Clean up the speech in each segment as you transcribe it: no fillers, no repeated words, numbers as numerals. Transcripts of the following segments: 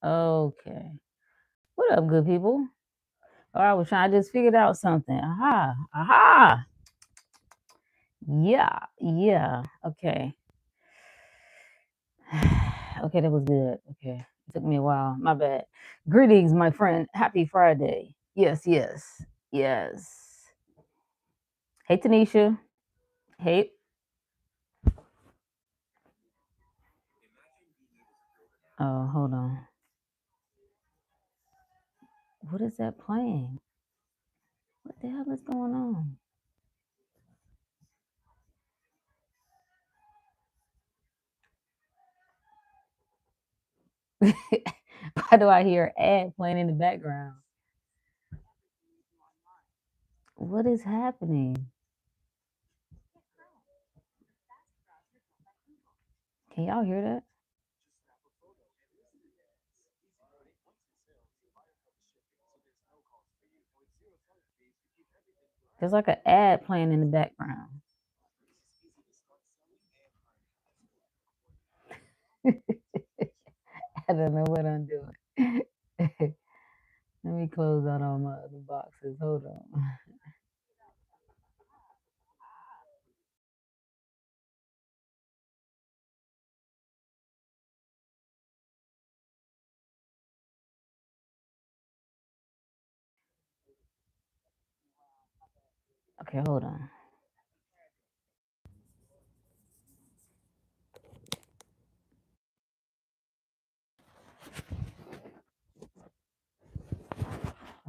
Okay. What up, good people? Oh, I was trying. I just figured out something. Aha. Aha. Yeah. Yeah. Okay. Okay, that was good. Okay. It took me a while. My bad. Greetings, my friend. Happy Friday. Yes, yes. Yes. Hey, Tanisha. Hey. Oh, hold on. What is that playing? What the hell is going on? Why do I hear ad playing in the background? What is happening? Can y'all hear that? There's like an ad playing in the background. I don't know what I'm doing. Let me close out all my other boxes. Hold on. Okay, hold on.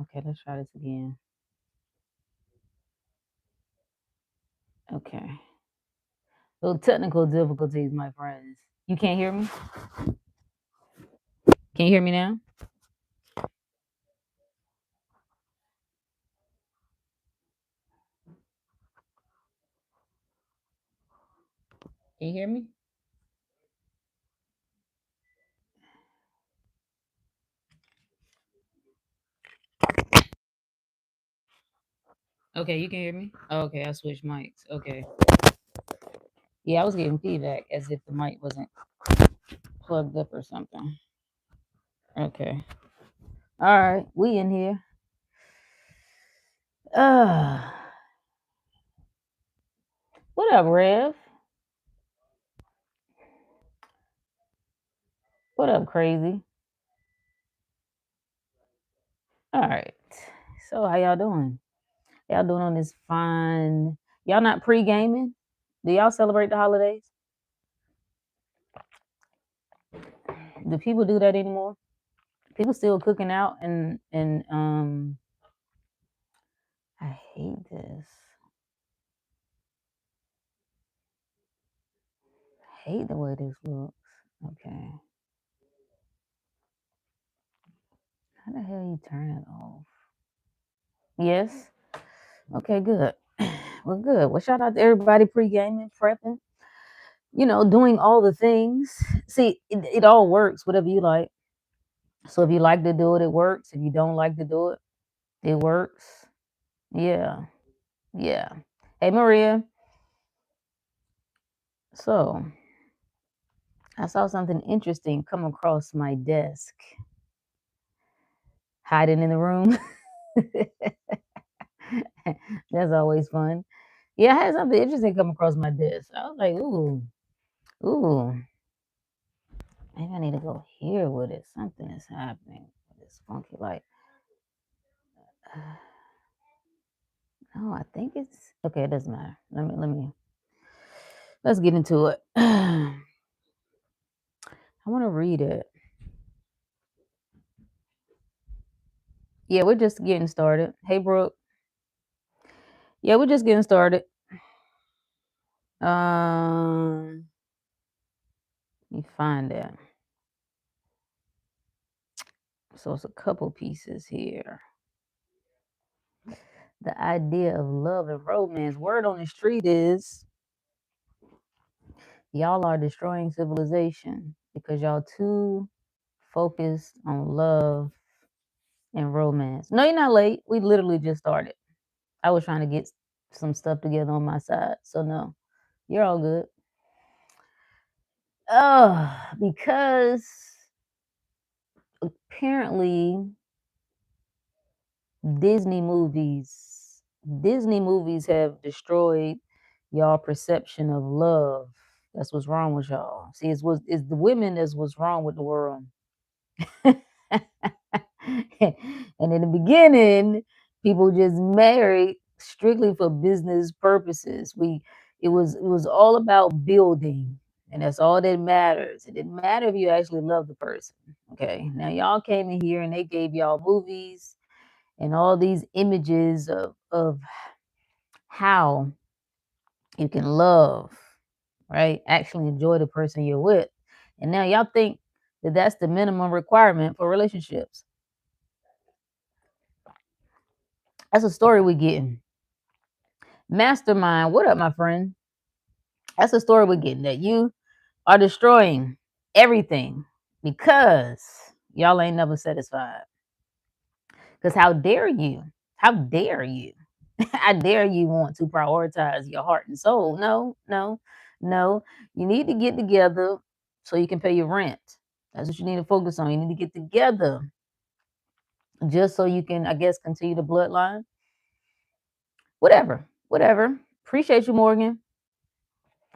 Okay, let's try this again. Okay. Little technical difficulties, my friends. You can't hear me? Can you hear me now? Can you hear me? Okay, you can hear me? Oh, okay, I switched mics. Okay. Yeah, I was getting feedback as if the mic wasn't plugged up or something. Okay. All right, we in here. Uh, what up, Rev? What up, crazy? All right. So how y'all doing? Y'all doing on this fine? Y'all not pre-gaming? Do y'all celebrate the holidays? Do people do that anymore? People still cooking out and I hate this. I hate the way this looks. Okay. How the hell you turn it off? Yes. Okay, good. Well, good. Well, shout out to everybody pre-gaming, prepping, doing all the things. See, it all works, whatever you like. So if you like to do it, it works. If you don't like to do it, it works. Yeah. Yeah. Hey, Maria. So I saw something interesting come across my desk, hiding in the room. That's always fun. Yeah, I had something interesting come across my desk. I was like, ooh, maybe I need to go here with it. Something is happening with this funky light. No, I think it's okay. It doesn't matter. Let's get into it. I want to read it. Yeah, we're just getting started. Hey, Brooke. Yeah, we're just getting started. Let me find it. So it's a couple pieces here. The idea of love and romance. Word on the street is y'all are destroying civilization because y'all too focused on love and romance. No, you're not late. We literally just started. I was trying to get some stuff together on my side. So no, you're all good. Because apparently Disney movies Disney movies have destroyed y'all perception of love. That's what's wrong with y'all. See, it's the women that's what's wrong with the world. And in the beginning, people just married strictly for business purposes. It was all about building, and that's all that matters. It didn't matter if you actually love the person. Okay. Now y'all came in here and they gave y'all movies and all these images of how you can love, right? Actually enjoy the person you're with. And now y'all think that that's the minimum requirement for relationships. That's a story we're getting. Mastermind, what up, my friend? That's a story we're getting, that you are destroying everything because y'all ain't never satisfied. Because how dare you? How dare you? How dare you want to prioritize your heart and soul? No, no, no. You need to get together so you can pay your rent. That's what you need to focus on. You need to get together just so you can, I guess, continue the bloodline. Whatever, whatever. Appreciate you, Morgan.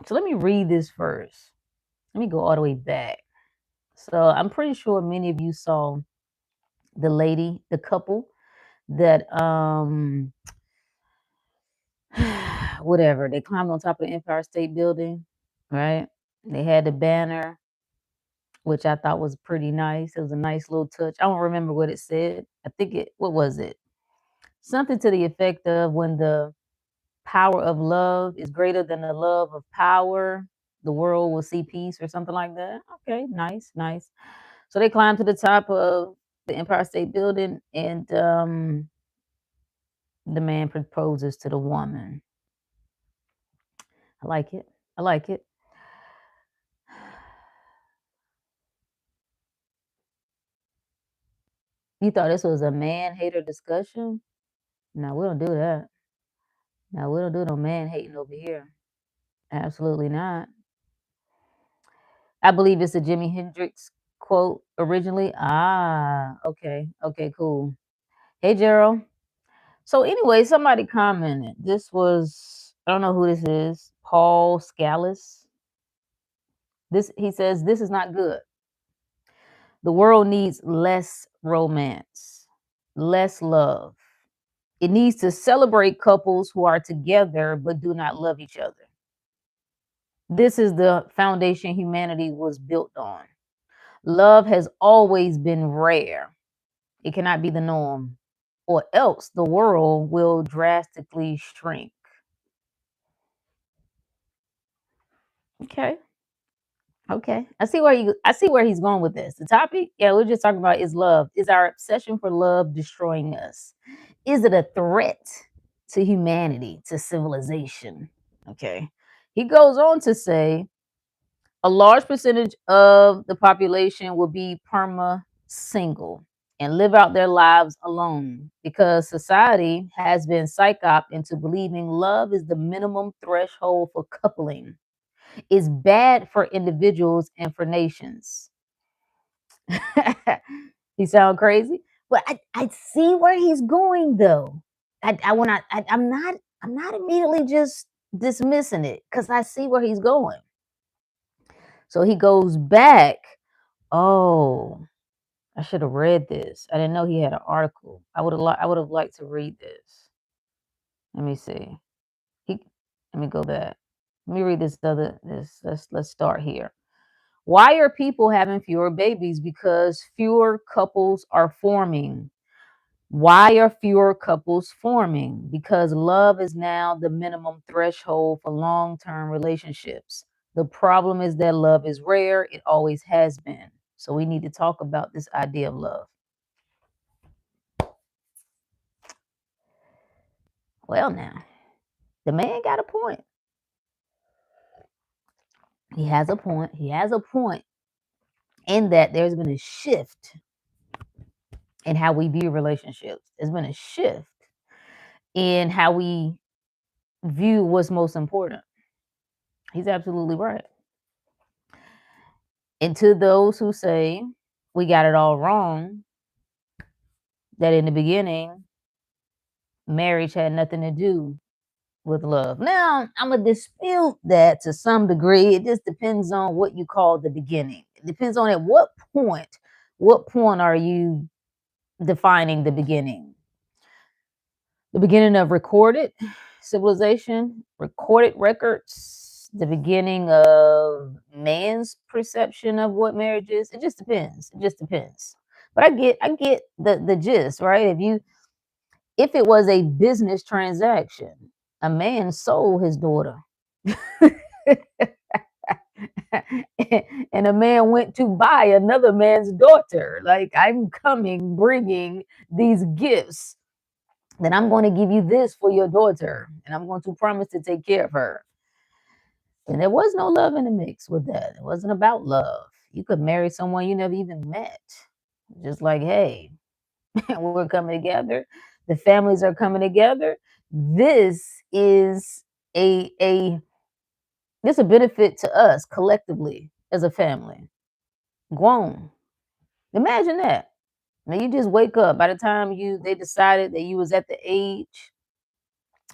So let me read this first. Let me go all the way back. So I'm pretty sure many of you saw the couple that whatever, they climbed on top of the Empire State Building, right? They had the banner, which I thought was pretty nice. It was a nice little touch. I don't remember what it said. What was it? Something to the effect of, when the power of love is greater than the love of power, the world will see peace, or something like that. Okay, nice, nice. So they climbed to the top of the Empire State Building, and the man proposes to the woman. I like it. I like it. You thought this was a man hater discussion? No, we don't do that. No, we don't do no man hating over here. Absolutely not. I believe it's a Jimi Hendrix quote originally. Ah, okay. Okay, cool. Hey, Gerald. So anyway, somebody commented. This was, I don't know who this is. Paul Scalise. He says this is not good. The world needs less romance, less love. It needs to celebrate couples who are together but do not love each other. This is the foundation humanity was built on. Love has always been rare. It cannot be the norm, or else the world will drastically shrink. Okay. Okay. I see where he's going with this. The topic, yeah, we're just talking about, is love. Is our obsession for love destroying us? Is it a threat to humanity, to civilization? Okay. He goes on to say a large percentage of the population will be perma single and live out their lives alone, because society has been psyched into believing love is the minimum threshold for coupling. It's bad for individuals and for nations. He sound crazy, but I see where he's going though. I'm not immediately just dismissing it, because I see where he's going. So he goes back. Oh, I should have read this. I didn't know he had an article. I would have liked to read this. Let me see. He Let me go back. Let me read let's start here. Why are people having fewer babies? Because fewer couples are forming. Why are fewer couples forming? Because love is now the minimum threshold for long-term relationships. The problem is that love is rare. It always has been. So we need to talk about this idea of love. Well, now, the man got a point. He has a point. He has a point in that there's been a shift in how we view relationships. There's been a shift in how we view what's most important. He's absolutely right. And to those who say we got it all wrong, that in the beginning, marriage had nothing to do with love. Now, I'm going to dispute that to some degree. It just depends on what you call the beginning. It depends on at what point are you defining the beginning? The beginning of recorded civilization, recorded records, the beginning of man's perception of what marriage is. It just depends. It just depends. But I get the gist, right? If it was a business transaction, a man sold his daughter. And a man went to buy another man's daughter. Like, I'm coming bringing these gifts, then I'm going to give you this for your daughter, and I'm going to promise to take care of her. And there was no love in the mix with that. It wasn't about love. You could marry someone you never even met. Just like, hey, we're coming together. The families are coming together. This is a this a benefit to us collectively as a family. Grown. Imagine that. Now you just wake up. By the time they decided that you was at the age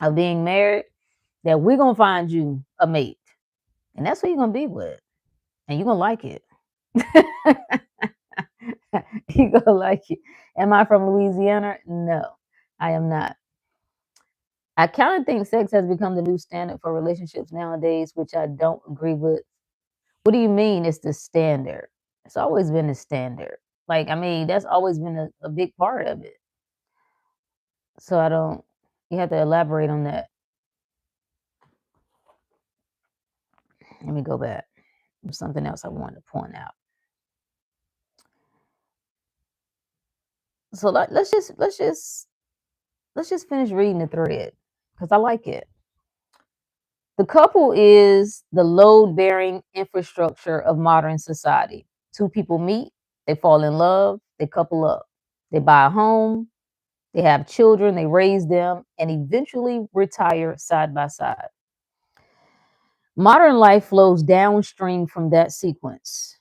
of being married, that we're gonna find you a mate. And that's who you're gonna be with. And you're gonna like it. You're gonna like it. Am I from Louisiana? No, I am not. I kind of think sex has become the new standard for relationships nowadays, which I don't agree with. What do you mean it's the standard? It's always been the standard. Like, I mean, that's always been a big part of it. So you have to elaborate on that. Let me go back. There's something else I wanted to point out. So let's just finish reading the thread because I like it. The couple is the load-bearing infrastructure of modern society. Two people meet, they fall in love, they couple up, they buy a home, they have children, they raise them, and eventually retire side by side. Modern life flows downstream from that sequence.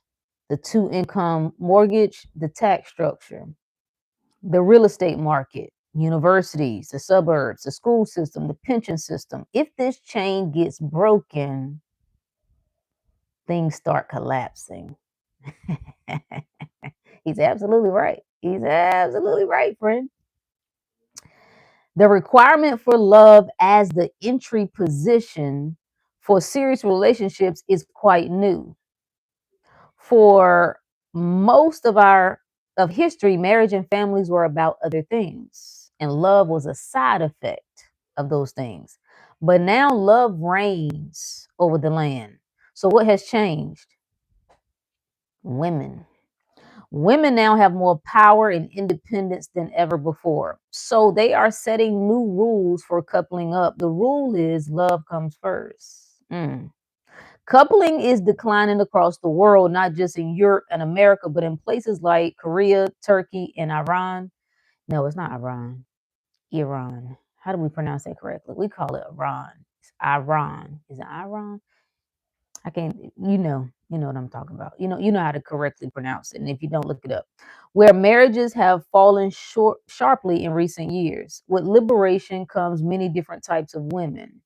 The two-income mortgage, the tax structure, the real estate market, universities, the suburbs, the school system, the pension system. If this chain gets broken, things start collapsing. He's absolutely right. He's absolutely right, friend. The requirement for love as the entry position for serious relationships is quite new. For most of history, marriage and families were about other things, and love was a side effect of those things. But now love reigns over the land. So what has changed? Women. Women now have more power and independence than ever before. So they are setting new rules for coupling up. The rule is love comes first. Coupling is declining across the world, not just in Europe and America, but in places like Korea, Turkey, and Iran. No, it's not Iran. Iran. How do we pronounce that correctly? We call it Iran. It's Iran. Is it Iran? I can't, you know what I'm talking about. You know how to correctly pronounce it. And if you don't, look it up. Where marriages have fallen short sharply in recent years. With liberation comes many different types of women.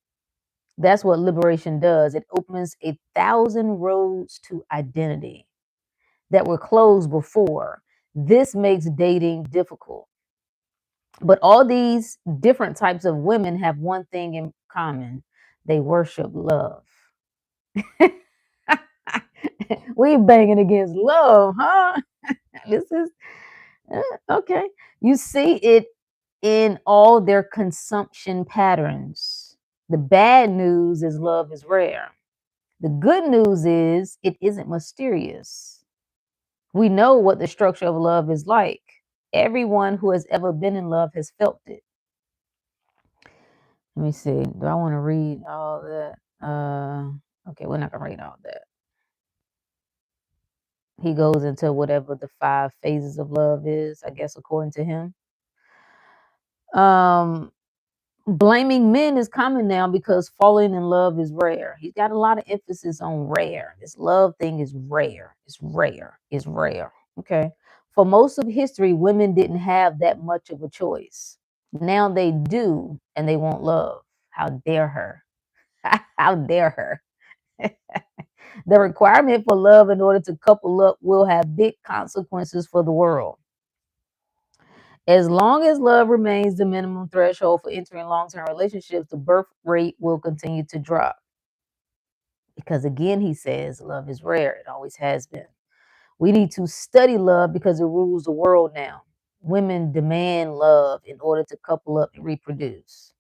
That's what liberation does. It opens 1,000 roads to identity that were closed before. This makes dating difficult. But all these different types of women have one thing in common. They worship love. We banging against love, huh? This is okay. You see it in all their consumption patterns. The bad news is love is rare. The good news is it isn't mysterious. We know what the structure of love is like. Everyone who has ever been in love has felt it. Let me see. Do I want to read all that? Okay, we're not gonna read all that. He goes into whatever the 5 phases of love is, I guess, according to him. Blaming men is common now because falling in love is rare. He's got a lot of emphasis on rare. This love thing is rare. It's rare. It's rare. Okay. For most of history, women didn't have that much of a choice. Now they do, and they want love. How dare her? How dare her? The requirement for love in order to couple up will have big consequences for the world. As long as love remains the minimum threshold for entering long-term relationships, the birth rate will continue to drop. Because again, he says love is rare. It always has been. We need to study love because it rules the world now. Women demand love in order to couple up and reproduce.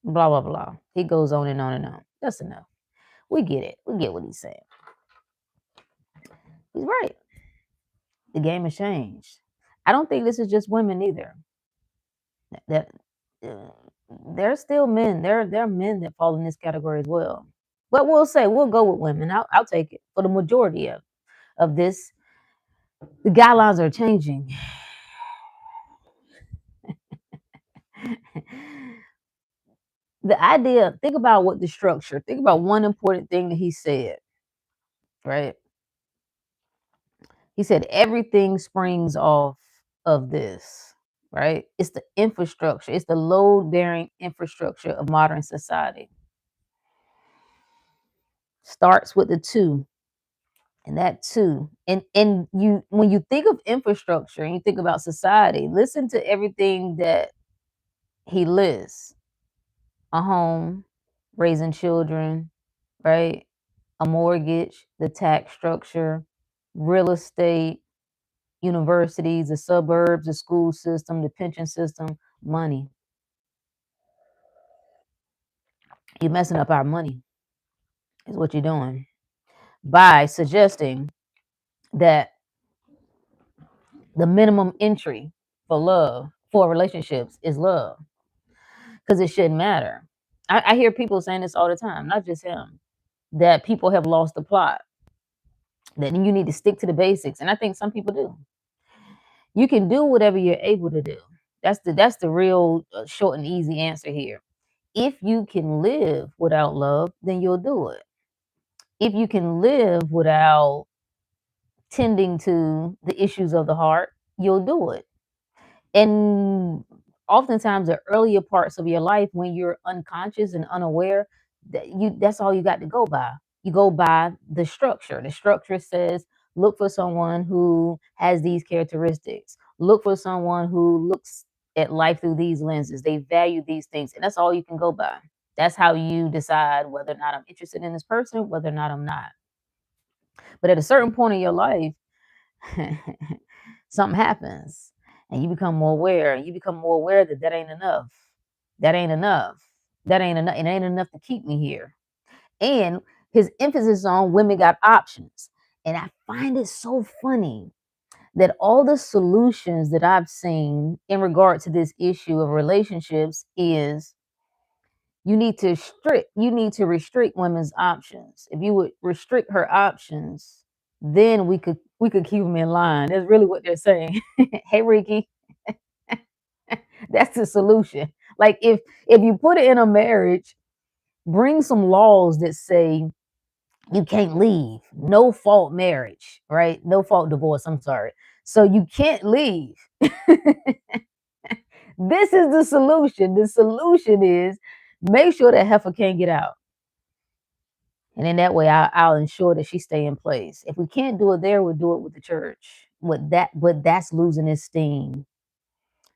Blah, blah, blah. He goes on and on and on. That's enough. We get it. We get what he's saying. He's right. The game has changed. I don't think this is just women either. That there's still men. There are men that fall in this category as well. But we'll go with women. I'll take it for the majority of this. The guidelines are changing. The idea, think about what the structure, think about one important thing that he said, right? He said everything springs off of this, right? It's the infrastructure, it's the load bearing infrastructure of modern society. Starts with the two. And that too. And you, when you think of infrastructure and you think about society, listen to everything that he lists: a home, raising children, right? A mortgage, the tax structure, real estate, universities, the suburbs, the school system, the pension system, money. You're messing up our money, is what you're doing, by suggesting that the minimum entry for love, for relationships, is love. Because it shouldn't matter. I hear people saying this all the time, not just him, that people have lost the plot, that you need to stick to the basics. And I think some people do. You can do whatever you're able to do. That's the real short and easy answer here. If you can live without love, then you'll do it. If you can live without tending to the issues of the heart, you'll do it. And oftentimes the earlier parts of your life, when you're unconscious and unaware, that's all you got to go by. You go by the structure. The structure says, look for someone who has these characteristics. Look for someone who looks at life through these lenses. They value these things. And that's all you can go by. That's how you decide whether or not I'm interested in this person, whether or not I'm not. But at a certain point in your life, something happens and you become more aware. You become more aware that ain't enough. That ain't enough. That ain't enough. It ain't enough to keep me here. And his emphasis on women got options. And I find it so funny that all the solutions that I've seen in regard to this issue of relationships is you need to restrict women's options. If you would restrict her options, then we could keep them in line. That's really what they're saying. Hey Ricky, that's the solution. Like if you put it in a marriage, bring some laws that say you can't leave. No fault marriage, right? No fault divorce. I'm sorry. So you can't leave. This is the solution. The solution is make sure that heifer can't get out. And in that way, I'll ensure that she stay in place. If we can't do it there, we'll do it with the church. But that's losing its steam.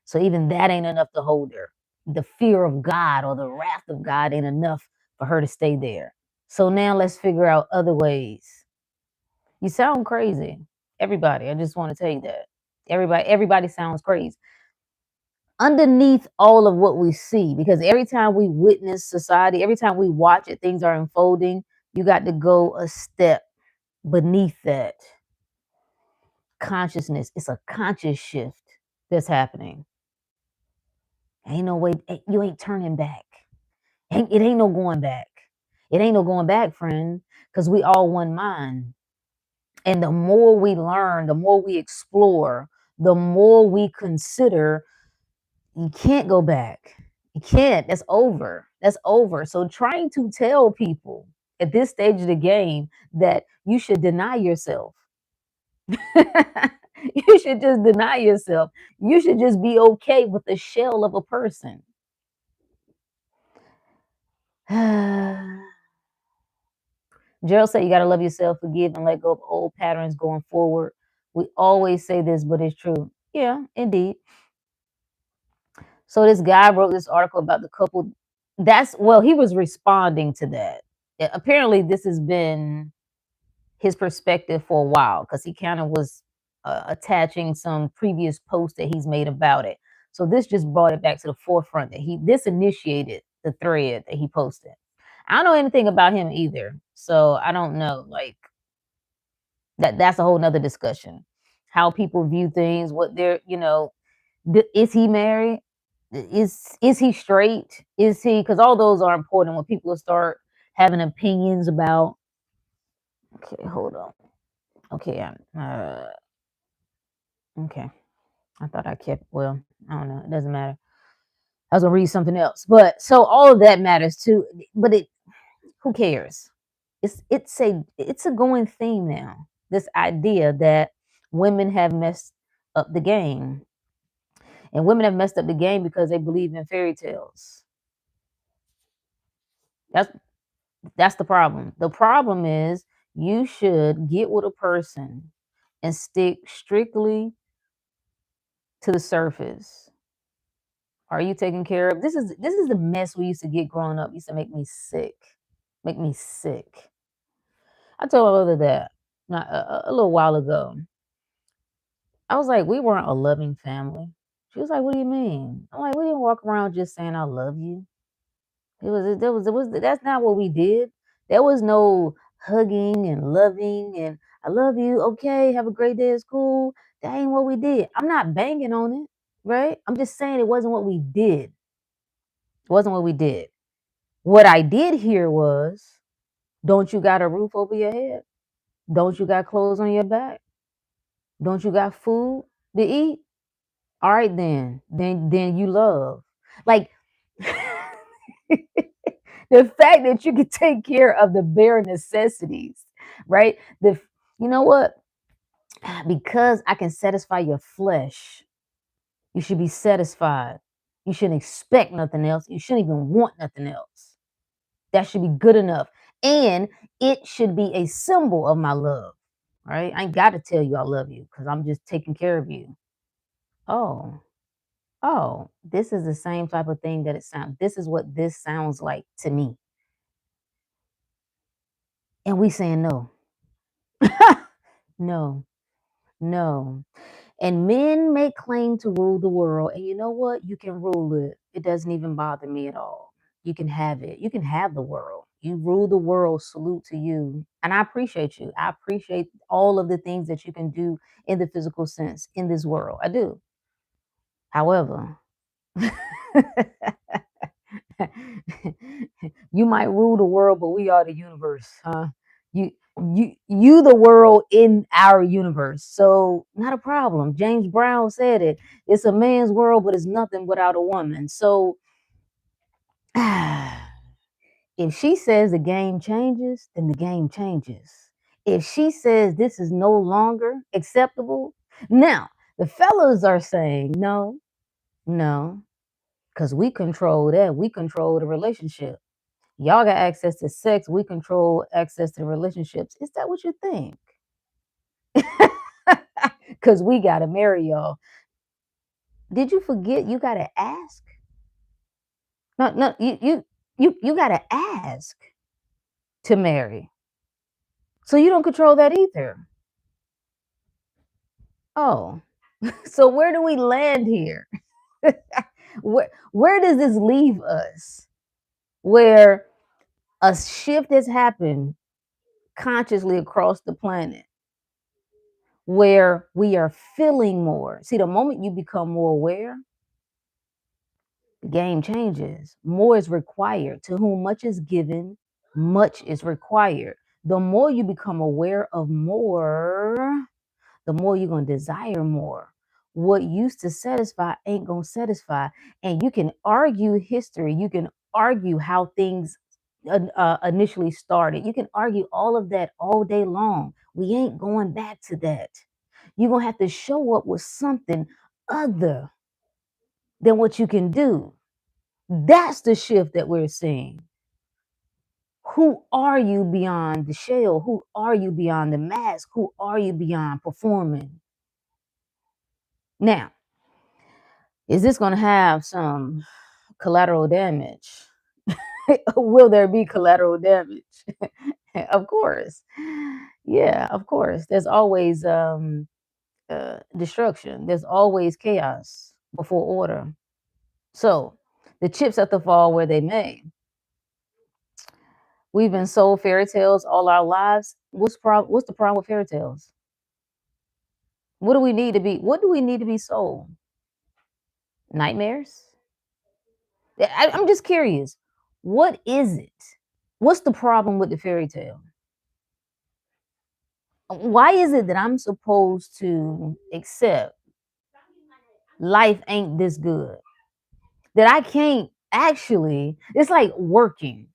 So even that ain't enough to hold her. The fear of God or the wrath of God ain't enough for her to stay there. So now let's figure out other ways. You sound crazy. Everybody, I just want to tell you that. Everybody sounds crazy. Underneath all of what we see, because every time we witness society, every time we watch it, things are unfolding. You got to go a step beneath that consciousness. It's a conscious shift that's happening. Ain't no way, you ain't turning back. It ain't no going back. It ain't no going back, friend, because we all one mind. And the more we learn, the more we explore, the more we consider, you can't go back. You can't. That's over. That's over. So trying to tell people at this stage of the game that you should deny yourself, You should just deny yourself. You should just be okay with the shell of a person. Gerald said you got to love yourself, forgive, and let go of old patterns going forward. We always say this, but it's true. Yeah, indeed. So this guy wrote this article about the couple. He was responding to that. Apparently, this has been his perspective for a while because he kind of was attaching some previous posts that he's made about it. So this just brought it back to the forefront that this initiated the thread that he posted. I don't know anything about him either, so I don't know. Like that's a whole nother discussion. How people view things, what they're, is he married? Is he straight? Is he? Because all those are important when people start having opinions about. Okay, hold on. Okay, okay. I thought I kept. Well, I don't know. It doesn't matter. I was gonna read something else, but so all of that matters too. But who cares? It's a going theme now. This idea that women have messed up the game, and women have messed up the game because they believe in fairy tales. That's that's the problem. The problem is you should get with a person and stick strictly to the surface. Are you taking care of this is the mess we used to get growing up. It used to make me sick. Make me sick. I told my mother that not a little while ago. I was like, we weren't a loving family. She was like, what do you mean? I'm like, we didn't walk around just saying I love you. That's not what we did. There was no hugging and loving and I love you. Okay, have a great day at school. That ain't what we did. I'm not banging on it, right? I'm just saying it wasn't what we did. It wasn't what we did. What I did hear was, don't you got a roof over your head? Don't you got clothes on your back? Don't you got food to eat? All right then. Then you love. Like the fact that you can take care of the bare necessities, right? You know what? Because I can satisfy your flesh, you should be satisfied. You shouldn't expect nothing else. You shouldn't even want nothing else. That should be good enough. And it should be a symbol of my love. Right? I ain't got to tell you I love you because I'm just taking care of you. Oh, this is the same type of thing that it sounds. This is what this sounds like to me. And we saying no. No, no. And men may claim to rule the world. And you know what? You can rule it. It doesn't even bother me at all. You can have it. You can have the world. You rule the world. Salute to you. And I appreciate you. I appreciate all of the things that you can do in the physical sense in this world. I do. However, you might rule the world, but we are the universe, huh? You the world in our universe. So not a problem. James Brown said it. It's a man's world, but it's nothing without a woman. So if she says the game changes, then the game changes. If she says this is no longer acceptable, now the fellas are saying no, no, because we control that. We control the relationship. Y'all got access to sex. We control access to relationships. Is that what you think? Because we got to marry y'all. Did you forget you got to ask? No, no, you got to ask to marry. So you don't control that either. Oh, so where do we land here? Where does this leave us? Where a shift has happened consciously across the planet where we are feeling more. See, the moment you become more aware, the game changes. More is required. To whom much is given, much is required. The more you become aware of more, the more you're going to desire more. What used to satisfy ain't going to satisfy. And you can argue history. You can argue how things initially started. You can argue all of that all day long. We ain't going back to that. You're going to have to show up with something other than what you can do. That's the shift that we're seeing. Who are you beyond the shell? Who are you beyond the mask? Who are you beyond performing? Now, is this going to have some collateral damage? Will there be collateral damage? Of course. Yeah, of course. There's always destruction. There's always chaos before order. So the chips have to fall where they may. We've been sold fairy tales all our lives. What's the problem with fairy tales? What do we need to be? What do we need to be sold? Nightmares? I'm just curious. What is it? What's the problem with the fairy tale? Why is it that I'm supposed to accept life ain't this good? That I can't actually, it's like working.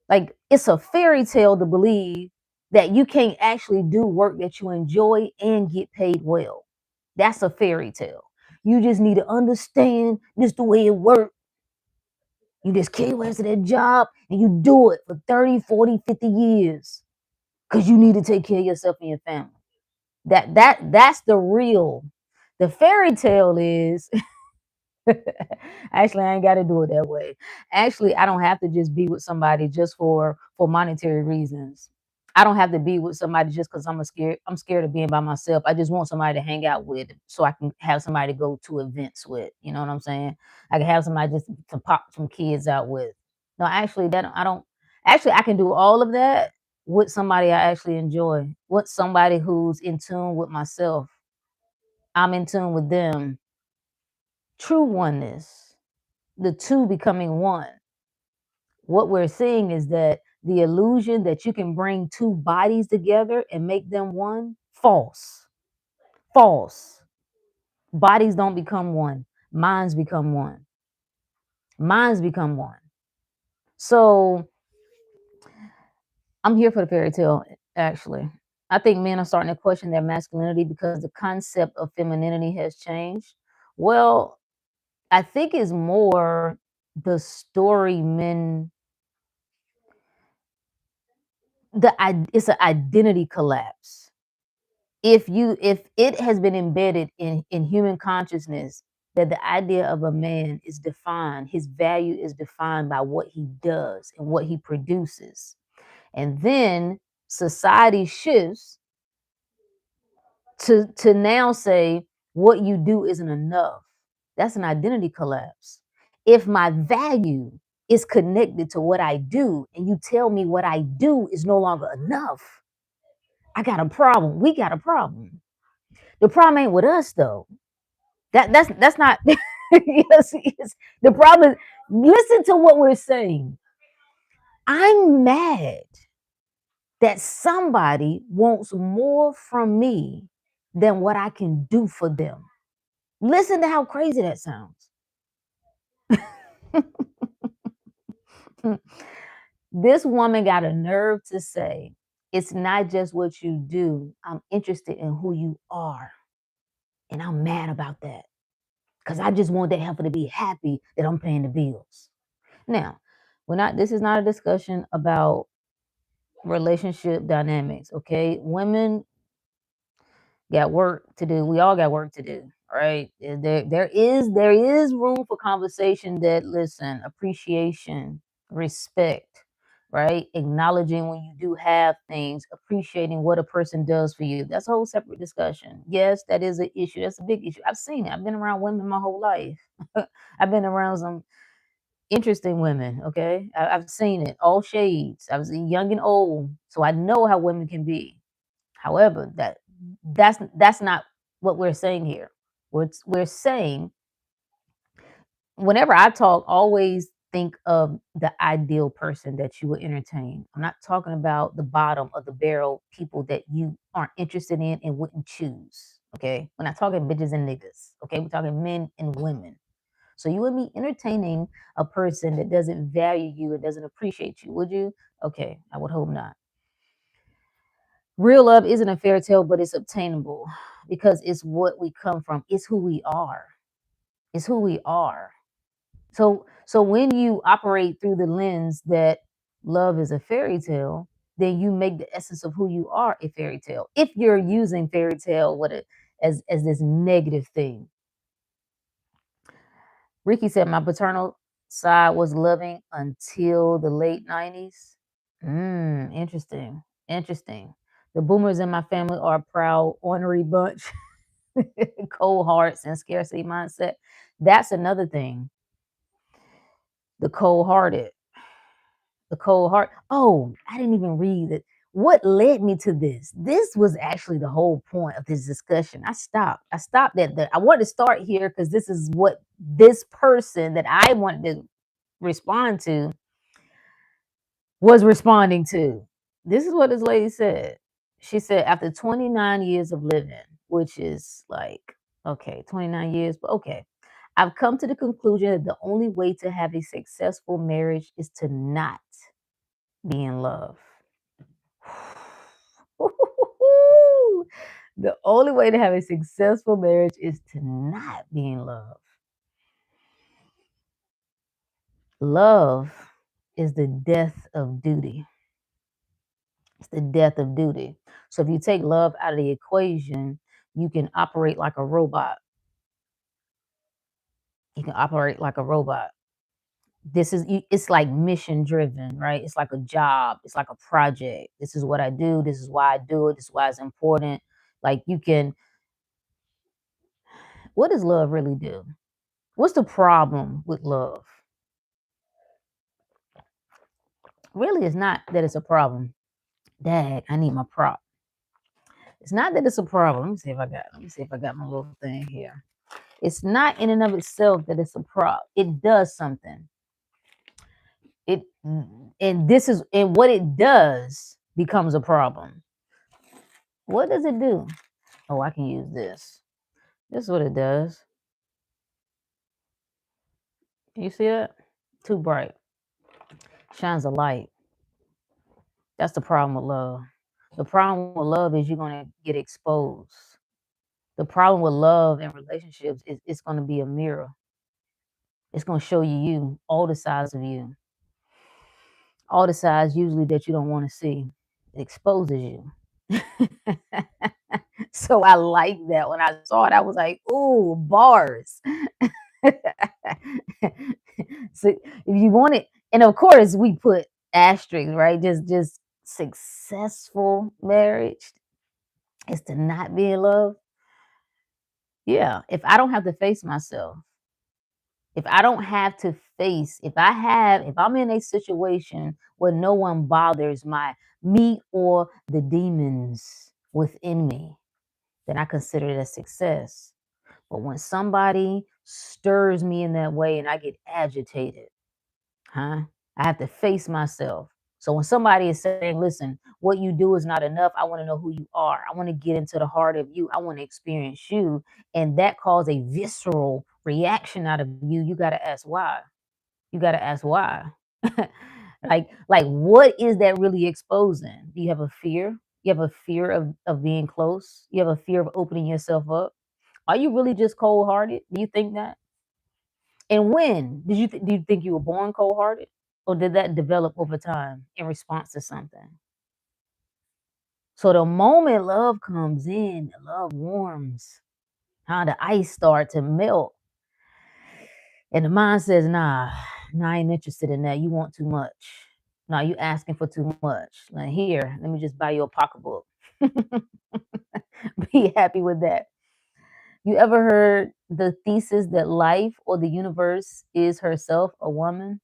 Like it's a fairy tale to believe that you can't actually do work that you enjoy and get paid well. That's a fairy tale. You just need to understand this the way it works. You just can't wait to that job and you do it for 30, 40, 50 years because you need to take care of yourself and your family. That's the real. The fairy tale is actually I ain't got to do it that way. Actually, I don't have to just be with somebody just for monetary reasons. I don't have to be with somebody just because I'm scared of being by myself. I just want somebody to hang out with so I can have somebody to go to events with. You know what I'm saying? I can have somebody just to pop some kids out with. No, actually that I don't actually I can do all of that with somebody I actually enjoy. With somebody who's in tune with myself. I'm in tune with them. True oneness. The two becoming one. What we're seeing is that the illusion that you can bring two bodies together and make them one, false. False. Bodies don't become one. Minds become one. Minds become one. So I'm here for the fairy tale, actually. I think men are starting to question their masculinity because the concept of femininity has changed. Well, I think it's more the story men it's an identity collapse. If it has been embedded in human consciousness that the idea of a man is defined, his value is defined by what he does and what he produces. And then society shifts to now say what you do isn't enough. That's an identity collapse. If my value is connected to what I do and you tell me what I do is no longer enough, I got a problem. We got a problem. The problem ain't with us though. That's not yes, yes. The problem is listen to what we're saying. I'm mad that somebody wants more from me than what I can do for them. Listen to how crazy that sounds. This woman got a nerve to say, it's not just what you do. I'm interested in who you are. And I'm mad about that. Because I just want that heifer to be happy that I'm paying the bills. Now, this is not a discussion about relationship dynamics, okay? Women got work to do. We all got work to do, right? There is room for conversation that listen, appreciation, respect, right? Acknowledging when you do have things, appreciating what a person does for you. That's a whole separate discussion. Yes, that is an issue. That's a big issue. I've seen it. I've been around women my whole life. I've been around some interesting women, okay? I've seen it, all shades. I was young and old, so I know how women can be. However, that's not what we're saying here. We're saying whenever I talk, always think of the ideal person that you would entertain. I'm not talking about the bottom of the barrel people that you aren't interested in and wouldn't choose. Okay. We're not talking bitches and niggas. Okay. We're talking men and women. So you would be entertaining a person that doesn't value you and doesn't appreciate you, would you? Okay. I would hope not. Real love isn't a fairy tale, but it's obtainable. because it's what we come from. It's who we are. It's who we are. So when you operate through the lens that love is a fairy tale, then you make the essence of who you are a fairy tale. If you're using fairy tale with it as this negative thing. Ricky said my paternal side was loving until the late 90s. Interesting. Interesting. The boomers in my family are a proud, ornery bunch, cold hearts, and scarcity mindset. That's another thing. The cold hearted. The cold heart. Oh, I didn't even read it. What led me to this? This was actually the whole point of this discussion. I stopped. I stopped at the. I wanted to start here because this is what this person that I wanted to respond to was responding to. This is what this lady said. She said, after 29 years of living, which is like, okay, 29 years, but okay, I've come to the conclusion that the only way to have a successful marriage is to not be in love. The only way to have a successful marriage is to not be in love. Love is the death of duty. It's the death of duty. So if you take love out of the equation, you can operate like a robot. You can operate like a robot. It's like mission driven, right? It's like a job. It's like a project. This is what I do. This is why I do it. This is why it's important. Like you can, what does love really do? What's the problem with love? Really, it's not that it's a problem. Dad, I need my prop. It's not that it's a problem. Let me see if I got my little thing here. It's not in and of itself that it's a prop. It does something. It and what it does becomes a problem. What does it do? Oh, I can use this. This is what it does. Can you see that? Too bright. Shines a light. That's the problem with love. The problem with love is you're gonna get exposed. The problem with love and relationships is it's gonna be a mirror. It's gonna show you all the sides of you, all the sides usually that you don't want to see. It exposes you. So I like that. When I saw it, I was like, "Ooh, bars." So if you want it, and of course we put asterisks, right? Just successful marriage is to not be in love. Yeah, if I don't have to face myself, if I don't have to face, if I'm in a situation where no one bothers me or the demons within me, then I consider it a success. But when somebody stirs me in that way and I get agitated, huh? I have to face myself. So when somebody is saying, listen, what you do is not enough, I want to know who you are. I want to get into the heart of you. I want to experience you. And that caused a visceral reaction out of you. You got to ask why. You got to ask why. like what is that really exposing? Do you have a fear? You have a fear of being close? You have a fear of opening yourself up? Are you really just cold hearted? Do you think that? And when do you think you were born cold hearted, or did that develop over time in response to something? So the moment love comes in, love warms. How the ice start to melt, and the mind says, "Nah, I ain't interested in that. You want too much. Nah, you asking for too much. Like here, let me just buy you a pocketbook. Be happy with that." You ever heard the thesis that life or the universe is herself a woman?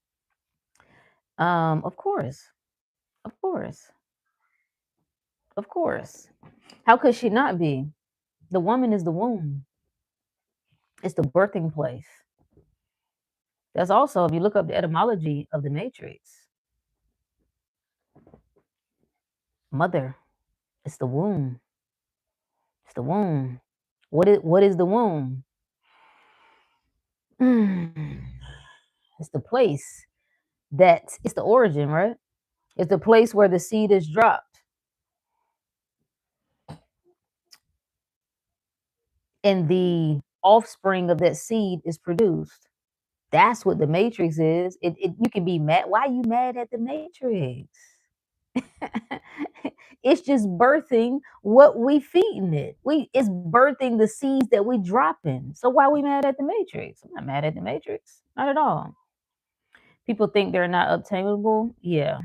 Of course, of course, of course. How could she not be? The woman is the womb. It's the birthing place. That's also, if you look up the etymology of the matrix, mother, it's the womb. It's the womb. What is the womb? Mm, it's the place it's the origin, right? It's the place where the seed is dropped. and the offspring of that seed is produced. That's what the matrix is. You can be mad. Why are you mad at the matrix? It's just birthing what we feeding it. It's birthing the seeds that we dropping. So why are we mad at the matrix? I'm not mad at the matrix. Not at all. People think they're not obtainable. Yeah.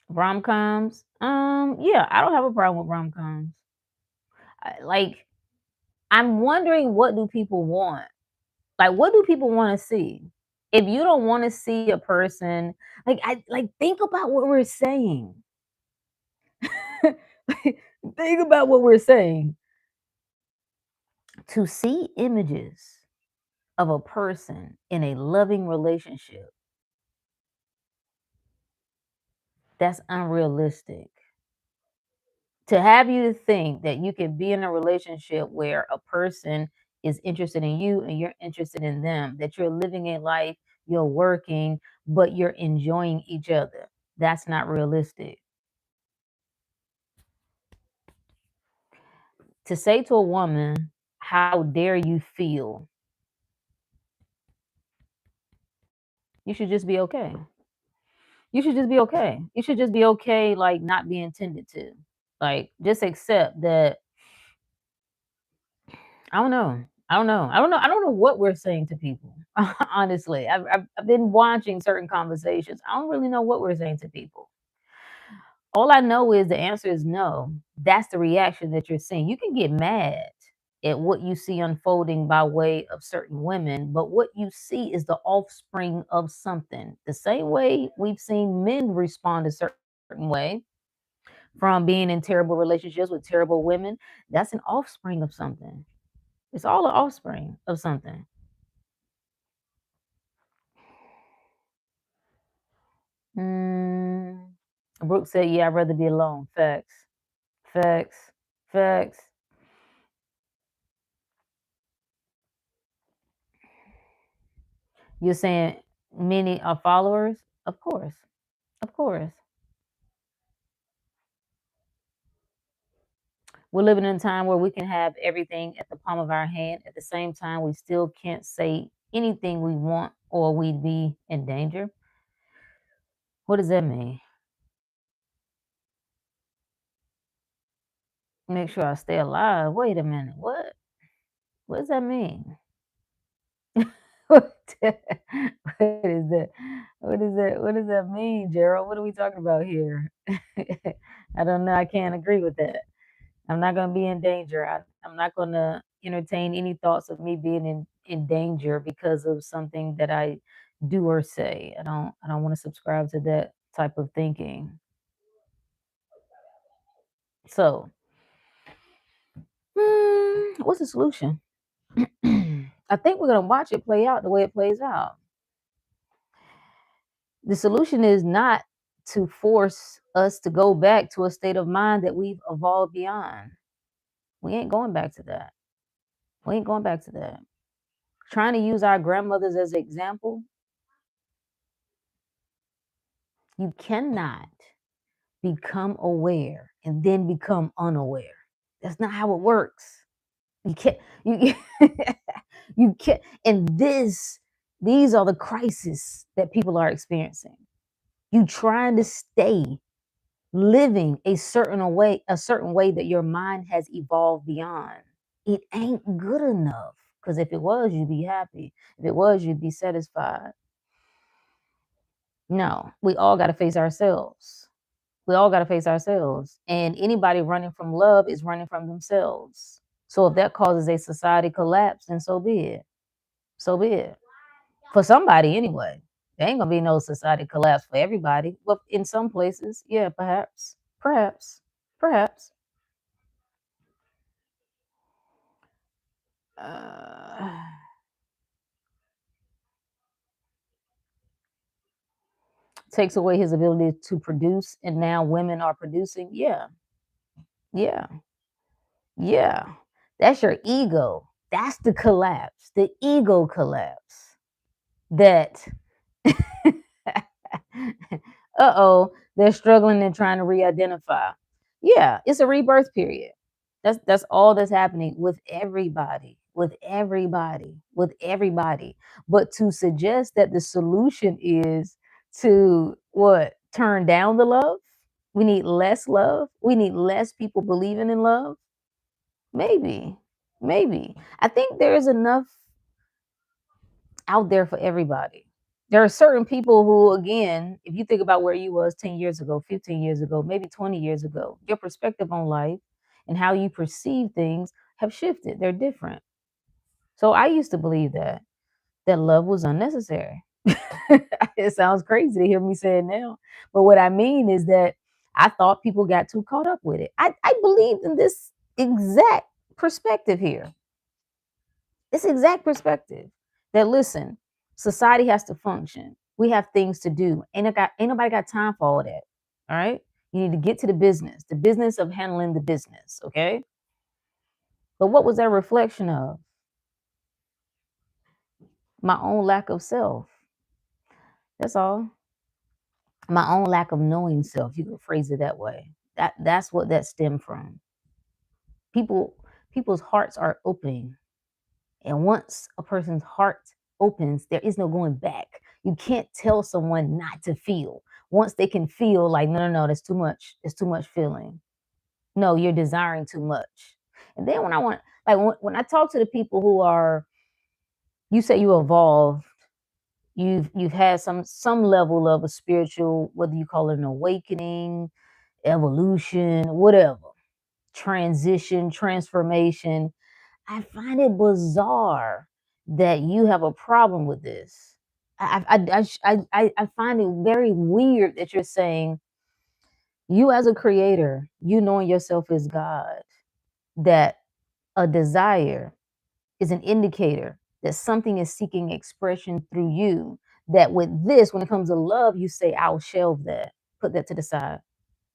Rom-coms. Yeah, I don't have a problem with rom-coms. Like, I'm wondering, what do people want? Like, what do people want to see? If you don't want to see a person, think about what we're saying. Think about what we're saying. To see images of a person in a loving relationship, that's unrealistic. To have you to think that you can be in a relationship where a person is interested in you and you're interested in them, that you're living a life, you're working, but you're enjoying each other. That's not realistic. To say to a woman, how dare you feel, you should just be okay. You should just be okay. You should just be okay, like not being tended to. Like, just accept that. I don't know. I don't know. I don't know. I don't know what we're saying to people. Honestly, I've been watching certain conversations. I don't really know what we're saying to people. All I know is the answer is no. That's the reaction that you're seeing. You can get mad at what you see unfolding by way of certain women, but what you see is the offspring of something. The same way we've seen men respond a certain way from being in terrible relationships with terrible women, that's an offspring of something. It's all an offspring of something. Mm, Brooke said, "Yeah, I'd rather be alone." Facts, facts, facts. You're saying many are followers? Of course, of course. We're living in a time where we can have everything at the palm of our hand. At the same time, we still can't say anything we want or we'd be in danger. What does that mean? Make sure I stay alive. Wait a minute. What? What does that mean? What what is that? What is that? What does that mean, Gerald? What are we talking about here? I don't know. I can't agree with that. I'm not going to be in danger. I'm not going to entertain any thoughts of me being in danger because of something that I do or say. I don't want to subscribe to that type of thinking. So, what's the solution? I think we're going to watch it play out the way it plays out. The solution is not to force us to go back to a state of mind that we've evolved beyond. We ain't going back to that. We ain't going back to that. Trying to use our grandmothers as an example, you cannot become aware and then become unaware. That's not how it works. You can't. You you can't. And these are the crises that people are experiencing. You trying to stay living a certain way that your mind has evolved beyond. It ain't good enough. Because if it was, you'd be happy. If it was, you'd be satisfied. No, we all got to face ourselves. We all got to face ourselves. And anybody running from love is running from themselves. So if that causes a society collapse, then so be it. So be it. For somebody, anyway. There ain't going to be no society collapse for everybody. Well, in some places, yeah, perhaps. Perhaps. Perhaps. Uh, takes away his ability to produce, and now women are producing. Yeah. Yeah. Yeah. That's your ego. That's the collapse, the ego collapse. That, uh oh, they're struggling and trying to re identify. Yeah, it's a rebirth period. That's all that's happening with everybody. But to suggest that the solution is to what? Turn down the love? We need less love? We need less people believing in love? Maybe. Maybe. I think there is enough out there for everybody. There are certain people who, again, if you think about where you was 10 years ago, 15 years ago, maybe 20 years ago, your perspective on life and how you perceive things have shifted. They're different. So I used to believe that love was unnecessary. It sounds crazy to hear me say it now. But what I mean is that I thought people got too caught up with it. I believed in this exact perspective here. This exact perspective that listen, society has to function. We have things to do. Ain't nobody got time for all of that. All right. You need to get to the business of handling the business. Okay. But what was that a reflection of? My own lack of self. That's all. My own lack of knowing self. You could phrase it that way. That's what that stemmed from. People people's hearts are opening. And once a person's heart opens, there is no going back. You can't tell someone not to feel. Once they can feel like, no, no, no, that's too much. It's too much feeling. No, you're desiring too much. And then when I want, like when I talk to the people who are, you say you evolved, you've had some level of a spiritual, whether you call it an awakening, evolution, whatever, transition, transformation. I find it bizarre that you have a problem with this. I find it very weird that you're saying you as a creator, you knowing yourself as God, that a desire is an indicator that something is seeking expression through you. That with this, when it comes to love, you say, I'll shelve that, put that to the side.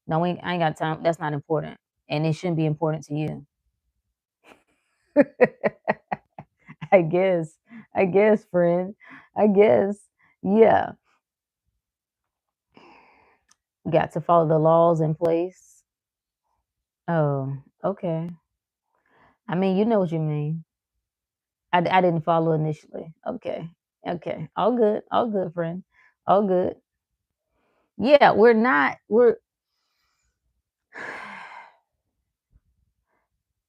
No, I ain't got time. That's not important. And it shouldn't be important to you. I guess. I guess, friend. I guess. Yeah. Got to follow the laws in place. Oh, okay. I mean, you know what you mean. I didn't follow initially. Okay. Okay. All good. All good, friend. All good. Yeah, we're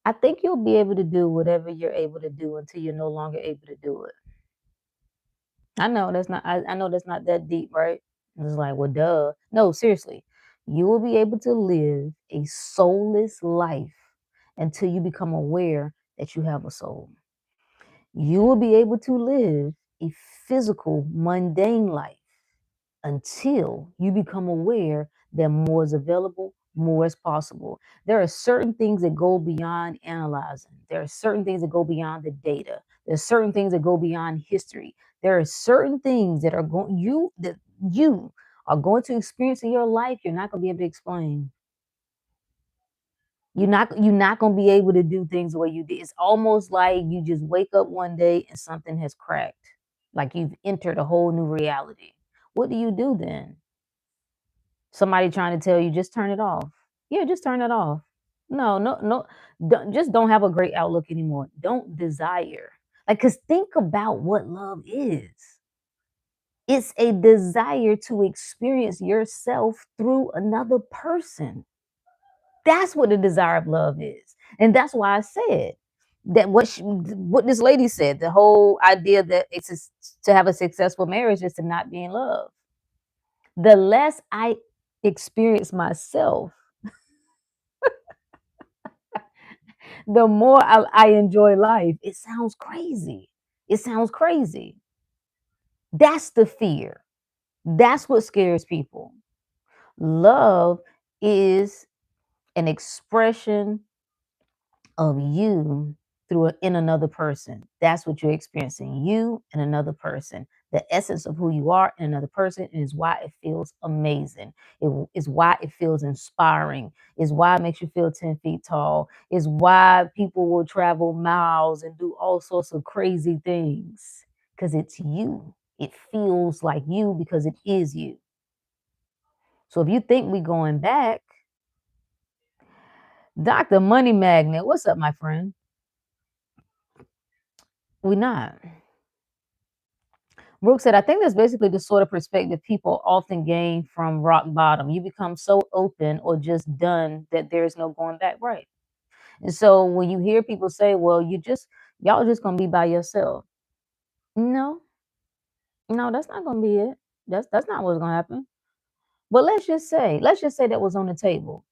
I think you'll be able to do whatever you're able to do until you're no longer able to do it. I know that's not that deep, right? It's like, well, duh. No, seriously. You will be able to live a soulless life until you become aware that you have a soul. You will be able to live a physical, mundane life until you become aware that more is available, more is possible. There are certain things that go beyond analyzing. There are certain things that go beyond the data. There are certain things that go beyond history. There are certain things that you are going to experience in your life you're not going to be able to explain. You're not going to be able to do things the way you did. It's almost like you just wake up one day and something has cracked. Like you've entered a whole new reality. What do you do then? Somebody trying to tell you just turn it off. Yeah, just turn it off. No, no, no. Just don't have a great outlook anymore. Don't desire. Like, cause think about what love is. It's a desire to experience yourself through another person. That's what the desire of love is. And that's why I said that what this lady said, the whole idea that to have a successful marriage is to not be in love. The less I experience myself, the more I enjoy life. It sounds crazy. It sounds crazy. That's the fear. That's what scares people. Love is an expression of you in another person. That's what you're experiencing. You and another person. The essence of who you are in another person is why it feels amazing. It is why it feels inspiring. Is why it makes you feel 10 feet tall. Is why people will travel miles and do all sorts of crazy things. Because it's you. It feels like you because it is you. So if you think we going back, Dr. Money Magnet, what's up, my friend? We not. Brooke said, I think that's basically the sort of perspective people often gain from rock bottom. You become so open or just done that there's no going back, right? And so when you hear people say, well, y'all just gonna be by yourself. No, no, that's not gonna be it. That's not what's gonna happen. But let's just say that was on the table.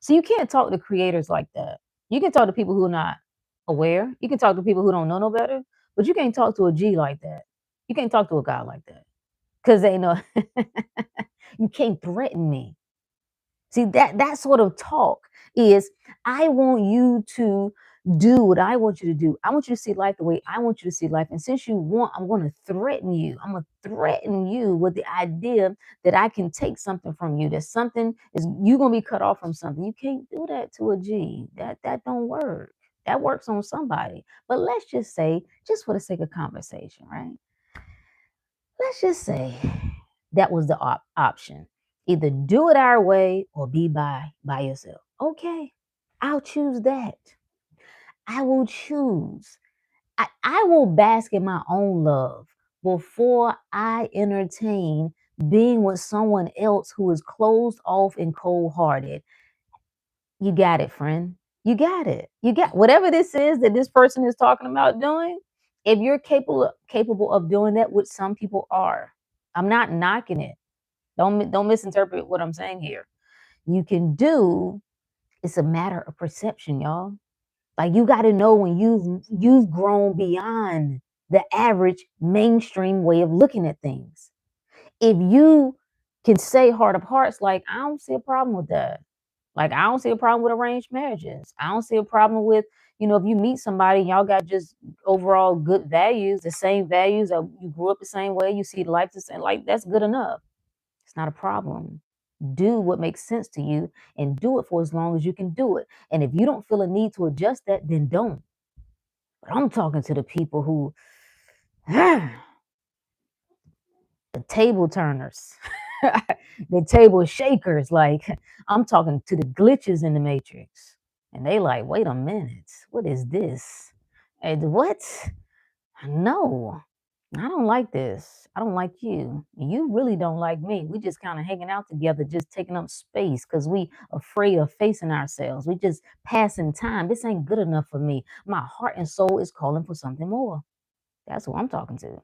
So you can't talk to creators like that. You can talk to people who are not aware. You can talk to people who don't know no better, but you can't talk to a G like that. You can't talk to a guy like that. Cause they know you can't threaten me. See, that sort of talk is I want you to do what I want you to do. I want you to see life the way I want you to see life. And since you want, I'm going to threaten you. I'm going to threaten you with the idea that I can take something from you. That something is you're going to be cut off from something. You can't do that to a G. That don't work. That works on somebody. But let's just say, just for the sake of conversation, right? Let's just say that was the option. Either do it our way or be by yourself. Okay, I'll choose that. I will choose. I will bask in my own love before I entertain being with someone else who is closed off and cold hearted. You got it, friend. You got it. You got whatever this is that this person is talking about doing. If you're capable of doing that, which some people are, I'm not knocking it. Don't misinterpret what I'm saying here. You can do. It's a matter of perception, y'all. Like you got to know when you've grown beyond the average mainstream way of looking at things. If you can say heart of hearts, like I don't see a problem with that. Like I don't see a problem with arranged marriages. I don't see a problem with, if you meet somebody, y'all got just overall good values, the same values, or you grew up the same way, you see life the same, like that's good enough. It's not a problem. Do what makes sense to you and do it for as long as you can do it. And if you don't feel a need to adjust that, then don't. But I'm talking to the people who, the table turners, the table shakers. Like I'm talking to the glitches in the matrix. And they like, wait a minute, what is this? And what? No, I don't like this. I don't like you. You really don't like me. We just kind of hanging out together, just taking up space because we afraid of facing ourselves. We just passing time. This ain't good enough for me. My heart and soul is calling for something more. That's who I'm talking to.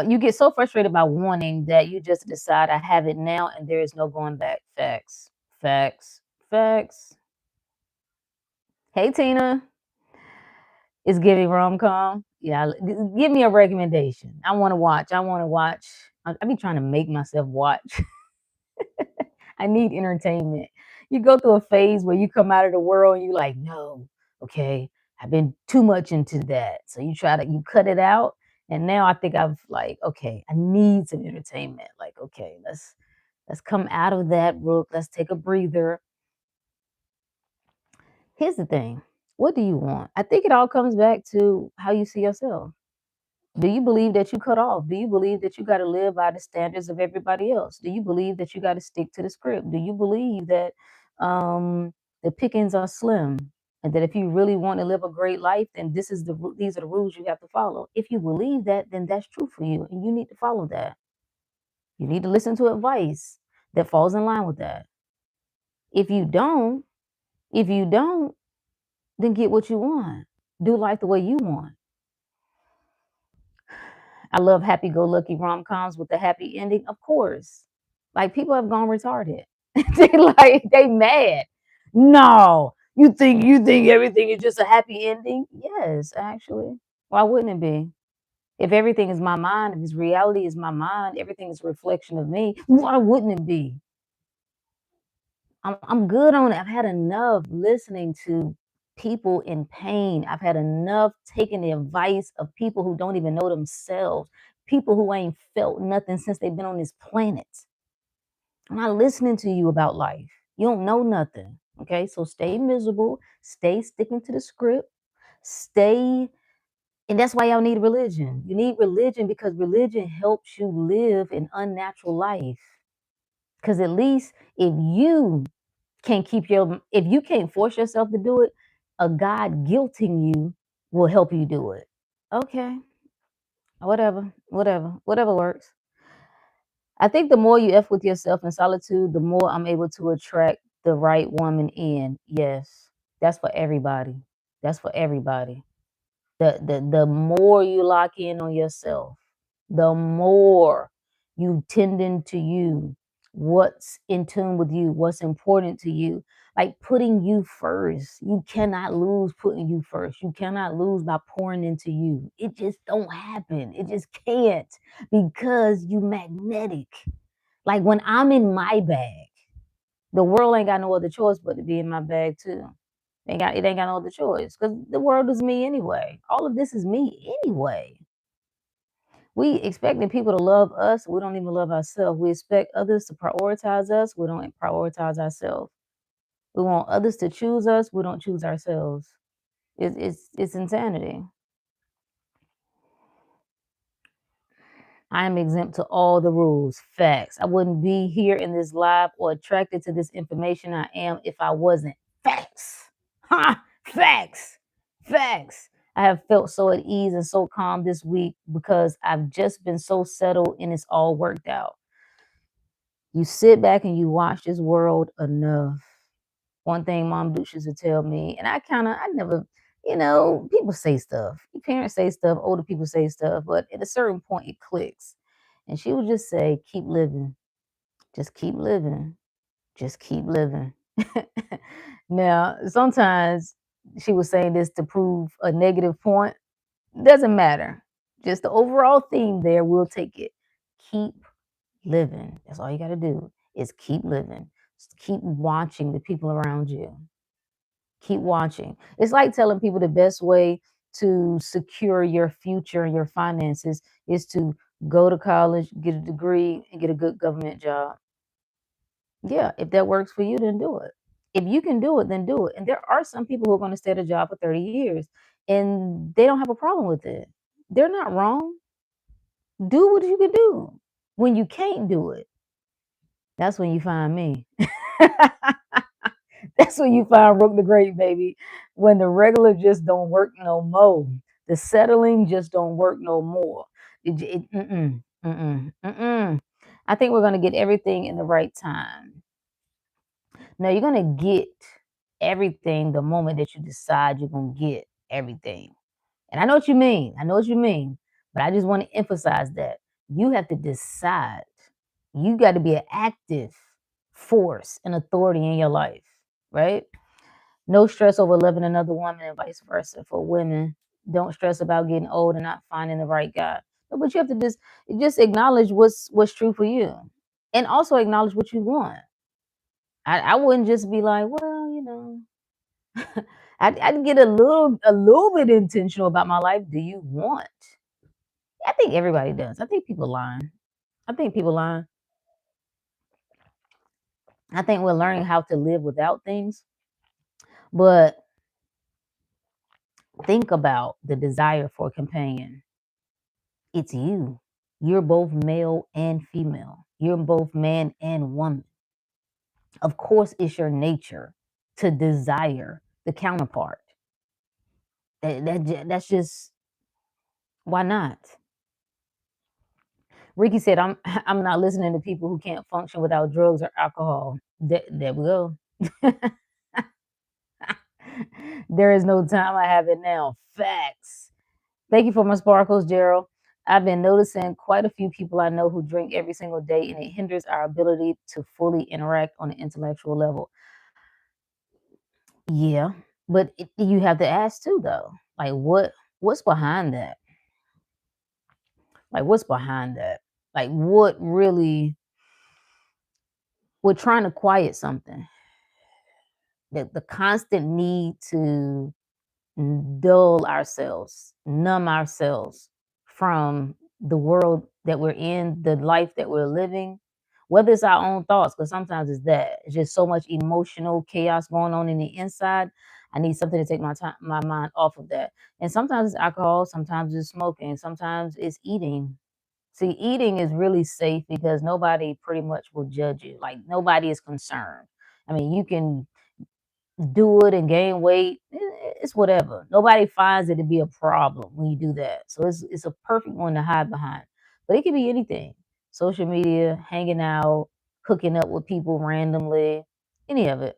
You get so frustrated by wanting that you just decide I have it now and there is no going back. Facts. Facts. Facts. Hey Tina. It's giving rom-com. Yeah, give me a recommendation. I want to watch. I want to watch. I be trying to make myself watch. I need entertainment. You go through a phase where you come out of the world and you like, no, okay, I've been too much into that. So you cut it out. And now I think I've like, okay, I need some entertainment. Like, okay, let's come out of that, Rook. Let's take a breather. Here's the thing. What do you want? I think it all comes back to how you see yourself. Do you believe that you cut off? Do you believe that you got to live by the standards of everybody else? Do you believe that you got to stick to the script? Do you believe that the pickings are slim and that if you really want to live a great life, then these are the rules you have to follow? If you believe that, then that's true for you, and you need to follow that. You need to listen to advice that falls in line with that. If you don't, if you don't, then get what you want. Do life the way you want. I love happy-go-lucky rom-coms with the happy ending, of course. Like people have gone retarded. they mad. No, you think everything is just a happy ending? Yes, actually. Why wouldn't it be? If everything is my mind, if this reality is my mind, everything is a reflection of me. Why wouldn't it be? I'm good on it. I've had enough listening to people in pain. I've had enough taking the advice of people who don't even know themselves, people who ain't felt nothing since they've been on this planet. I'm not listening to you about life. You don't know nothing. Okay, so stay miserable, stay sticking to the script, stay. And that's why y'all need religion. You need religion because religion helps you live an unnatural life. Because at least if you can't force yourself to do it, a God guilting you will help you do it. Okay, whatever works. I think the more you F with yourself in solitude, the more I'm able to attract the right woman in. Yes, that's for everybody. That's for everybody. The more you lock in on yourself, the more you tend into you, what's in tune with you, what's important to you, like putting you first. You cannot lose putting you first. You cannot lose by pouring into you. It just don't happen. It just can't, because you magnetic. Like when I'm in my bag, the world ain't got no other choice but to be in my bag too. It ain't got no other choice, because the world is me anyway. All of this is me anyway. We expecting people to love us. We don't even love ourselves. We expect others to prioritize us. We don't prioritize ourselves. We want others to choose us. We don't choose ourselves. It's insanity. I am exempt to all the rules. Facts. I wouldn't be here in this live or attracted to this information I am if I wasn't. Facts. Ha! Facts. Facts. I have felt so at ease and so calm this week because I've just been so settled and it's all worked out. You sit back and you watch this world enough. One thing Mom Duke used to tell me, and I never, people say stuff. Your parents say stuff, older people say stuff, but at a certain point it clicks. And she would just say, keep living. Just keep living. Just keep living. Now, sometimes she was saying this to prove a negative point. Doesn't matter. Just the overall theme there, we'll take it. Keep living. That's all you got to do is keep living. Just keep watching the people around you. Keep watching. It's like telling people the best way to secure your future and your finances is to go to college, get a degree, and get a good government job. Yeah, if that works for you, then do it. If you can do it, then do it. And there are some people who are going to stay at a job for 30 years and they don't have a problem with it. They're not wrong. Do what you can do. When you can't do it, that's when you find me. That's when you find Rook the Great, baby. When the regular just don't work no more. The settling just don't work no more. Mm-mm, mm-mm, mm-mm. I think we're going to get everything in the right time. No, you're going to get everything the moment that you decide you're going to get everything. And I know what you mean. I know what you mean. But I just want to emphasize that you have to decide. You got to be an active force and authority in your life, right? No stress over loving another woman and vice versa for women. Don't stress about getting old and not finding the right guy. No, but you have to just acknowledge what's true for you. And also acknowledge what you want. I wouldn't just be like, well, I'd get a little bit intentional about my life. Do you want? I think everybody does. I think people lying. I think people lying. I think we're learning how to live without things. But think about the desire for a companion. It's you. You're both male and female. You're both man and woman. Of course, it's your nature to desire the counterpart. That's just, why not? Ricky said, I'm not listening to people who can't function without drugs or alcohol. There we go. There is no time. I have it now. Facts. Thank you for my sparkles, Gerald. I've been noticing quite a few people I know who drink every single day, and it hinders our ability to fully interact on an intellectual level. Yeah, but you have to ask too, though. Like, what's behind that? Like, what's behind that? Like, what really? We're trying to quiet something. The constant need to dull ourselves, numb ourselves from the world that we're in, the life that we're living, whether it's our own thoughts, because sometimes it's that. It's just so much emotional chaos going on in the inside. I need something to take my mind off of that. And sometimes it's alcohol, sometimes it's smoking, sometimes it's eating. See, eating is really safe because nobody pretty much will judge you. Like nobody is concerned. I mean, you can do it and gain weight. It's whatever. Nobody finds it to be a problem when you do that. So it's a perfect one to hide behind. But it can be anything. Social media, hanging out, hooking up with people randomly, any of it.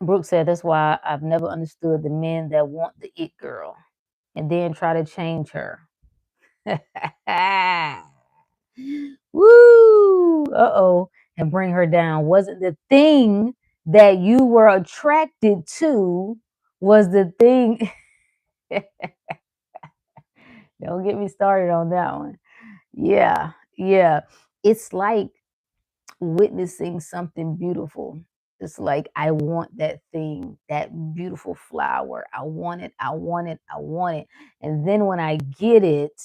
Brooke said that's why I've never understood the men that want the it girl and then try to change her. Woo! Uh-oh. And bring her down. Wasn't the thing that you were attracted to was the thing. Don't get me started on that one. Yeah, yeah. It's like witnessing something beautiful. It's like I want that thing, that beautiful flower. I want it, I want it, I want it. And then when I get it,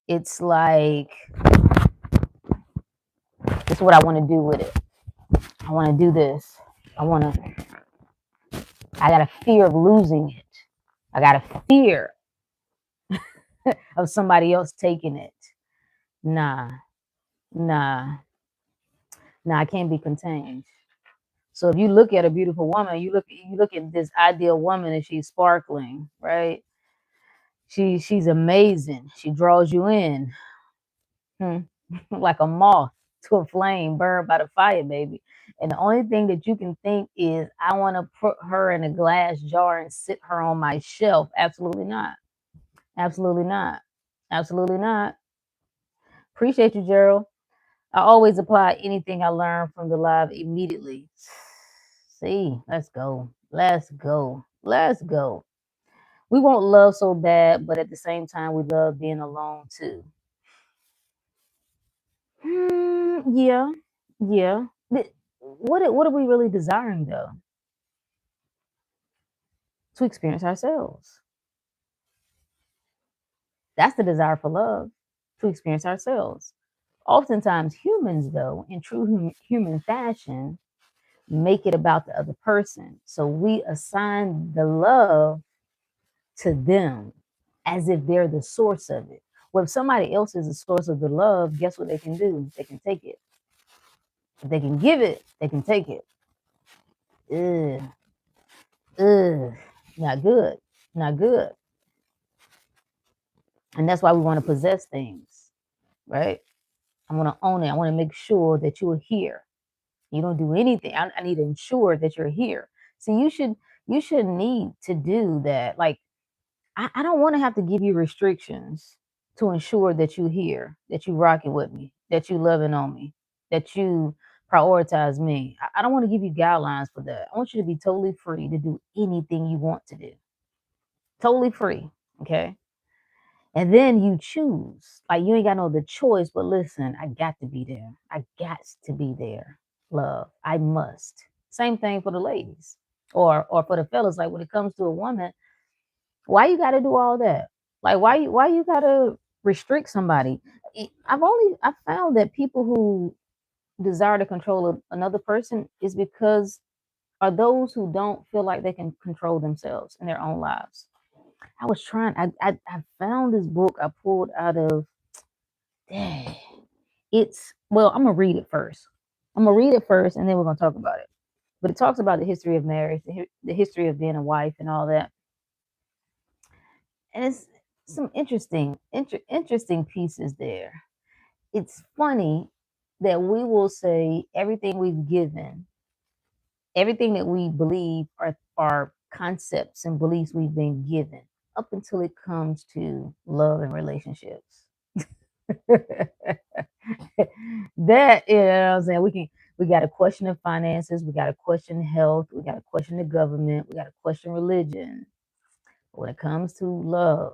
it's like this is what I want to do with it. I want to do this. I want to I got a fear of losing it. I got a fear of somebody else taking it. Nah, nah, nah, I can't be contained. So if you look at a beautiful woman, you look at this ideal woman and she's sparkling, right? She's amazing. She draws you in, hmm, like a moth to a flame burned by the fire, baby. And the only thing that you can think is, I want to put her in a glass jar and sit her on my shelf. Absolutely not. Absolutely not. Absolutely not. Appreciate you, Gerald. I always apply anything I learn from the live immediately. See, let's go. Let's go. Let's go. We want love so bad, but at the same time, we love being alone too. Yeah, yeah. What are we really desiring though? To experience ourselves. That's the desire for love, to experience ourselves. Oftentimes, humans, though, in true human fashion, make it about the other person. So we assign the love to them as if they're the source of it. Well, if somebody else is the source of the love, guess what they can do? They can take it. If they can give it, they can take it. Ugh, ugh, not good, not good. And that's why we want to possess things, right? I want to own it. I want to make sure that you are here. You don't do anything. I need to ensure that you're here. See, you should need to do that. Like I don't want to have to give you restrictions to ensure that you here, that you rocking with me, that you loving on me, that you prioritize me. I don't want to give you guidelines for that. I want you to be totally free to do anything you want to do. Totally free. Okay. And then you choose. Like you ain't got no other choice, but listen, I got to be there. I got to be there. Love. I must. Same thing for the ladies. Or for the fellas. Like when it comes to a woman, why you gotta do all that? Like why you gotta restrict somebody? I found that people who desire to control another person is because are those who don't feel like they can control themselves in their own lives. I was trying. I found this book I pulled out of. Dang, it's well. I'm gonna read it first. I'm gonna read it first, and then we're gonna talk about it. But it talks about the history of marriage, the history of being a wife, and all that. And it's some interesting pieces there. It's funny that we will say everything we've given, everything that we believe are concepts and beliefs we've been given up until it comes to love and relationships. That, you know what I'm saying? We got to question the finances, we got to question health, we got to question the government, we got to question religion. But when it comes to love,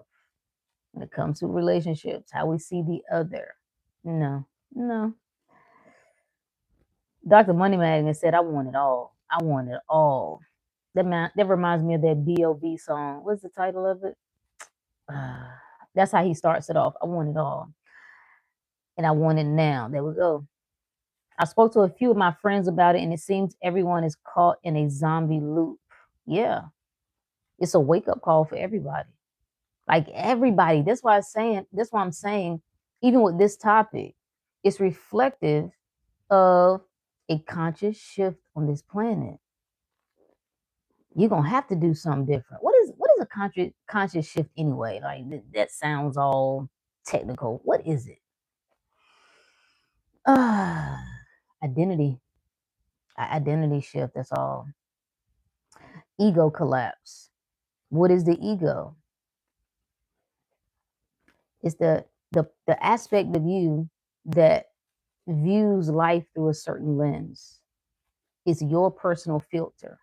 when it comes to relationships, how we see the other, no, no. Dr. Moneyman said, "I want it all. I want it all." That reminds me of that B.O.B. song. What's the title of it? Uh, that's how he starts it off. I want it all, and I want it now. There we go. I spoke to a few of my friends about it, and it seems everyone is caught in a zombie loop. Yeah, it's a wake up call for everybody. Like everybody. That's why I'm saying, even with this topic, it's reflective of a conscious shift on this planet. You're gonna have to do something different. What is a conscious shift anyway? Like that sounds all technical. What is it? Ah, identity. Identity shift. That's all. Ego collapse. What is the ego? It's the aspect of you that views life through a certain lens. It's your personal filter.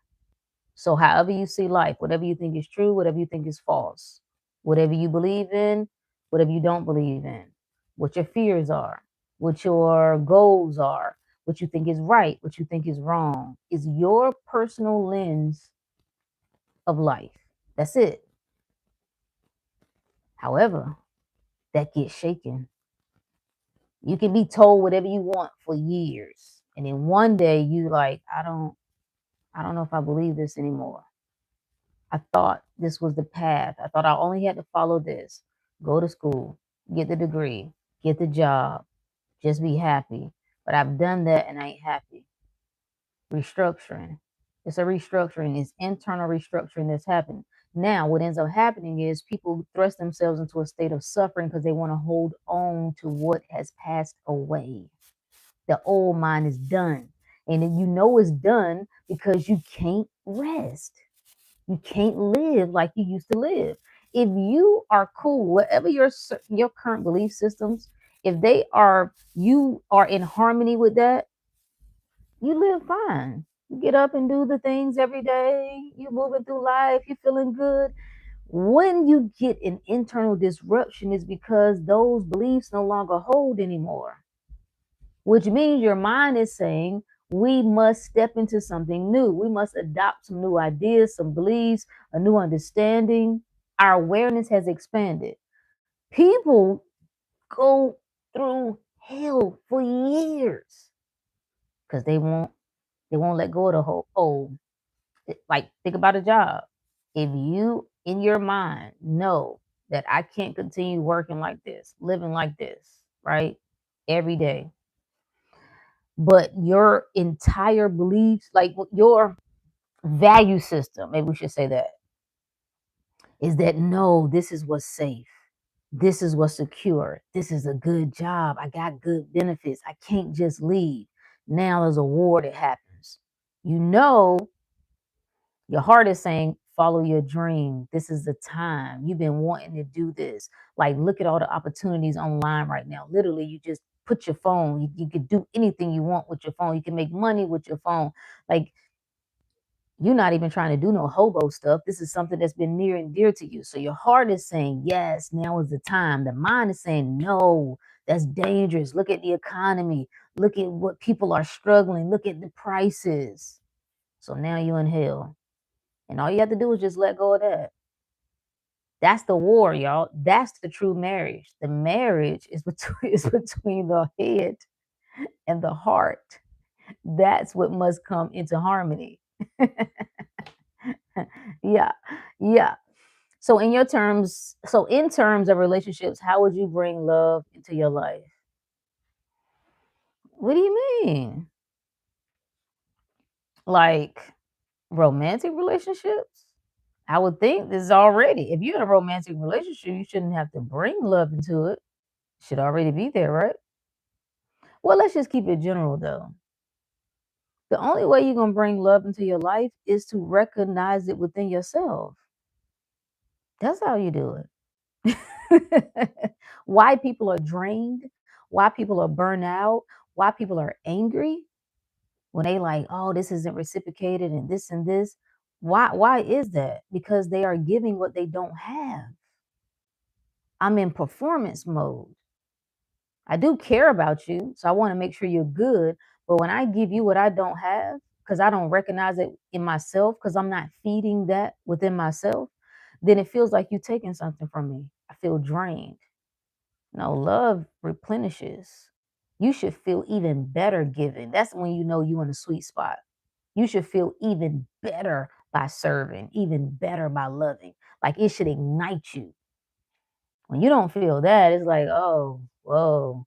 So however you see life, whatever you think is true, whatever you think is false, whatever you believe in, whatever you don't believe in, what your fears are, what your goals are, what you think is right, what you think is wrong, is your personal lens of life. That's it. However, that gets shaken. You can be told whatever you want for years. And then one day you like, I don't know if I believe this anymore. I thought this was the path. I thought I only had to follow this. Go to school, get the degree, get the job, just be happy. But I've done that and I ain't happy. Restructuring. It's a restructuring. It's internal restructuring that's happening. Now, what ends up happening is people thrust themselves into a state of suffering because they want to hold on to what has passed away. The old mind is done. And then you know it's done because you can't rest. You can't live like you used to live. If you are cool, whatever your current belief systems, if you are in harmony with that, you live fine. You get up and do the things every day. You're moving through life. You're feeling good. When you get an internal disruption, is because those beliefs no longer hold anymore, which means your mind is saying, we must step into something new. We must adopt some new ideas, some beliefs, a new understanding. Our awareness has expanded. People go through hell for years because they won't let go of the whole old. Like, think about a job. If you in your mind know that I can't continue working like this, living like this, right? Every day, but your entire beliefs, like your value system, maybe we should say that, is that no, this is what's safe. This is what's secure. This is a good job. I got good benefits. I can't just leave. Now there's a war that happens. You know, your heart is saying, follow your dream. This is the time. You've been wanting to do this. Like, look at all the opportunities online right now. Literally, you just put your phone. You can do anything you want with your phone. You can make money with your phone. Like, you're not even trying to do no hobo stuff. This is something that's been near and dear to you. So your heart is saying, yes, now is the time. The mind is saying, no, that's dangerous. Look at the economy. Look at what people are struggling. Look at the prices. So now you're in hell. And all you have to do is just let go of that. That's the war, y'all. That's the true marriage. The marriage is between the head and the heart. That's what must come into harmony. Yeah. Yeah. In terms of relationships, how would you bring love into your life? What do you mean? Like romantic relationships? I would think this is already, if you're in a romantic relationship, you shouldn't have to bring love into it. It should already be there, right? Well, let's just keep it general though. The only way you're going to bring love into your life is to recognize it within yourself. That's how you do it. Why people are drained, why people are burnt out, why people are angry when they like, oh, this isn't reciprocated and this and this. Why is that? Because they are giving what they don't have. I'm in performance mode. I do care about you, so I want to make sure you're good. But when I give you what I don't have, because I don't recognize it in myself, because I'm not feeding that within myself, then it feels like you're taking something from me. I feel drained. No, love replenishes. You should feel even better giving. That's when you know you're in a sweet spot. You should feel even better by serving, even better by loving. Like it should ignite you. When you don't feel that, it's like, oh, whoa.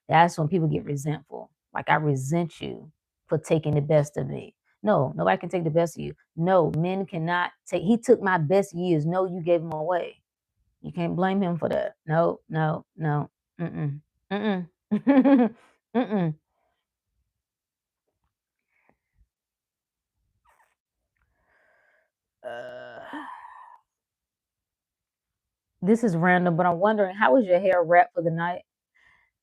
That's when people get resentful. Like, I resent you for taking the best of me. No, nobody can take the best of you. No, men cannot take, he took my best years. No, you gave them away. You can't blame him for that. No, no, no. Mm-mm. Mm-mm. Mm-mm. Uh, this is random, but I'm wondering, how is your hair wrapped for the night?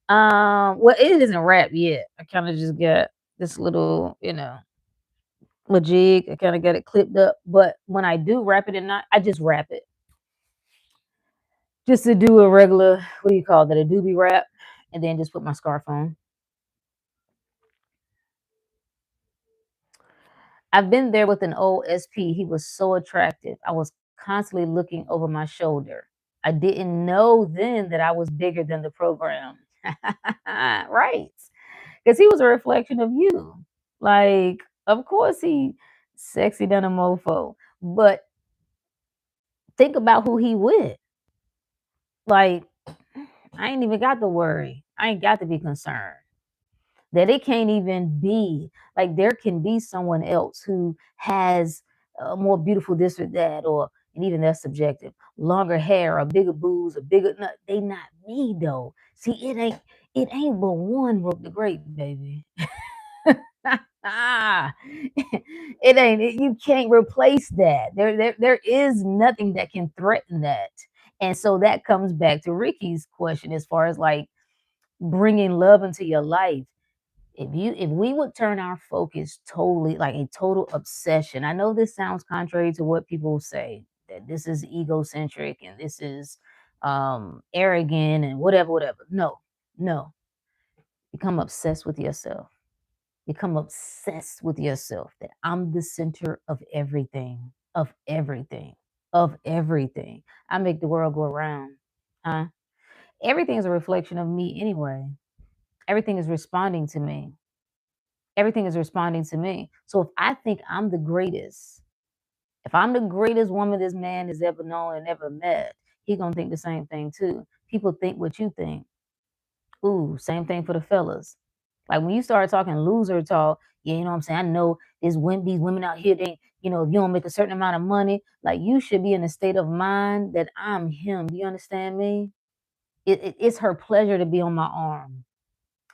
Well, it isn't wrapped yet. I kind of just got this little, jig. I kind of got it clipped up. But when I do wrap it at night, I just wrap it just to do a regular, what do you call that? A doobie wrap, and then just put my scarf on. I've been there with an old SP. He was so attractive. I was constantly looking over my shoulder. I didn't know then that I was bigger than the program. Right. Because he was a reflection of you. Like, of course he sexy than a mofo. But think about who he with. Like, I ain't even got to worry. I ain't got to be concerned. That it can't even be like there can be someone else who has a more beautiful this or that, or and even that's subjective. Longer hair, or bigger boobs, or bigger. No, they not me though. See, it ain't but one broke the great baby. Ah, it ain't. You can't replace that. There is nothing that can threaten that. And so that comes back to Ricky's question as far as like bringing love into your life. If we would turn our focus totally, like a total obsession. I know this sounds contrary to what people say, that this is egocentric and this is arrogant and whatever. No, no. Become obsessed with yourself. Become obsessed with yourself, that I'm the center of everything, of everything, of everything. I make the world go around. Huh? Everything is a reflection of me anyway. Everything is responding to me. Everything is responding to me. So if I think I'm the greatest, if I'm the greatest woman this man has ever known and ever met, he gonna think the same thing too. People think what you think. Ooh, same thing for the fellas. Like when you start talking loser talk, yeah, you know what I'm saying? I know these women out here, they, if you don't make a certain amount of money, like you should be in a state of mind that I'm him. Do you understand me? It's her pleasure to be on my arm.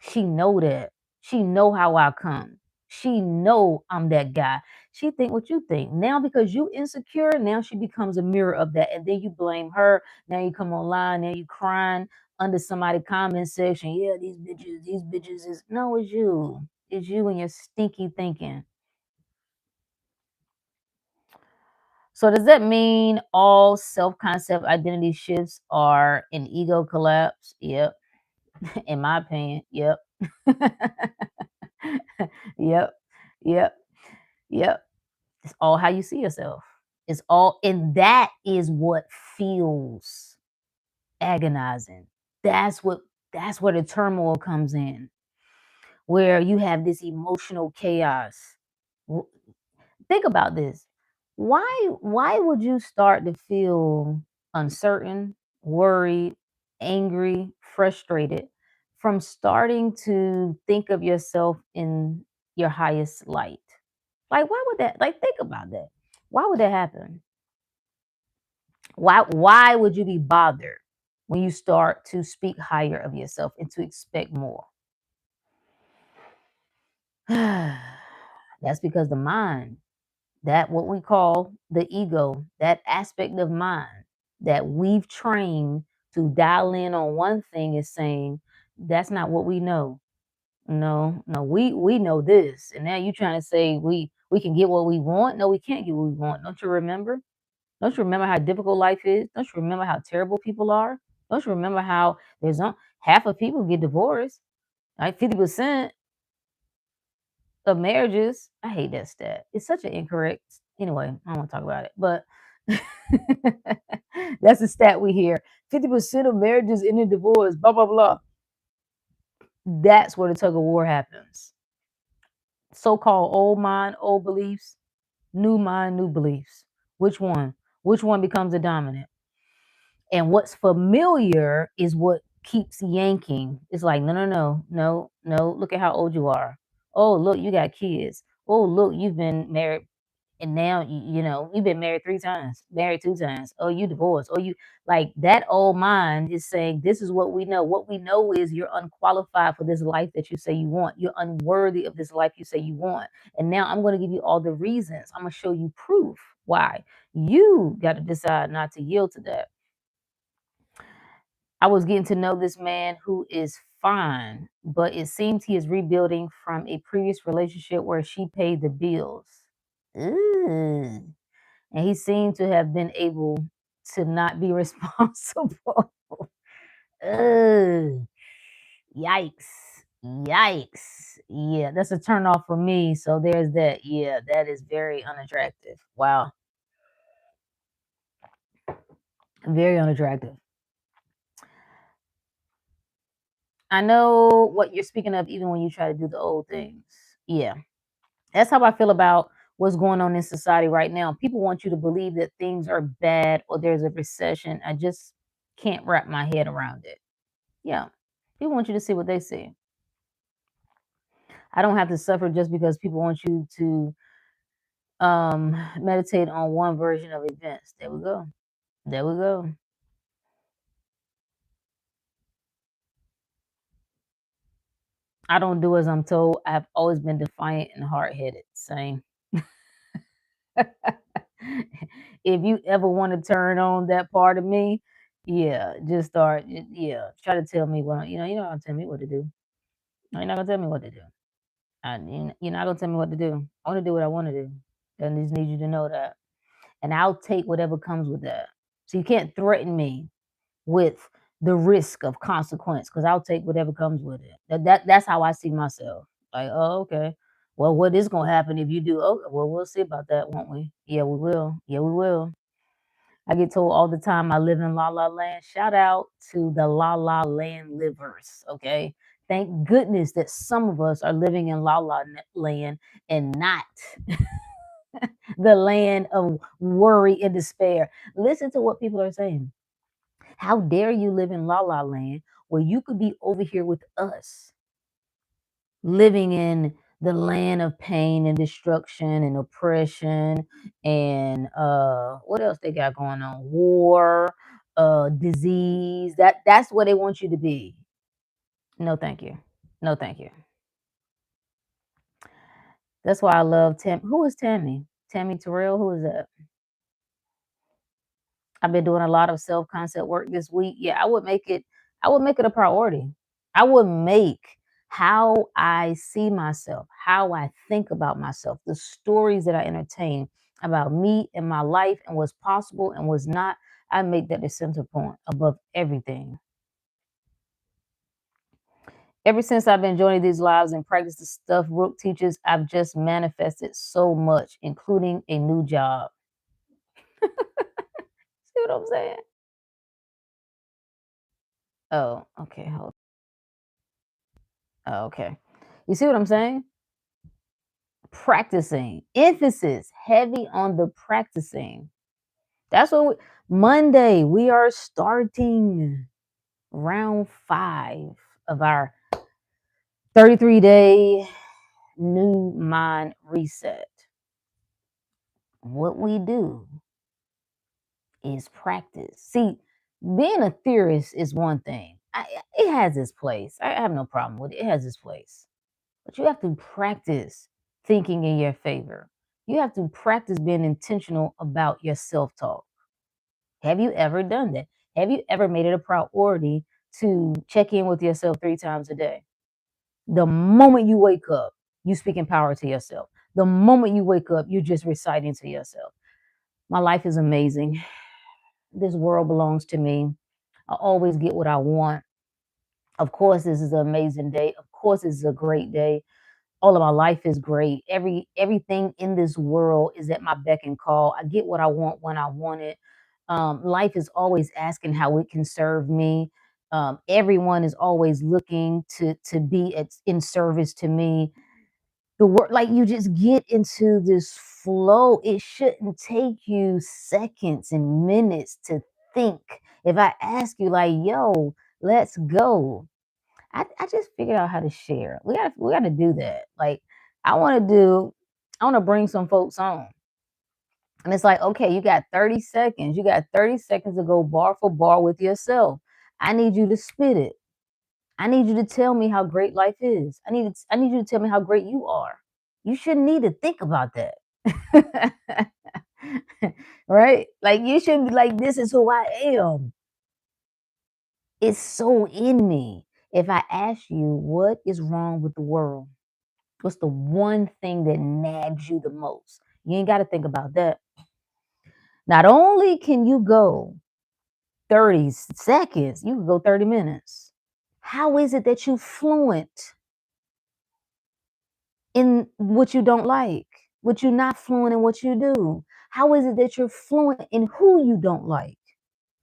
She know that. She know how I come. She know I'm that guy. She think what you think. Now because you insecure, now she becomes a mirror of that. And then you blame her. Now you come online, now you crying under somebody comment section. Yeah, these bitches is no, it's you. It's you and your stinky thinking. So does that mean all self-concept identity shifts are an ego collapse? Yep. In my opinion, yep. Yep. Yep. Yep. It's all how you see yourself. It's all, and that is what feels agonizing. That's what, that's where the turmoil comes in, where you have this emotional chaos. Think about this. Why would you start to feel uncertain, worried, angry, frustrated from starting to think of yourself in your highest light? Like why would that, like think about that. Why would that happen? Why would you be bothered when you start to speak higher of yourself and to expect more? That's because the mind, that what we call the ego, that aspect of mind that we've trained to dial in on one thing is saying that's not what we know. No, no, we know this, and now you trying to say we can get what we want. No, we can't get what we want. Don't you remember? Don't you remember how difficult life is? Don't you remember how terrible people are? Don't you remember how half of people get divorced? Like 50% of marriages. I hate that stat. It's such an incorrect. Anyway, I don't want to talk about it, but that's the stat we hear. 50% of marriages end in divorce. Blah blah blah. That's where the tug of war happens. So-called old mind, old beliefs, new mind, new beliefs. Which one? Which one becomes the dominant? And what's familiar is what keeps yanking. It's like, no, no, no, no, no. Look at how old you are. Oh, look, you got kids. Oh, look, you've been married, and now you've been married 3 times, married 2 times. Oh, you divorced. Oh, you like that old mind is saying this is what we know. What we know is you're unqualified for this life that you say you want. You're unworthy of this life you say you want. And now I'm going to give you all the reasons. I'm going to show you proof why. You got to decide not to yield to that. I was getting to know this man who is fine, but it seems he is rebuilding from a previous relationship where she paid the bills. Ooh. And he seemed to have been able to not be responsible. Ugh. Yikes. Yikes. Yeah, that's a turn off for me. So there's that. Yeah, that is very unattractive. Wow. Very unattractive. I know what you're speaking of, even when you try to do the old things. Yeah. That's how I feel about what's going on in society right now. People want you to believe that things are bad or there's a recession. I just can't wrap my head around it. Yeah. People want you to see what they see. I don't have to suffer just because people want you to meditate on one version of events. There we go. There we go. I don't do as I'm told. I've always been defiant and hard headed. Same. If you ever want to turn on that part of me, yeah, just start. Yeah, try to tell me what you're not gonna tell me what to do. No, you're not gonna tell me what to do. You're not gonna tell me what to do. I want to do what I want to do. And I just need you to know that, and I'll take whatever comes with that. So you can't threaten me with the risk of consequence because I'll take whatever comes with it. That's how I see myself. Like, oh, okay. Well, what is gonna happen if you do? Oh, well, we'll see about that, won't we? Yeah, we will. Yeah, we will. I get told all the time I live in La La Land. Shout out to the La La Land livers. Okay. Thank goodness that some of us are living in La La Land and not the land of worry and despair. Listen to what people are saying. How dare you live in La La Land where you could be over here with us, living in the land of pain and destruction and oppression and what else they got going on? War, disease. That's where they want you to be. No, thank you. No, thank you. That's why I love Tam. Who is Tammy? Tammy Terrell. Who is that? I've been doing a lot of self-concept work this week. Yeah, I would make it a priority. I would make how I see myself, how I think about myself, the stories that I entertain about me and my life and what's possible and what's not. I make that the center point above everything. Ever since I've been joining these lives and practice the stuff Rook teaches, I've just manifested so much, including a new job. See what I'm saying? Oh, okay. Hold. Oh, okay. You see what I'm saying? Practicing. Emphasis heavy on the practicing. That's what Monday we are starting round 5 of our 33-day new mind reset. What we do is practice. See, being a theorist is one thing. It has its place. I have no problem with it. It has its place. But you have to practice thinking in your favor. You have to practice being intentional about your self talk. Have you ever done that? Have you ever made it a priority to check in with yourself 3 times a day? The moment you wake up, you speak in power to yourself. The moment you wake up, you're just reciting to yourself. My life is amazing. This world belongs to me. I always get what I want. Of course, this is an amazing day. Of course, this is a great day. All of my life is great. Everything in this world is at my beck and call. I get what I want when I want it. Life is always asking how it can serve me. Everyone is always looking to be in service to me. The work, like you just get into this flow. It shouldn't take you seconds and minutes to think. If I ask you like, yo, let's go. I just figured out how to share. We gotta do that. Like I wanna bring some folks on. And it's like, okay, you got 30 seconds. You got 30 seconds to go bar for bar with yourself. I need you to spit it. I need you to tell me how great life is. I need you to tell me how great you are. You shouldn't need to think about that. Right? Like you shouldn't be like, this is who I am. It's so in me. If I ask you what is wrong with the world, what's the one thing that nags you the most? You ain't got to think about that. Not only can you go 30 seconds, you can go 30 minutes. How is it that you fluent in what you don't like? What you're not fluent in what you do? How is it that you're fluent in who you don't like?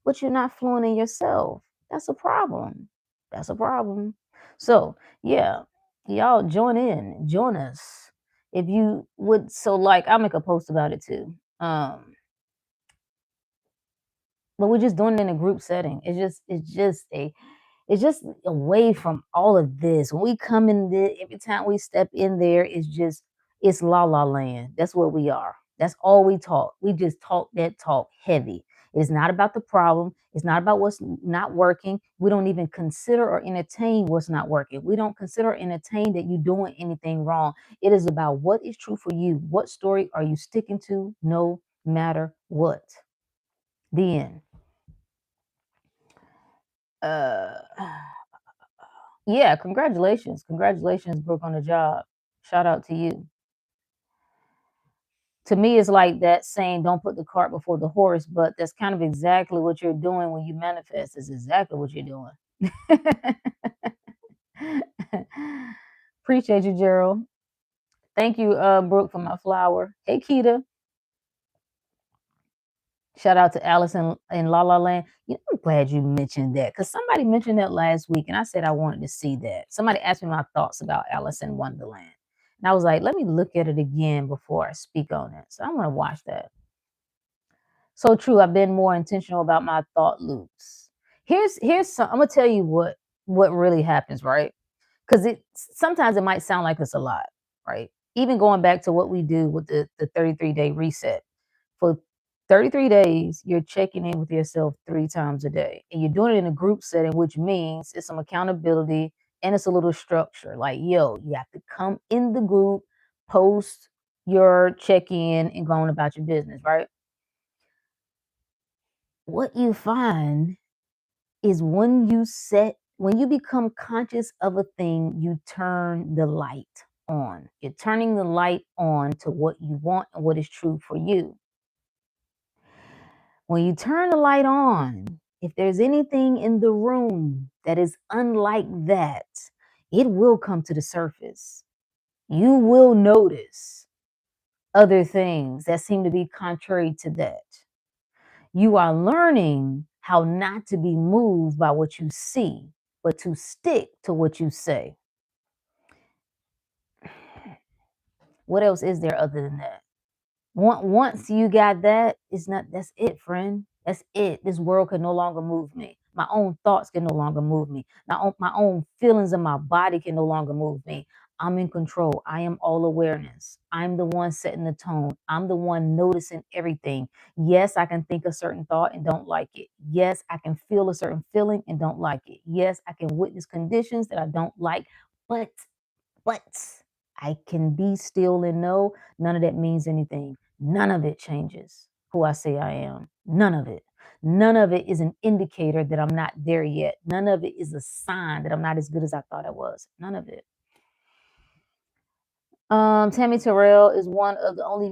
But you're not fluent in yourself. That's a problem. That's a problem. So, yeah, y'all join us. If you would so like I'll make a post about it too. But we're just doing it in a group setting. It's just away from all of this. When we come in there, every time we step in there, it's la la land. That's what we are. That's all we talk. We just talk that talk heavy. It's not about the problem. It's not about what's not working. We don't even consider or entertain what's not working. We don't consider or entertain that you're doing anything wrong. It is about what is true for you. What story are you sticking to no matter what? The end. Uh Yeah, congratulations. Congratulations, Brooke, on the job. Shout out to you. To me, it's like that saying, don't put the cart before the horse, but that's kind of exactly what you're doing when you manifest. It's exactly what you're doing. Appreciate you, Gerald. Thank you, Brooke, for my flower. Hey, Keita. Shout out to Allison in La La Land. You know, I'm glad you mentioned that because somebody mentioned that last week, and I said I wanted to see that. Somebody asked me my thoughts about Alice in Wonderland, and I was like, let me look at it again before I speak on it. So I'm gonna watch that. So true. I've been more intentional about my thought loops. Here's some. I'm gonna tell you what really happens, right? Because it sometimes it might sound like it's a lot, right? Even going back to what we do with the 33-day reset for 33 days, you're checking in with yourself 3 times a day. And you're doing it in a group setting, which means it's some accountability and it's a little structure. Like, yo, you have to come in the group, post your check in, and go on about your business, right? What you find is when you become conscious of a thing, you turn the light on. You're turning the light on to what you want and what is true for you. When you turn the light on, if there's anything in the room that is unlike that, it will come to the surface. You will notice other things that seem to be contrary to that. You are learning how not to be moved by what you see, but to stick to what you say. What else is there other than that? Once you got that, it's not that's it, friend. That's it. This world can no longer move me. My own thoughts can no longer move me. My own feelings in my body can no longer move me. I'm in control. I am all awareness. I'm the one setting the tone. I'm the one noticing everything. Yes, I can think a certain thought and don't like it. Yes, I can feel a certain feeling and don't like it. Yes, I can witness conditions that I don't like, but but I can be still and know none of that means anything. None of it changes who I say I am. None of it. None of it is an indicator that I'm not there yet. None of it is a sign that I'm not as good as I thought I was. None of it. Tammy Terrell is one of the only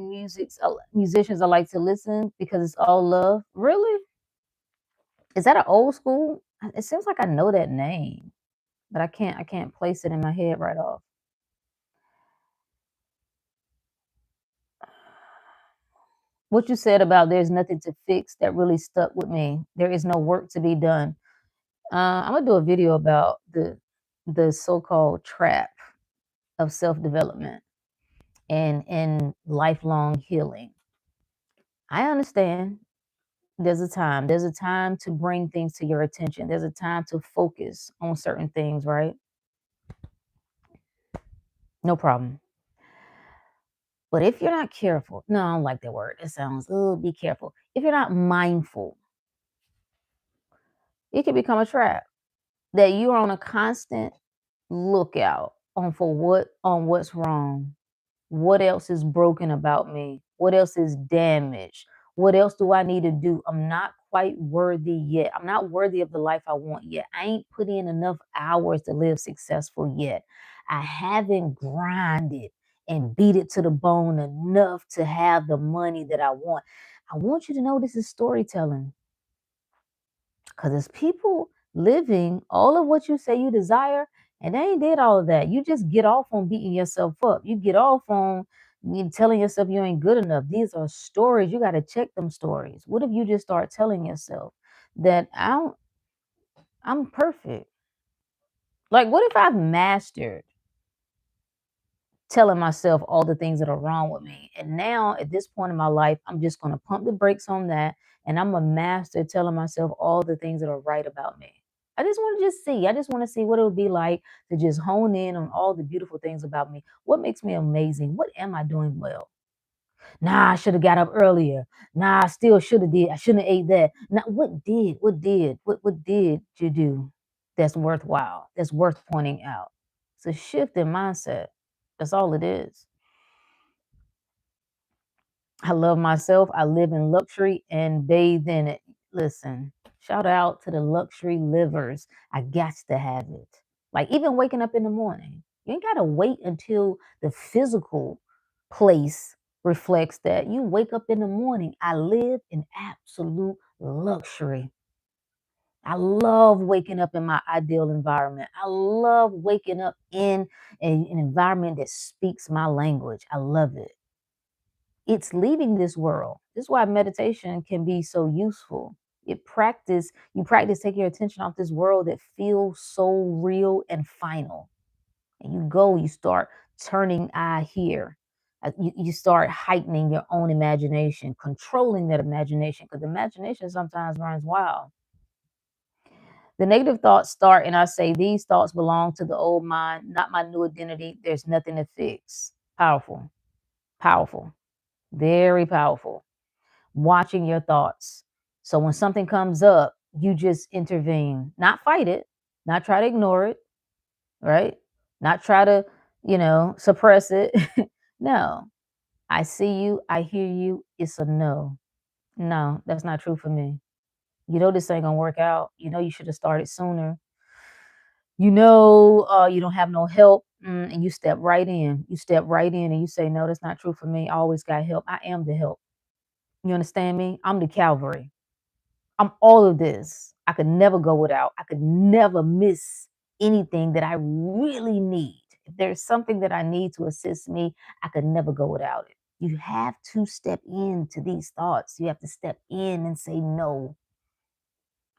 musicians I like to listen because it's all love. Really? Is that an old school? It seems like I know that name, but I can't place it in my head right off. What you said about there's nothing to fix that really stuck with me. There is no work to be done. I'm gonna do a video about the so-called trap of self-development and lifelong healing. I understand There's a time. There's a time to bring things to your attention. There's a time to focus on certain things, right? No problem. But if you're not careful, no, I don't like that word. It sounds, oh, be careful. If you're not mindful, it can become a trap that you're on a constant lookout on what's wrong. What else is broken about me? What else is damaged? What else do I need to do? I'm not quite worthy yet. I'm not worthy of the life I want yet. I ain't put in enough hours to live successful yet. I haven't grinded and beat it to the bone enough to have the money that I want. I want you to know this is storytelling. Because there's people living all of what you say you desire, and they ain't did all of that. You just get off on beating yourself up. You get off on you telling yourself you ain't good enough. These are stories. You got to check them stories. What if you just start telling yourself that I'm perfect? Like, what if I've mastered telling myself all the things that are wrong with me? And now at this point in my life, I'm just going to pump the brakes on that. And I'm a master telling myself all the things that are right about me. I just want to just see. I just want to see what it would be like to just hone in on all the beautiful things about me. What makes me amazing? What am I doing well? Nah, I should have got up earlier. Nah, I still should have did. I shouldn't have ate that. Now, what did you do that's worthwhile? That's worth pointing out. It's a shift in mindset. That's all it is. I love myself. I live in luxury and bathe in it. Listen, shout out to the luxury livers. I got to have it. Like even waking up in the morning, you ain't got to wait until the physical place reflects that. You wake up in the morning. I live in absolute luxury. I love waking up in my ideal environment. I love waking up in an environment that speaks my language. I love it. It's leaving this world. This is why meditation can be so useful. You practice taking your attention off this world that feels so real and final. And you start turning eye here. You start heightening your own imagination, controlling that imagination, because imagination sometimes runs wild. The negative thoughts start, and I say, these thoughts belong to the old mind, not my new identity. There's nothing to fix. Powerful, powerful, very powerful. Watching your thoughts. So when something comes up, you just intervene, not fight it, not try to ignore it, right? Not try to, suppress it. No, I see you, I hear you. It's a no. No, that's not true for me. You know this ain't gonna work out. You know you should have started sooner. You don't have no help, and you step right in. You step right in and you say, no, that's not true for me. I always got help. I am the help. You understand me? I'm the Calvary. I'm all of this. I could never go without. I could never miss anything that I really need. If there's something that I need to assist me, I could never go without it. You have to step into these thoughts. You have to step in and say no.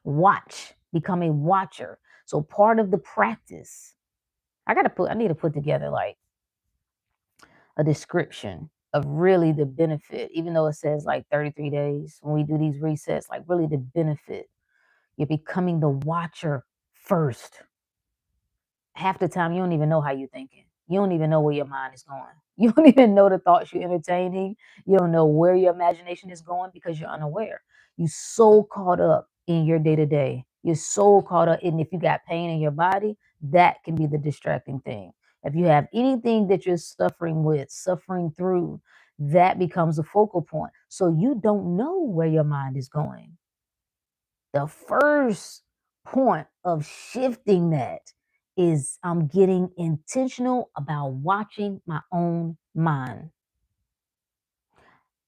Watch, become a watcher. So part of the practice, I need to put together like a description of really the benefit, even though it says like 33 days when we do these resets, like really the benefit. You're becoming the watcher first. Half the time, you don't even know how you're thinking. You don't even know where your mind is going. You don't even know the thoughts you're entertaining. You don't know where your imagination is going because you're unaware. You're so caught up in your day to day. You're so caught up in if you got pain in your body, that can be the distracting thing. If you have anything that you're suffering through, that becomes a focal point. So you don't know where your mind is going. The first point of shifting that is I'm getting intentional about watching my own mind.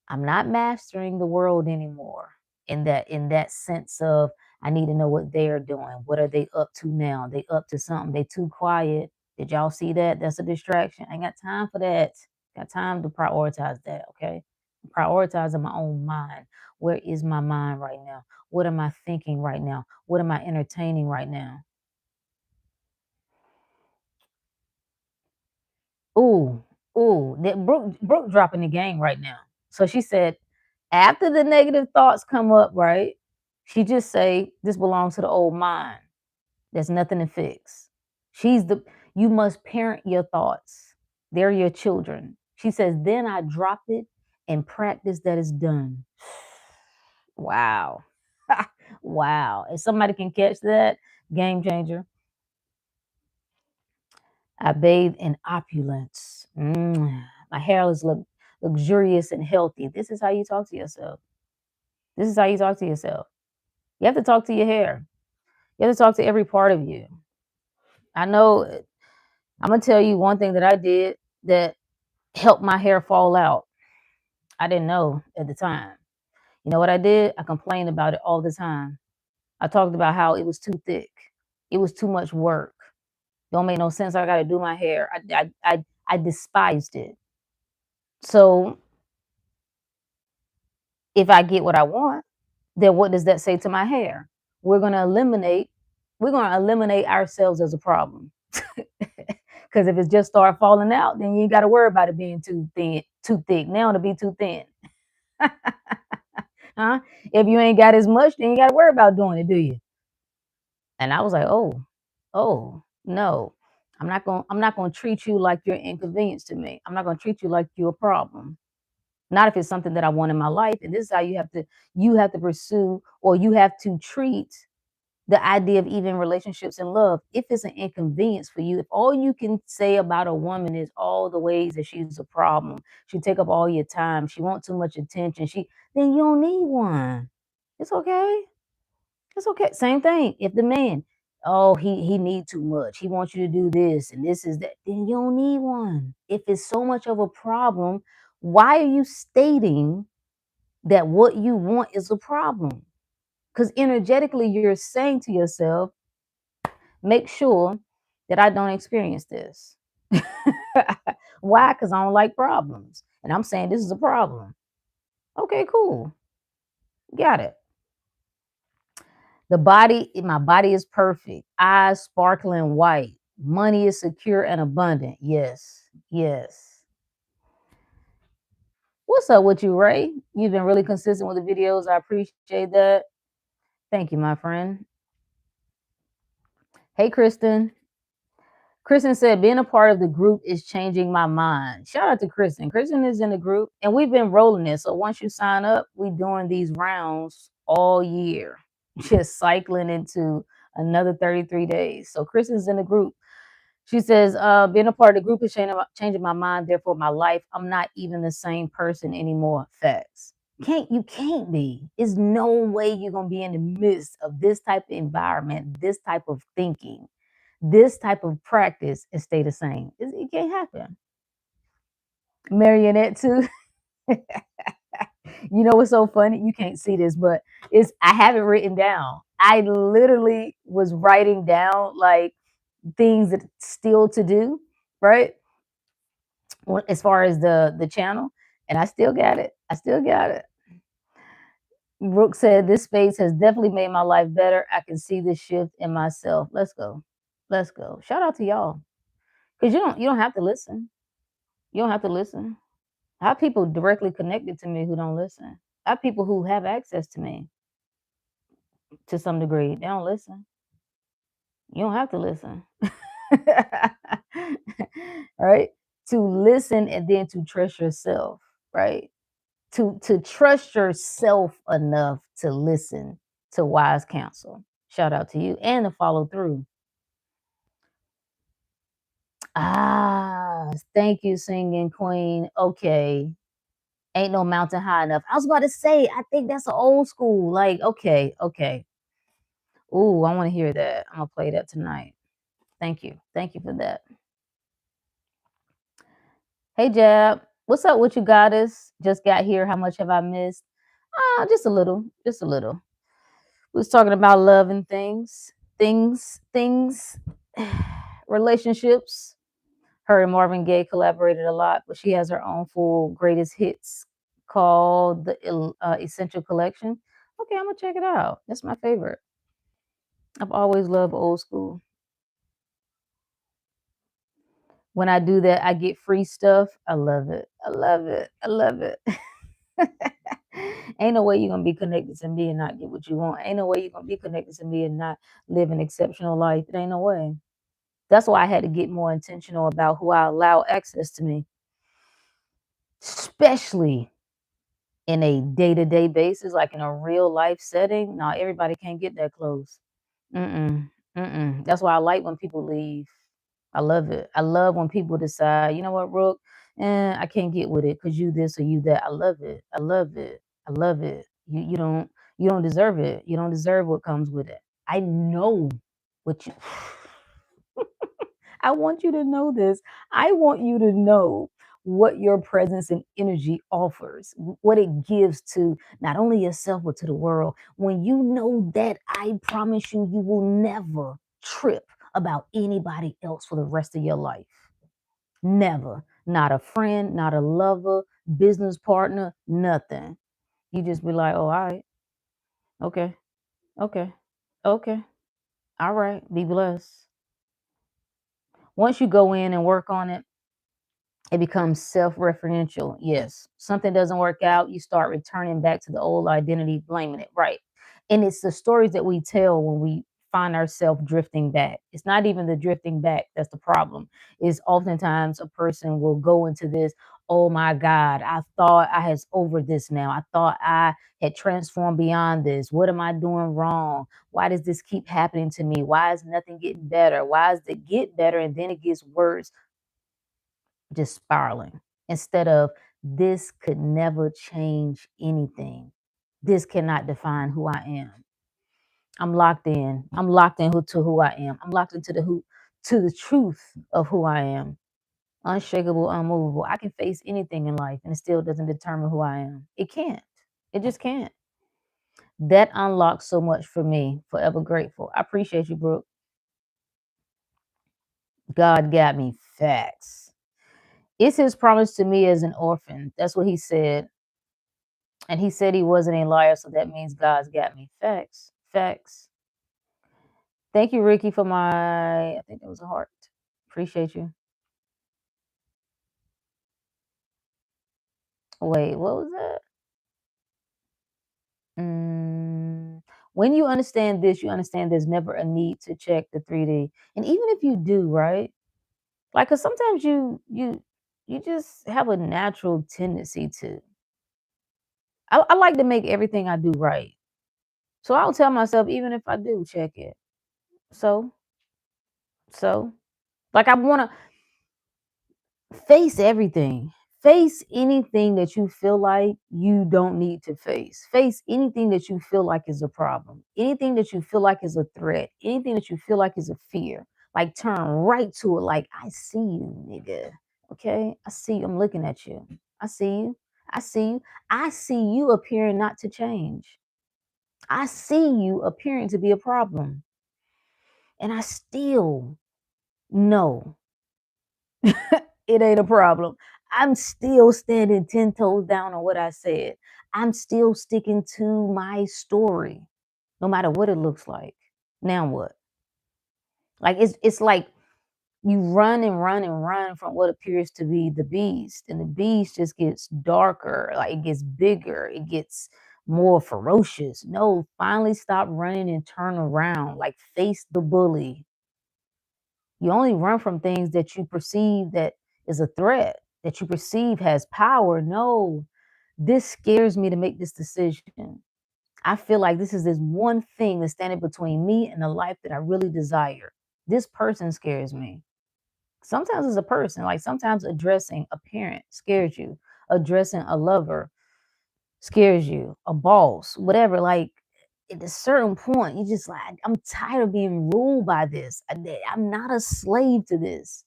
I'm not mastering the world anymore in that sense of I need to know what they're doing. What are they up to now? They up to something. They too quiet. Did y'all see that? That's a distraction. I ain't got time for that. Got time to prioritize that, okay? Prioritizing my own mind. Where is my mind right now? What am I thinking right now? What am I entertaining right now? Ooh, ooh, that Brooke dropping the game right now. So she said, After the negative thoughts come up, right? She just say, this belongs to the old mind. There's nothing to fix. You must parent your thoughts. They're your children. She says, then I drop it and practice that is done. Wow. Wow. If somebody can catch that, game changer. I bathe in opulence. My hair is luxurious and healthy. This is how you talk to yourself. This is how you talk to yourself. You have to talk to your hair. You have to talk to every part of you. I know I'm going to tell you one thing that I did that helped my hair fall out. I didn't know at the time. You know what I did? I complained about it all the time. I talked about how it was too thick. It was too much work. Don't make no sense. I got to do my hair. I despised it. So if I get what I want, then what does that say to my hair? We're going to eliminate ourselves as a problem. Because if it just start falling out, then you ain't got to worry about it being too thin, too thick. Now it'll be too thin. Huh? If you ain't got as much, then you got to worry about doing it, do you? And I was like, oh, no. I'm not gonna treat you like you're an inconvenience to me. I'm not gonna treat you like you're a problem. Not if it's something that I want in my life. And this is how you have to pursue, or you have to treat the idea of even relationships and love. If it's an inconvenience for you, if all you can say about a woman is all the ways that she's a problem, she take up all your time, she wants too much attention, then you don't need one. It's okay. It's okay. Same thing. If the man, oh, he need too much, he wants you to do this and this is that, then you don't need one. If it's so much of a problem, why are you stating that what you want is a problem? Because energetically, you're saying to yourself, make sure that I don't experience this. Why? Because I don't like problems. And I'm saying this is a problem. Okay, cool. Got it. My body is perfect. Eyes sparkling white. Money is secure and abundant. Yes. Yes. What's up with you, Ray? You've been really consistent with the videos. I appreciate that. Thank you, my friend. Hey, Kristen. Kristen said, being a part of the group is changing my mind. Shout out to Kristen. Kristen is in the group, and we've been rolling this. So once you sign up, we're doing these rounds all year, just cycling into another 33 days. So Kristen's in the group. She says, being a part of the group is changing my mind, therefore my life. I'm not even the same person anymore. Facts. You can't be. There's no way you're going to be in the midst of this type of environment, this type of thinking, this type of practice and stay the same. It can't happen. Marionette too. You know what's so funny? You can't see this, but I have it written down. I literally was writing down like things that still to do, right? As far as the channel, and I still got it. I still got it. Rook said, this space has definitely made my life better. I can see this shift in myself. Let's go. Let's go. Shout out to y'all. Because you don't have to listen. You don't have to listen. I have people directly connected to me who don't listen. I have people who have access to me to some degree. They don't listen. You don't have to listen. Right? To listen and then to trust yourself, right? To trust yourself enough to listen to wise counsel. Shout out to you, and to follow through. Thank you, singing queen. Okay. Ain't no mountain high enough. I was about to say, I think that's an old school. Like, okay. Ooh, I want to hear that. I'm gonna play that tonight. Thank you. Thank you for that. Hey Jab, what's up with you, goddess? Just got here. How much have I missed? Just a little. Just a little. We was talking about love and things, relationships. Her and Marvin Gaye collaborated a lot, but she has her own full greatest hits called the Essential Collection. Okay, I'm gonna check it out. That's my favorite. I've always loved old school. When I do that, I get free stuff. I love it. I love it. I love it. Ain't no way you're gonna be connected to me and not get what you want. Ain't no way you're gonna be connected to me and not live an exceptional life. It ain't no way. That's why I had to get more intentional about who I allow access to me, especially in a day-to-day basis, like in a real life setting. Now everybody can't get that close. Mm-mm. Mm-mm. That's why I like when people leave. I love it. I love when people decide, you know what, Rook, I can't get with it because you this or you that. I love it. I love it. I love it. You don't deserve it. You don't deserve what comes with it. I know what you I want you to know this. I want you to know what your presence and energy offers, what it gives to not only yourself, but to the world. When you know that, I promise you, you will never trip about anybody else for the rest of your life. Never. Not a friend, not a lover, business partner, nothing. You just be like, oh, all right, okay, okay, okay, all right, be blessed. Once you go in and work on it, it becomes self-referential. Yes, something doesn't work out, you start returning back to the old identity, blaming it, right? And it's the stories that we tell when we find ourselves drifting back. It's not even the drifting back that's the problem. Is oftentimes a person will go into this, oh my God, I thought I was over this now. I thought I had transformed beyond this. What am I doing wrong? Why does this keep happening to me? Why is nothing getting better? Why does it get better and then it gets worse? Just spiraling, instead of this could never change anything. This cannot define who I am. I'm locked in. I'm locked in to who I am. I'm locked into the truth of who I am. Unshakable, unmovable. I can face anything in life and it still doesn't determine who I am. It can't. It just can't. That unlocks so much for me. Forever grateful. I appreciate you, Brooke. God got me facts. It's his promise to me as an orphan. That's what he said. And he said he wasn't a liar, so that means God's got me. Facts. Facts. Thank you, Ricky, for I think it was a heart. Appreciate you. Wait, what was that? When you understand this, you understand there's never a need to check the 3D. And even if you do, right? Like, cause sometimes you just have a natural tendency to. I like to make everything I do right. So I'll tell myself, even if I do check it. So, so like I wanna face everything. Face anything that you feel like you don't need to face. Face anything that you feel like is a problem. Anything that you feel like is a threat. Anything that you feel like is a fear. Like turn right to it. Like, I see you, nigga. Okay? I see you. I'm looking at you. I see you. I see you. I see you appearing not to change. I see you appearing to be a problem. And I still know it ain't a problem. I'm still standing 10 toes down on what I said. I'm still sticking to my story, no matter what it looks like. Now what? Like it's like you run and run and run from what appears to be the beast, and the beast just gets darker, like it gets bigger, it gets more ferocious. No, finally stop running and turn around. Like face the bully. You only run from things that you perceive that is a threat, that you perceive has power. No, this scares me to make this decision. I feel like this one thing that's standing between me and the life that I really desire. This person scares me. Sometimes it's a person, like sometimes addressing a parent scares you, addressing a lover scares you, a boss, whatever. Like at a certain point, you just like, I'm tired of being ruled by this. I'm not a slave to this.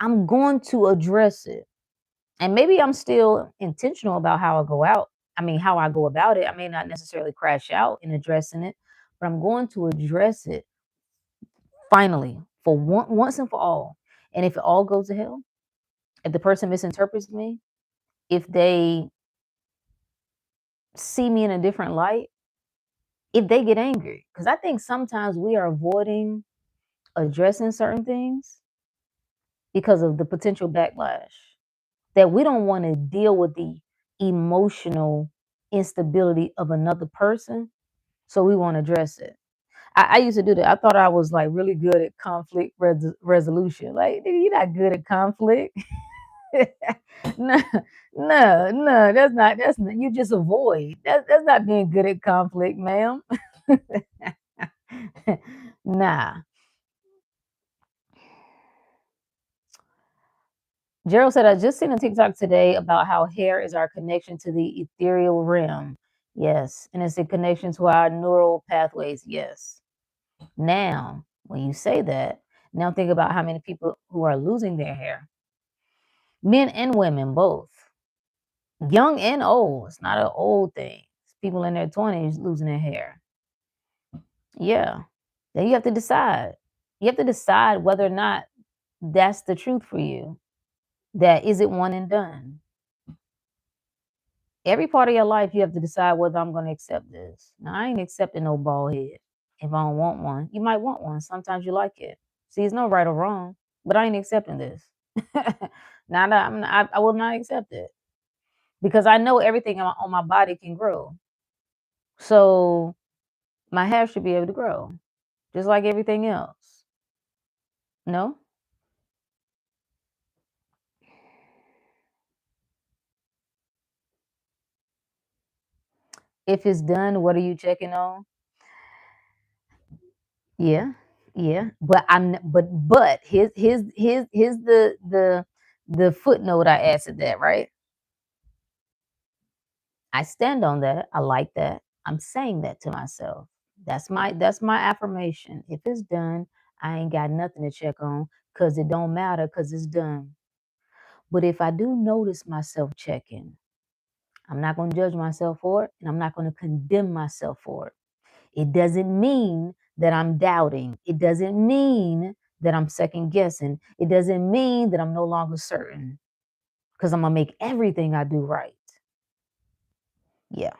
I'm going to address it. And maybe I'm still intentional about how I go out. I mean, how I go about it. I may not necessarily crash out in addressing it, but I'm going to address it finally for once and for all. And if it all goes to hell, if the person misinterprets me, if they see me in a different light, if they get angry, because I think sometimes we are avoiding addressing certain things because of the potential backlash, that we don't want to deal with the emotional instability of another person. So we want to address it. I used to do that. I thought I was like really good at conflict resolution. Like, nigga, you're not good at conflict. No, no, that's not, you just avoid. That's not being good at conflict, ma'am. Nah. Gerald said, I just seen a TikTok today about how hair is our connection to the ethereal realm. Yes. And it's a connection to our neural pathways. Yes. Now, when you say that, now think about how many people who are losing their hair. Men and women both. Young and old. It's not an old thing. It's people in their 20s losing their hair. Yeah. Then you have to decide. You have to decide whether or not that's the truth for you. That is it one and done. Every part of your life, you have to decide whether I'm going to accept this. Now, I ain't accepting no bald head. If I don't want one, you might want one. Sometimes you like it. See, it's no right or wrong, but I ain't accepting this. Now, I will not accept it because I know everything on my body can grow. So my hair should be able to grow just like everything else. No? If it's done, what are you checking on? Yeah, yeah. But here's the footnote I added to that, right? I stand on that. I like that. I'm saying that to myself. That's my affirmation. If it's done, I ain't got nothing to check on because it don't matter because it's done. But if I do notice myself checking, I'm not going to judge myself for it and I'm not going to condemn myself for it. It doesn't mean that I'm doubting. It doesn't mean that I'm second guessing. It doesn't mean that I'm no longer certain because I'm going to make everything I do right. Yeah.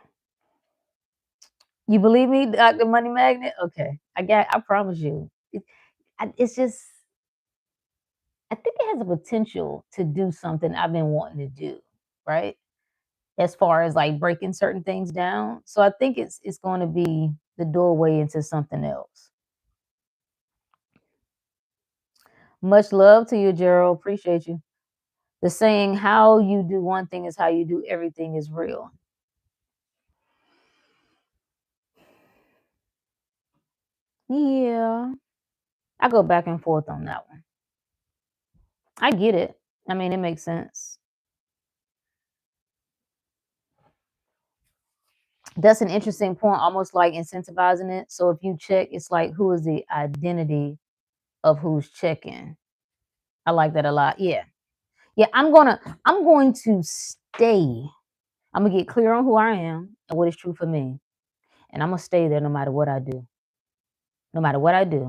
You believe me, Dr. Money Magnet? Okay. I promise you. It's just, I think it has a potential to do something I've been wanting to do, right? As far as like breaking certain things down. So I think it's going to be the doorway into something else. Much love to you, Gerald. Appreciate you. The saying, how you do one thing is how you do everything is real. Yeah. I go back and forth on that one. I get it. I mean, it makes sense. That's an interesting point, almost like incentivizing it. So if you check, it's like who is the identity of who's checking. I like that a lot. Yeah. Yeah, I'm going to stay. I'm gonna get clear on who I am and what is true for me. And I'm gonna stay there no matter what I do. No matter what I do.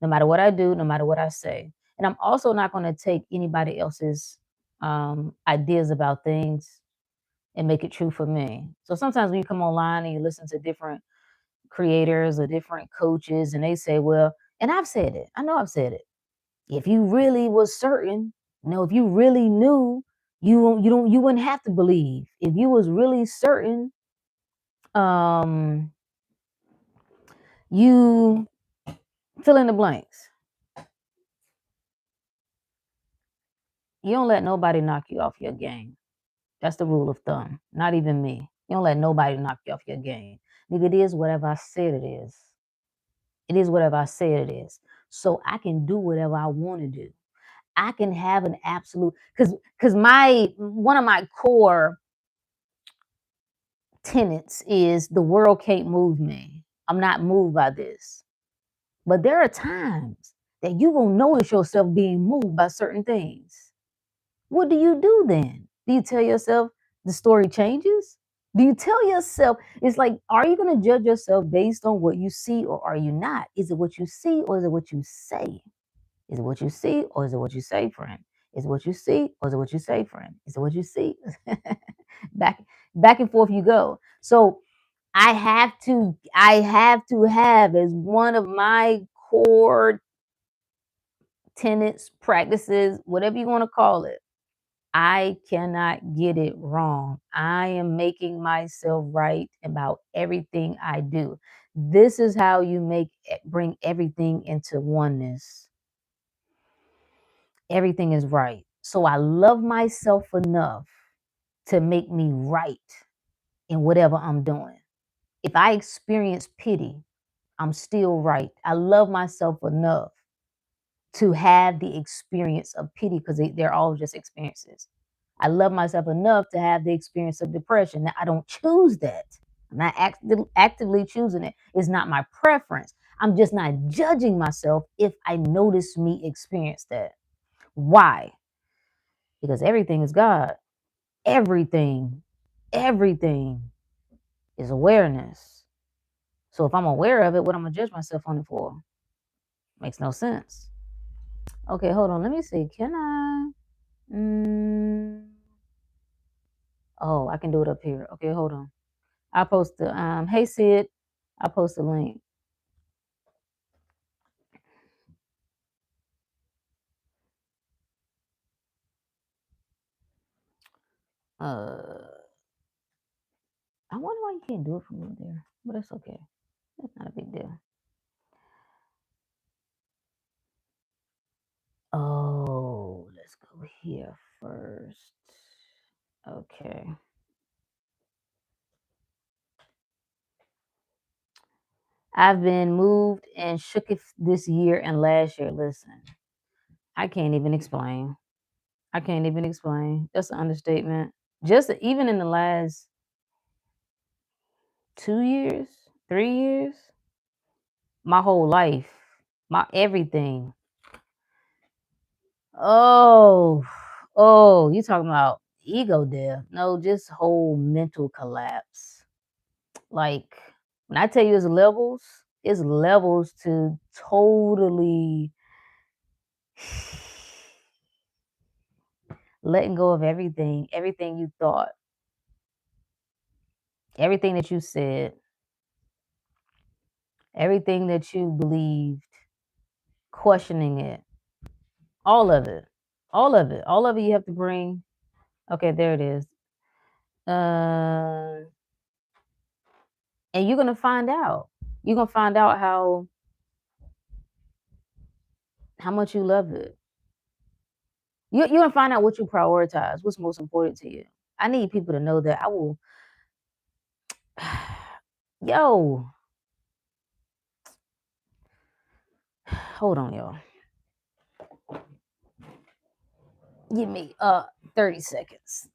No matter what I do, no matter what I say. And I'm also not gonna take anybody else's ideas about things and make it true for me. So sometimes when you come online and you listen to different creators or different coaches and they say, well, and I've said it. I know I've said it. If you really was certain, if you really knew, you wouldn't have to believe. If you was really certain, um, you fill in the blanks. You don't let nobody knock you off your game. That's the rule of thumb. Not even me. You don't let nobody knock you off your game. Nigga, it is whatever I said it is. It is whatever I said it is. So I can do whatever I want to do. I can have an absolute because my one of my core tenets is the world can't move me. I'm not moved by this. But there are times that you will notice yourself being moved by certain things. What do you do then? Do you tell yourself the story changes? Do you tell yourself, it's like, are you going to judge yourself based on what you see or are you not? Is it what you see or is it what you say? Is it what you see or is it what you say, friend? Is it what you see or is it what you say, friend? Is it what you see? back back and forth you go. So I have to have as one of my core tenets, practices, whatever you want to call it. I cannot get it wrong. I am making myself right about everything I do. This is how you bring everything into oneness. Everything is right. So I love myself enough to make me right in whatever I'm doing. If I experience pity, I'm still right. I love myself enough to have the experience of pity because they're all just experiences. I love myself enough to have the experience of depression. Now, I don't choose that. I'm not actively choosing it. It's not my preference. I'm just not judging myself if I notice me experience that. Why? Because everything is God. Everything, everything is awareness. So if I'm aware of it, what I'm gonna judge myself on it for? Makes no sense. Okay, hold on. Let me see. Can I? Oh, I can do it up here. Okay, hold on. I'll post the hey Sid, I'll post the link. I wonder why you can't do it from over there. But that's okay. That's not a big deal. Oh, let's go here first. Okay. I've been moved and shook this year and last year. Listen, I can't even explain. I can't even explain. That's an understatement. Just even in the last 2 years, 3 years, my whole life, my everything. Oh, you talking about ego death? No, just whole mental collapse. Like when I tell you it's levels to totally letting go of everything you thought, everything that you said, everything that you believed, questioning it, all of it, all of it. You have to bring. Okay, there it is. Uh, and you're gonna find out. You're gonna find out how much you love it. You're gonna find out what you prioritize, what's most important to you. I need people to know that I will. Yo, hold on, y'all. Give me 30 seconds.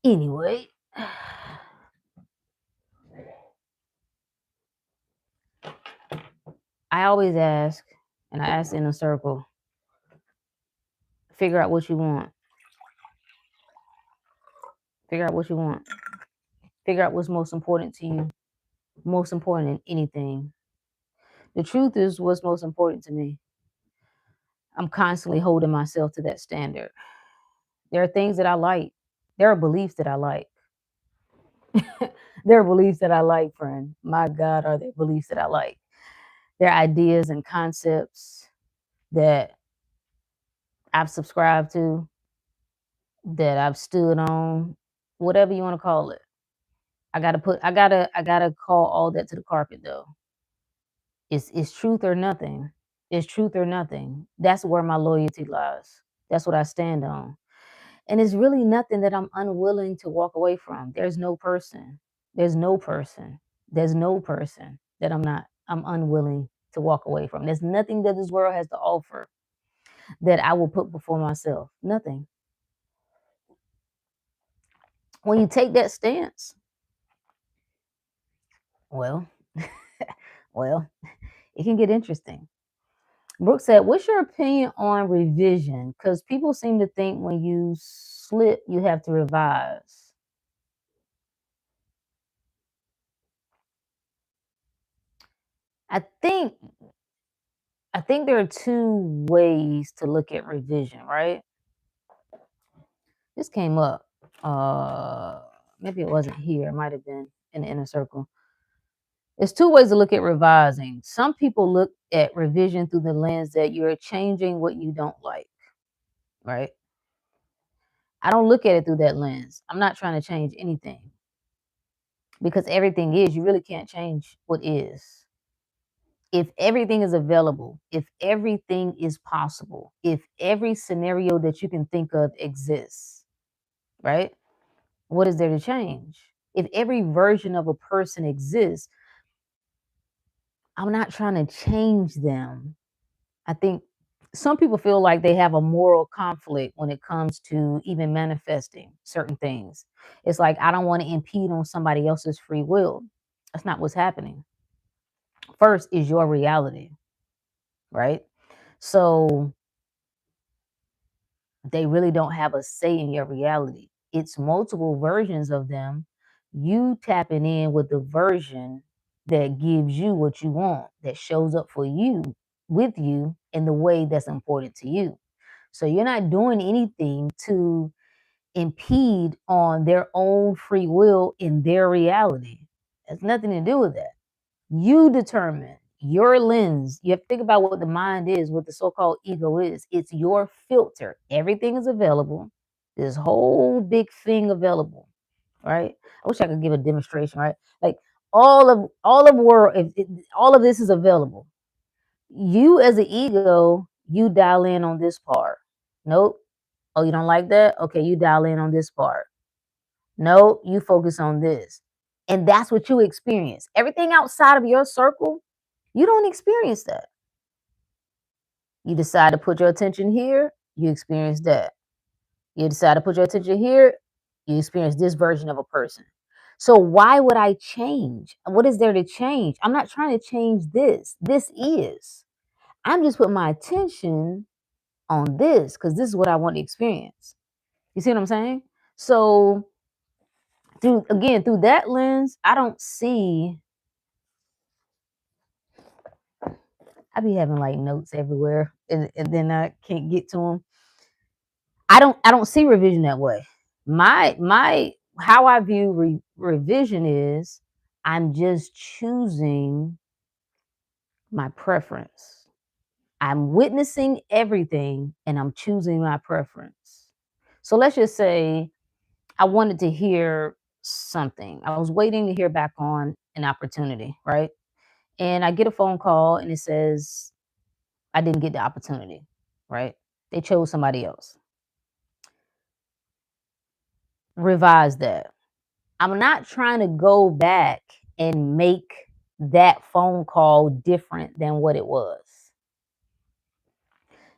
Anyway, I always ask, and I ask in a circle, figure out what you want. Figure out what you want. Figure out what's most important to you. Most important in anything. The truth is what's most important to me. I'm constantly holding myself to that standard. There are things that I like. There are beliefs that I like. There are beliefs that I like, friend. My God, are there beliefs that I like? There are ideas and concepts that I've subscribed to, that I've stood on, whatever you want to call it. I gotta call all that to the carpet though. It's truth or nothing. It's truth or nothing. That's where my loyalty lies. That's what I stand on. And it's really nothing that I'm unwilling to walk away from. There's no person. There's no person. There's no person that I'm unwilling to walk away from. There's nothing that this world has to offer that I will put before myself. Nothing. When you take that stance, well, well, it can get interesting. Brooke said, "What's your opinion on revision? Because people seem to think when you slip, you have to revise." I think I think there are two ways to look at revision, right? This came up. Maybe it wasn't here. It might have been in the inner circle. There's two ways to look at revising. Some people look at revision through the lens that you're changing what you don't like, right? I don't look at it through that lens. I'm not trying to change anything because everything is, you really can't change what is. If everything is available, if everything is possible, if every scenario that you can think of exists, right? What is there to change? If every version of a person exists, I'm not trying to change them. I think some people feel like they have a moral conflict when it comes to even manifesting certain things. It's like, I don't want to impede on somebody else's free will. That's not what's happening. First is your reality, right? So they really don't have a say in your reality. It's multiple versions of them. You tapping in with the version that gives you what you want, that shows up for you, with you in the way that's important to you. So you're not doing anything to impede on their own free will in their reality. It has nothing to do with that. You determine your lens. You have to think about what the mind is, what the so-called ego is. It's your filter. Everything is available. This whole big thing available, right? I wish I could give a demonstration, right? Like all of world, all of this is available. You as an ego, you dial in on this part. Nope. Oh, you don't like that? Okay, you dial in on this part. No, you focus on this. And that's what you experience. Everything outside of your circle, you don't experience that. You decide to put your attention here, you experience that. You decide to put your attention here, you experience this version of a person. So why would I change? What is there to change? I'm not trying to change this. This is. I'm just putting my attention on this because this is what I want to experience. You see what I'm saying? So through that lens, I don't see. I be having like notes everywhere, and then I can't get to them. I don't see revision that way. My how I view revision is I'm just choosing my preference. I'm witnessing everything and I'm choosing my preference. So let's just say I wanted to hear something. I was waiting to hear back on an opportunity, right? And I get a phone call and it says I didn't get the opportunity, right? They chose somebody else. Revise that. I'm not trying to go back and make that phone call different than what it was.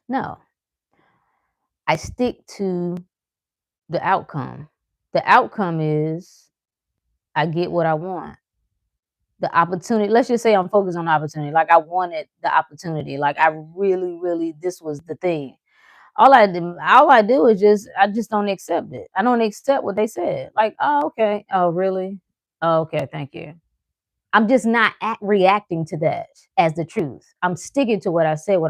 No, I stick to the outcome. The outcome is I get what I want. The opportunity, let's just say I'm focused on the opportunity. Like I wanted the opportunity. Like I really, really, this was the thing. All I do is I just don't accept it. I don't accept what they said. Like, oh, okay. Oh, really? Oh, okay, thank you. I'm just not reacting to that as the truth. I'm sticking to what I said.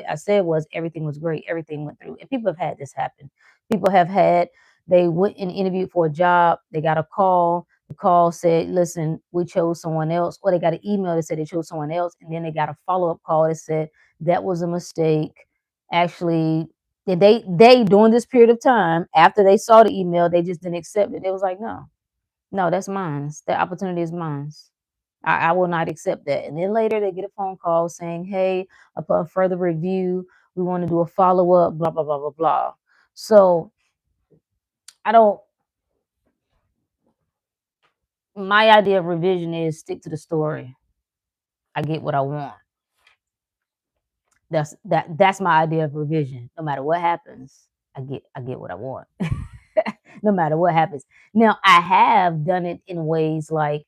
I said was everything was great. Everything went through. And people have had this happen. People have had, they went and interviewed for a job. They got a call. The call said, listen, we chose someone else. Or they got an email that said they chose someone else. And then they got a follow-up call that said that was a mistake. Actually, they during this period of time, after they saw the email, they just didn't accept it. It was like, no, that's mine. That opportunity is mine. I will not accept that. And then later they get a phone call saying, hey, upon further review, we want to do a follow-up, blah, blah, blah, blah, blah. So I don't, my idea of revision is stick to the story. I get what I want. That's my idea of revision. No matter what happens, I get what I want. No matter what happens. Now I have done it in ways like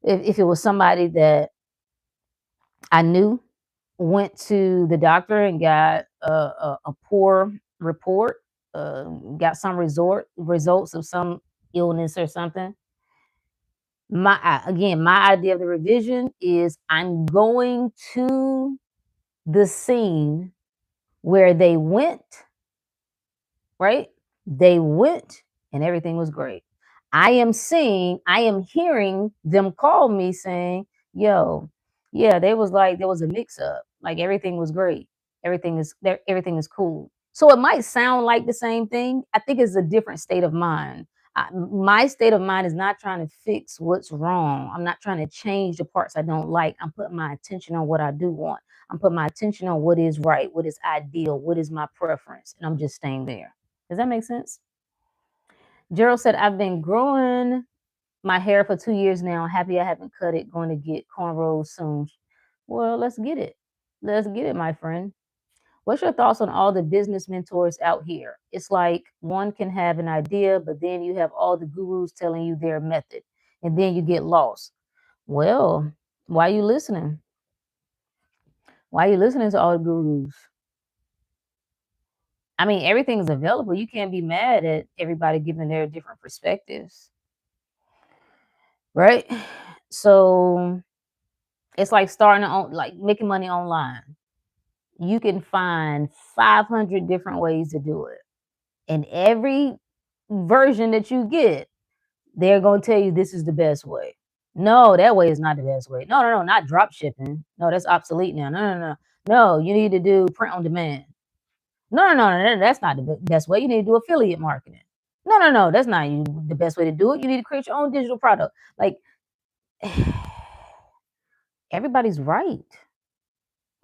if it was somebody that I knew went to the doctor and got a poor report, got some results of some illness or something. My idea of the revision is I'm going to the scene where they went, right? They went and everything was great. I am hearing them call me saying, yo, yeah, they was like, there was a mix up. Like everything was great. Everything is cool. So it might sound like the same thing. I think it's a different state of mind. My state of mind is not trying to fix what's wrong. I'm not trying to change the parts I don't like. I'm putting my attention on what I do want. I'm putting my attention on what is right, what is ideal, what is my preference, and I'm just staying there. Does that make sense? Gerald said, I've been growing my hair for 2 years now. Happy I haven't cut it. Going to get cornrows soon. Well, let's get it. Let's get it, my friend. What's your thoughts on all the business mentors out here? It's like one can have an idea, but then you have all the gurus telling you their method, and then you get lost. Well, why are you listening? Why are you listening to all the gurus? I mean, everything's available. You can't be mad at everybody giving their different perspectives, right? So it's like starting on, like making money online. You can find 500 different ways to do it. And every version that you get, they're going to tell you this is the best way. No, that way is not the best way. No, no, no, not drop shipping. No, that's obsolete now. No, no, no. No, you need to do print on demand. No, no, no, no, that's not the best way. You need to do affiliate marketing. No, no, no, that's not the best way to do it. You need to create your own digital product. Like, everybody's right.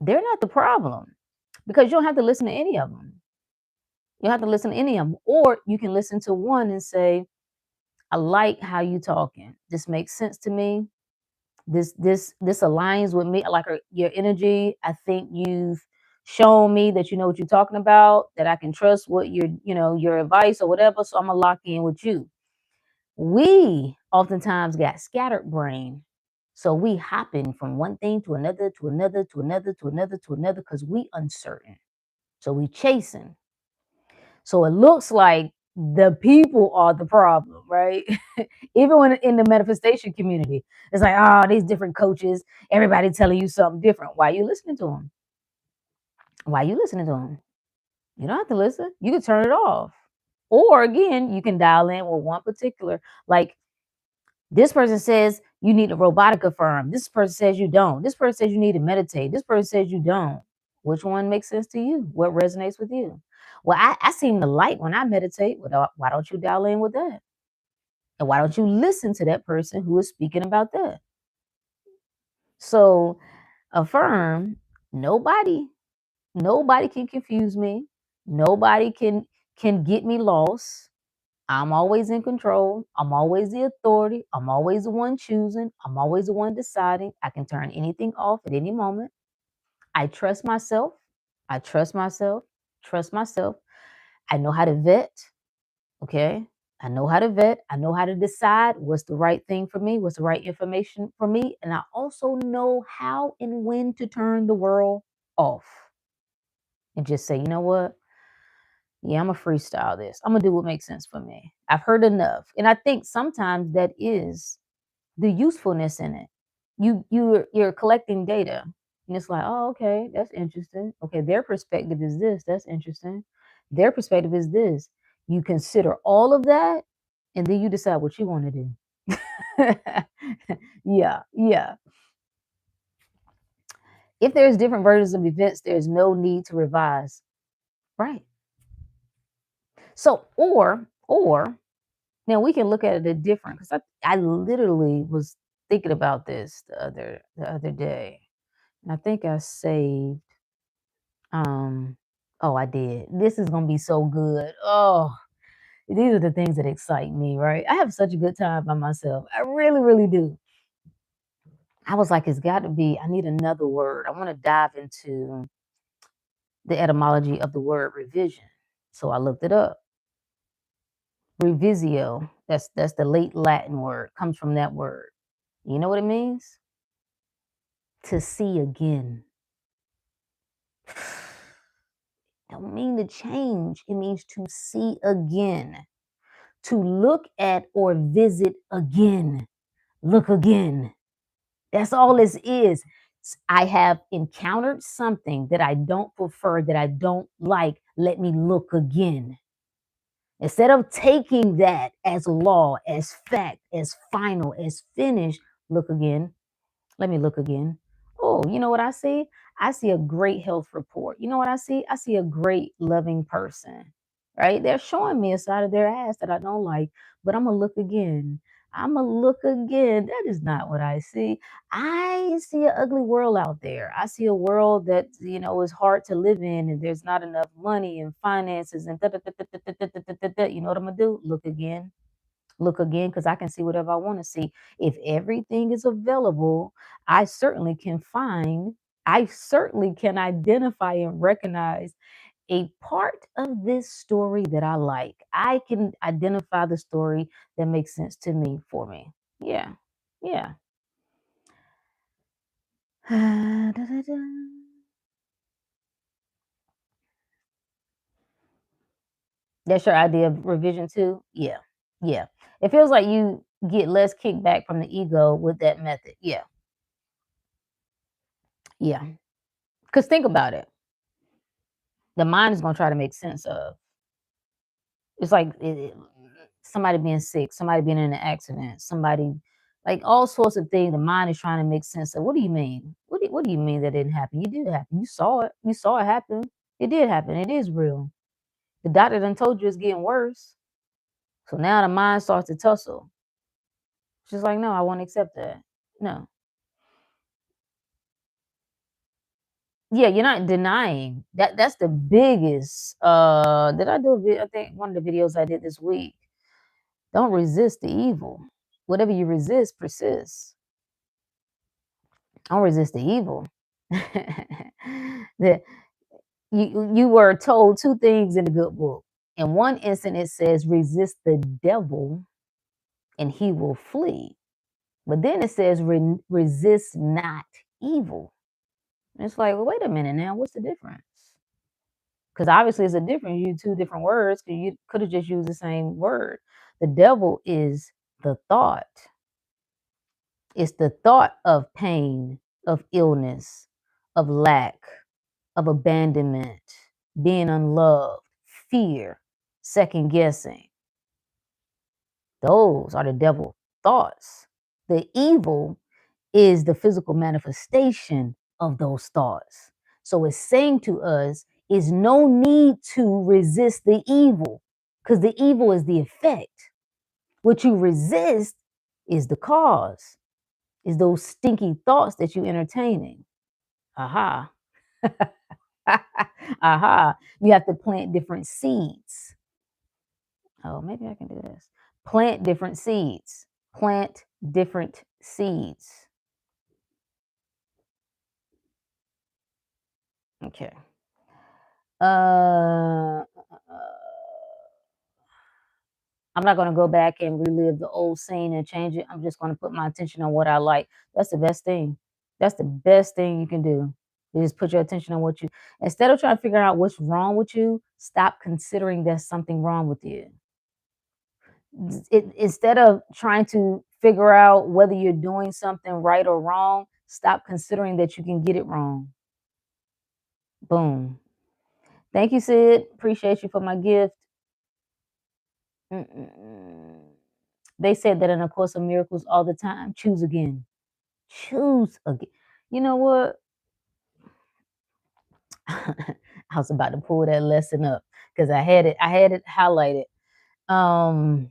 They're not the problem because you don't have to listen to any of them. You don't have to listen to any of them, or you can listen to one and say, "I like how you talking. This makes sense to me. This aligns with me. I like your energy. I think you've shown me that you know what you're talking about. That I can trust what your advice or whatever. So I'm gonna lock in with you." We oftentimes got scattered brain. So we hopping from one thing to another, to another, to another, to another, to another, because we uncertain. So we chasing. So it looks like the people are the problem, right? Even when in the manifestation community, it's like, oh, these different coaches, everybody telling you something different. Why are you listening to them? Why are you listening to them? You don't have to listen. You can turn it off. Or again, you can dial in with one particular, like, this person says you need a robotica firm. This person says you don't. This person says you need to meditate. This person says you don't. Which one makes sense to you? What resonates with you? Well, I seem to like when I meditate. Why don't you dial in with that? And why don't you listen to that person who is speaking about that? So affirm, nobody, nobody can confuse me. Nobody can get me lost. I'm always in control. I'm always the authority. I'm always the one choosing. I'm always the one deciding. I can turn anything off at any moment. I trust myself. I trust myself. Trust myself. I know how to vet. Okay. I know how to vet. I know how to decide what's the right thing for me, what's the right information for me. And I also know how and when to turn the world off and just say, you know what? Yeah, I'm gonna freestyle this. I'm gonna do what makes sense for me. I've heard enough. And I think sometimes that is the usefulness in it. You're collecting data. And it's like, oh, okay, that's interesting. Okay, their perspective is this. That's interesting. Their perspective is this. You consider all of that and then you decide what you want to do. Yeah, yeah. If there's different versions of events, there's no need to revise. Right. So, or now we can look at it a different, because I literally was thinking about this the other day. And I think I saved oh, I did. This is gonna be so good. Oh, these are the things that excite me, right? I have such a good time by myself. I really, really do. I was like, it's got to be, I need another word. I want to dive into the etymology of the word revision. So I looked it up. Revisio, that's the late Latin word, comes from that word. You know what it means? To see again. Don't mean to change. It means to see again. To look at or visit again. Look again. That's all this is. I have encountered something that I don't prefer, that I don't like. Let me look again. Instead of taking that as law, as fact, as final, as finished, look again. Let me look again. Oh, you know what I see? I see a great health report. You know what I see? I see a great loving person, right? They're showing me a side of their ass that I don't like, but I'm going to look again. I'm going to look again. That is not what I see. I see an ugly world out there. I see a world that, is hard to live in and there's not enough money and finances and you know what I'm going to do? Look again because I can see whatever I want to see. If everything is available, I certainly can find, I certainly can identify and recognize a part of this story that I like. I can identify the story that makes sense to me for me. Yeah. Yeah. That's your idea of revision too? Yeah. Yeah. It feels like you get less kickback from the ego with that method. Yeah. Yeah. Because think about it. The mind is gonna try to make sense of. It's like somebody being sick, somebody being in an accident, somebody like all sorts of things. The mind is trying to make sense of. What do you mean? What do you mean that didn't happen? You did happen. You saw it. You saw it happen. It did happen. It is real. The doctor done told you it's getting worse. So now the mind starts to tussle. It's just like, no, I won't accept that. No. Yeah, you're not denying. That's the biggest did I do a video? I think one of the videos I did this week. Don't resist the evil. Whatever you resist persists. Don't resist the evil. the, you were told two things in the good book. In one instant, it says, resist the devil and he will flee. But then it says, resist not evil. And it's like, well, wait a minute now, what's the difference? Because obviously it's a difference. You use two different words. You could have just used the same word. The devil is the thought. It's the thought of pain, of illness, of lack, of abandonment, being unloved, fear, second guessing. Those are the devil thoughts. The evil is the physical manifestation of those thoughts. So it's saying to us, is no need to resist the evil because the evil is the effect. What you resist is the cause, is those stinky thoughts that you're entertaining. Aha. Aha. You have to plant different seeds. Oh, maybe I can do this. Plant different seeds. Plant different seeds. Okay. Uh, I'm not going to go back and relive the old scene and change it. I'm just going to put my attention on what I like. That's the best thing. That's the best thing you can do. You just put your attention on what you, instead of trying to figure out what's wrong with you, stop considering there's something wrong with you. Instead of trying to figure out whether you're doing something right or wrong, stop considering that you can get it wrong. Boom. Thank you, Sid. Appreciate you for my gift. Mm-mm. They said that in A Course of Miracles all the time. Choose again. Choose again. You know what? I was about to pull that lesson up because I had it highlighted. I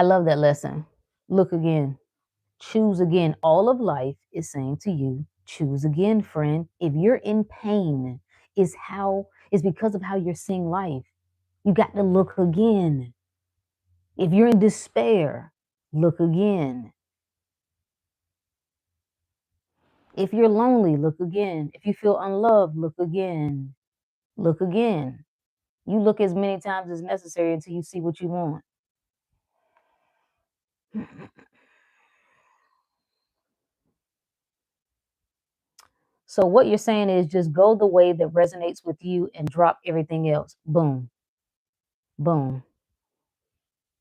love that lesson. Look again. Choose again. All of life is saying to you, choose again, friend. If you're in pain, is because of how you're seeing life. You got to look again. If you're in despair, look again. If you're lonely, look again. If you feel unloved, look again. Look again. You look as many times as necessary until you see what you want. So what you're saying is just go the way that resonates with you and drop everything else. Boom. Boom.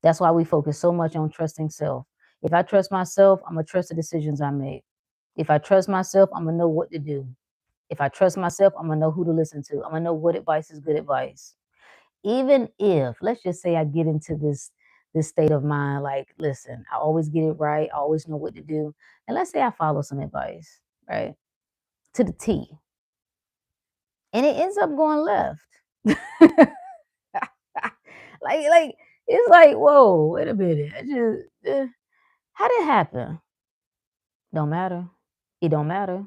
That's why we focus so much on trusting self. If I trust myself, I'm going to trust the decisions I make. If I trust myself, I'm going to know what to do. If I trust myself, I'm going to know who to listen to. I'm going to know what advice is good advice. Even if, let's just say I get into this state of mind, like, listen, I always get it right, I always know what to do. And let's say I follow some advice, right? To the T. And it ends up going left. like it's like, whoa, wait a minute. I just how did it happen? Don't matter. It don't matter.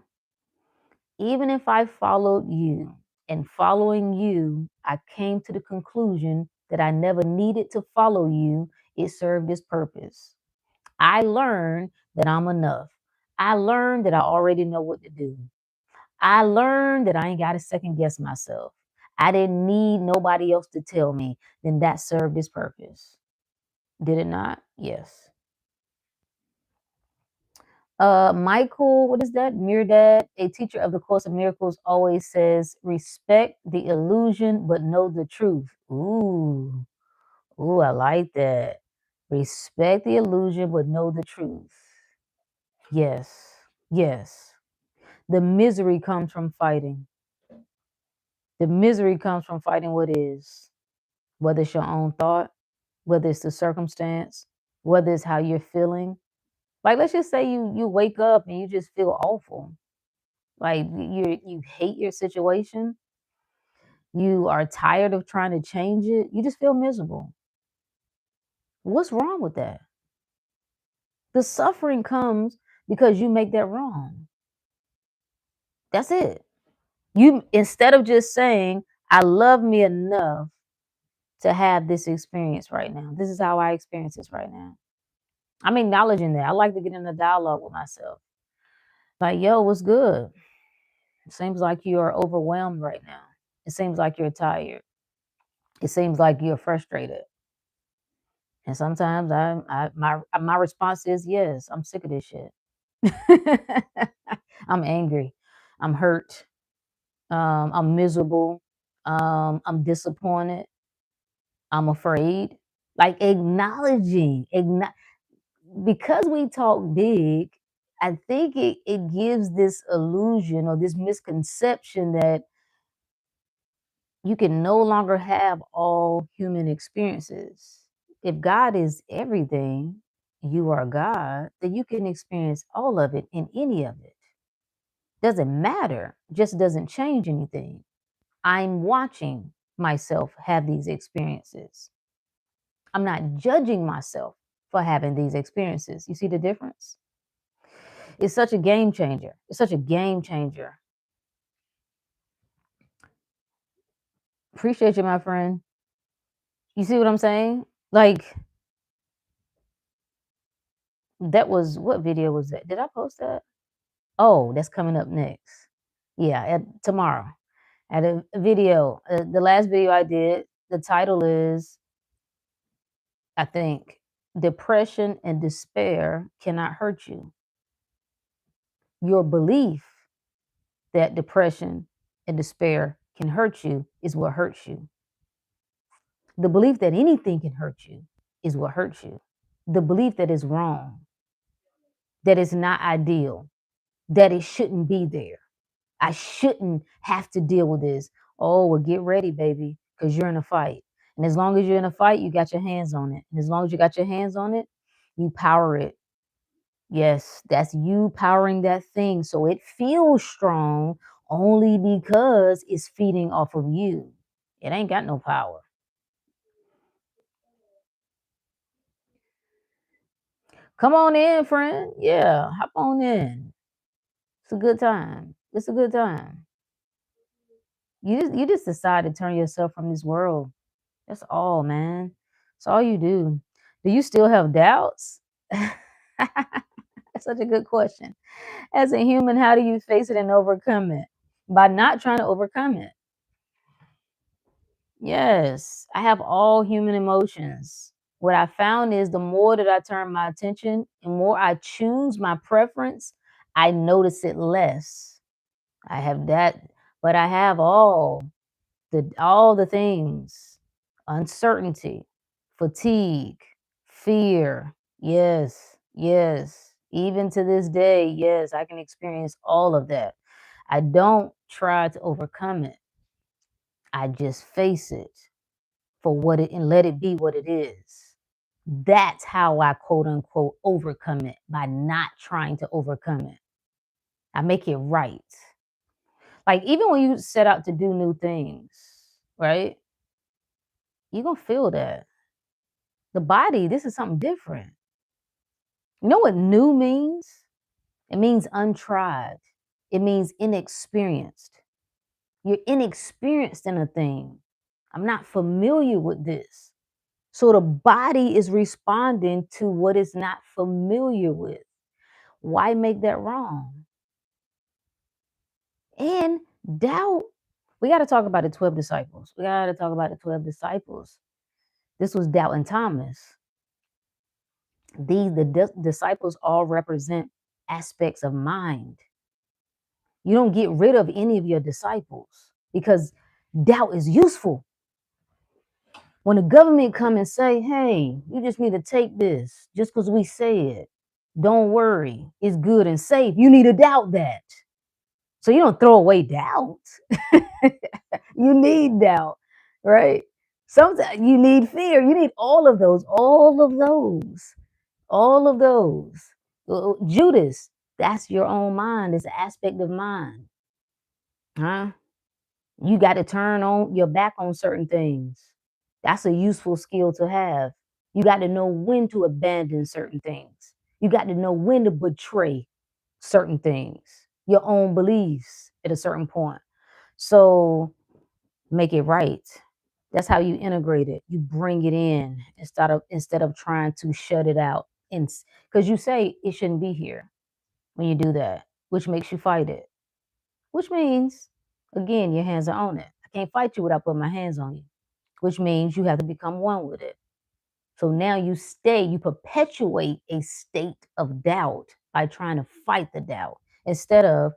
Even if I followed you and following you, I came to the conclusion that I never needed to follow you. It served its purpose. I learned that I'm enough. I learned that I already know what to do. I learned that I ain't got to second guess myself. I didn't need nobody else to tell me. Then that served its purpose. Did it not? Yes. Michael, what is that? Mirdad, a teacher of the Course of Miracles, always says, respect the illusion, but know the truth. Ooh, I like that. Respect the illusion, but know the truth. Yes, yes. The misery comes from fighting. The misery comes from fighting what is, whether it's your own thought, whether it's the circumstance, whether it's how you're feeling. Like, let's just say you wake up and you just feel awful. Like you hate your situation. You are tired of trying to change it. You just feel miserable. What's wrong with that? The suffering comes because you make that wrong. That's it. You, instead of just saying, I love me enough to have this experience right now. This is how I experience this right now. I'm acknowledging that. I like to get in a dialogue with myself. Like, yo, what's good? It seems like you are overwhelmed right now. It seems like you're tired. It seems like you're frustrated. And sometimes my response is yes, I'm sick of this shit. I'm angry. I'm hurt. I'm miserable. I'm disappointed. I'm afraid. Like acknowledging, because we talk big, I think it gives this illusion or this misconception that you can no longer have all human experiences. If God is everything, you are God, then you can experience all of it in any of it. Doesn't matter, just doesn't change anything. I'm watching myself have these experiences. I'm not judging myself for having these experiences. You see the difference? It's such a game changer. It's such a game changer. Appreciate you, my friend. You see what I'm saying? Like, that was, what video was that? Did I post that? Oh, that's coming up next. Yeah, tomorrow. At a video, the last video I did, the title is, I think, Depression and Despair Cannot Hurt You. Your belief that depression and despair can hurt you is what hurts you. The belief that anything can hurt you is what hurts you. The belief that is wrong, that is not ideal, that it shouldn't be there. I shouldn't have to deal with this. Oh, well, get ready, baby, because you're in a fight. And as long as you're in a fight, you got your hands on it. And as long as you got your hands on it, you power it. Yes, that's you powering that thing. So it feels strong only because it's feeding off of you. It ain't got no power. Come on in, friend. Yeah, hop on in. It's a good time. It's a good time. You just decide to turn yourself from this world. That's all, man. That's all you do. Do you still have doubts? That's such a good question. As a human, how do you face it and overcome it? By not trying to overcome it. Yes, I have all human emotions. What I found is the more that I turn my attention and more I choose my preference, I notice it less. I have that, but I have all the things. Uncertainty, fatigue, fear. Yes, yes. Even to this day, yes, I can experience all of that. I don't try to overcome it. I just face it. for what it and let it be what it is. That's how I quote unquote overcome it, by not trying to overcome it. I make it right. Like even when you set out to do new things, right? You're gonna feel that. The body, this is something different. You know what new means? It means untried. It means inexperienced. You're inexperienced in a thing. I'm not familiar with this. So the body is responding to what it's not familiar with. Why make that wrong? And doubt. We got to talk about the 12 disciples. We got to talk about the 12 disciples. This was Doubt and Thomas. The disciples all represent aspects of mind. You don't get rid of any of your disciples because doubt is useful. When the government come and say, hey, you just need to take this just because we say it. Don't worry, it's good and safe. You need to doubt that. So you don't throw away doubt. You need doubt, right? Sometimes you need fear. You need all of those, all of those, all of those. Judas, that's your own mind. It's an aspect of mind. Huh? You got to turn on your back on certain things. That's a useful skill to have. You got to know when to abandon certain things. You got to know when to betray certain things, your own beliefs at a certain point. So make it right. That's how you integrate it. You bring it in instead of trying to shut it out. And because you say it shouldn't be here when you do that, which makes you fight it. Which means, again, your hands are on it. I can't fight you without putting my hands on you, which means you have to become one with it. So now you perpetuate a state of doubt by trying to fight the doubt instead of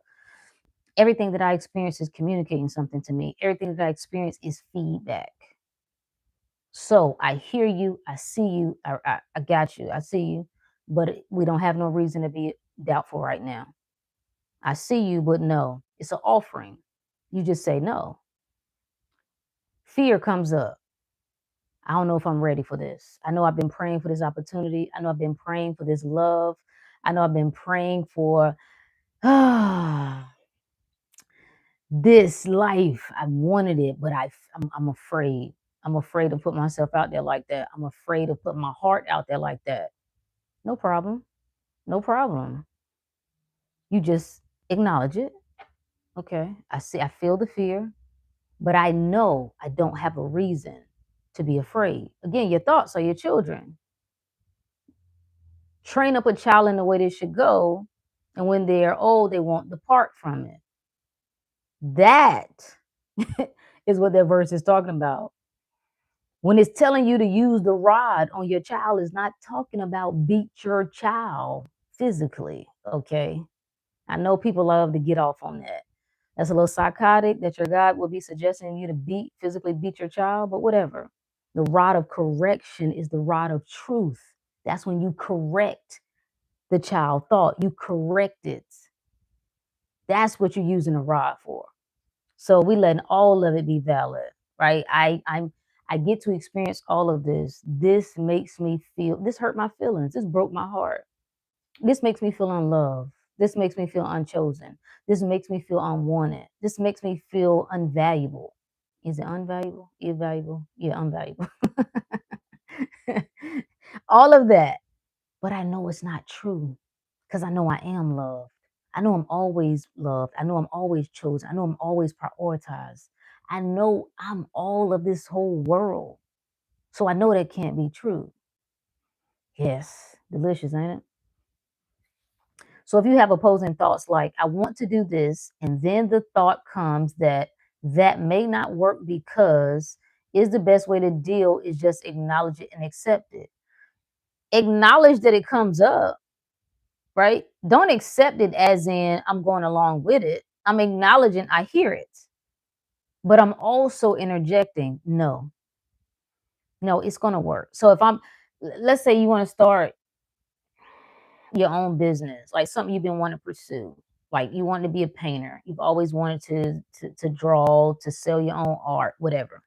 everything that I experience is communicating something to me. Everything that I experience is feedback. So I hear you, I see you, I got you, I see you, but we don't have no reason to be doubtful right now. I see you, but no, it's an offering. You just say no. Fear comes up. I don't know if I'm ready for this. I know I've been praying for this opportunity. I know I've been praying for this love. I know I've been praying for this life. I wanted it, but I'm afraid. I'm afraid to put myself out there like that. I'm afraid to put my heart out there like that. No problem. No problem. You just acknowledge it. Okay. I feel the fear, but I know I don't have a reason to be afraid. Again, your thoughts are your children. Train up a child in the way they should go, and when they are old, they won't depart from it. That is what that verse is talking about. When it's telling you to use the rod on your child, it's not talking about beat your child physically, okay? I know people love to get off on that. That's a little psychotic that your God will be suggesting you to physically beat your child, but whatever. The rod of correction is the rod of truth. That's when you correct the child thought, you correct it. That's what you're using a rod for. So we letting all of it be valid, right? I get to experience all of this. This makes me feel, this hurt my feelings. This broke my heart. This makes me feel unloved. This makes me feel unchosen. This makes me feel unwanted. This makes me feel unvaluable. Is it unvaluable? Invaluable? Yeah, unvaluable. All of that. But I know it's not true because I know I am loved. I know I'm always loved. I know I'm always chosen. I know I'm always prioritized. I know I'm all of this whole world. So I know that can't be true. Yes, delicious, ain't it? So if you have opposing thoughts like, I want to do this, and then the thought comes that may not work because is the best way to deal is just acknowledge it and accept it. Acknowledge that it comes up, right? Don't accept it as in I'm going along with it. I'm acknowledging I hear it, but I'm also interjecting, no, it's going to work. So if let's say you want to start your own business, like something you've been wanting to pursue, like you want to be a painter, you've always wanted to draw, to sell your own art, whatever.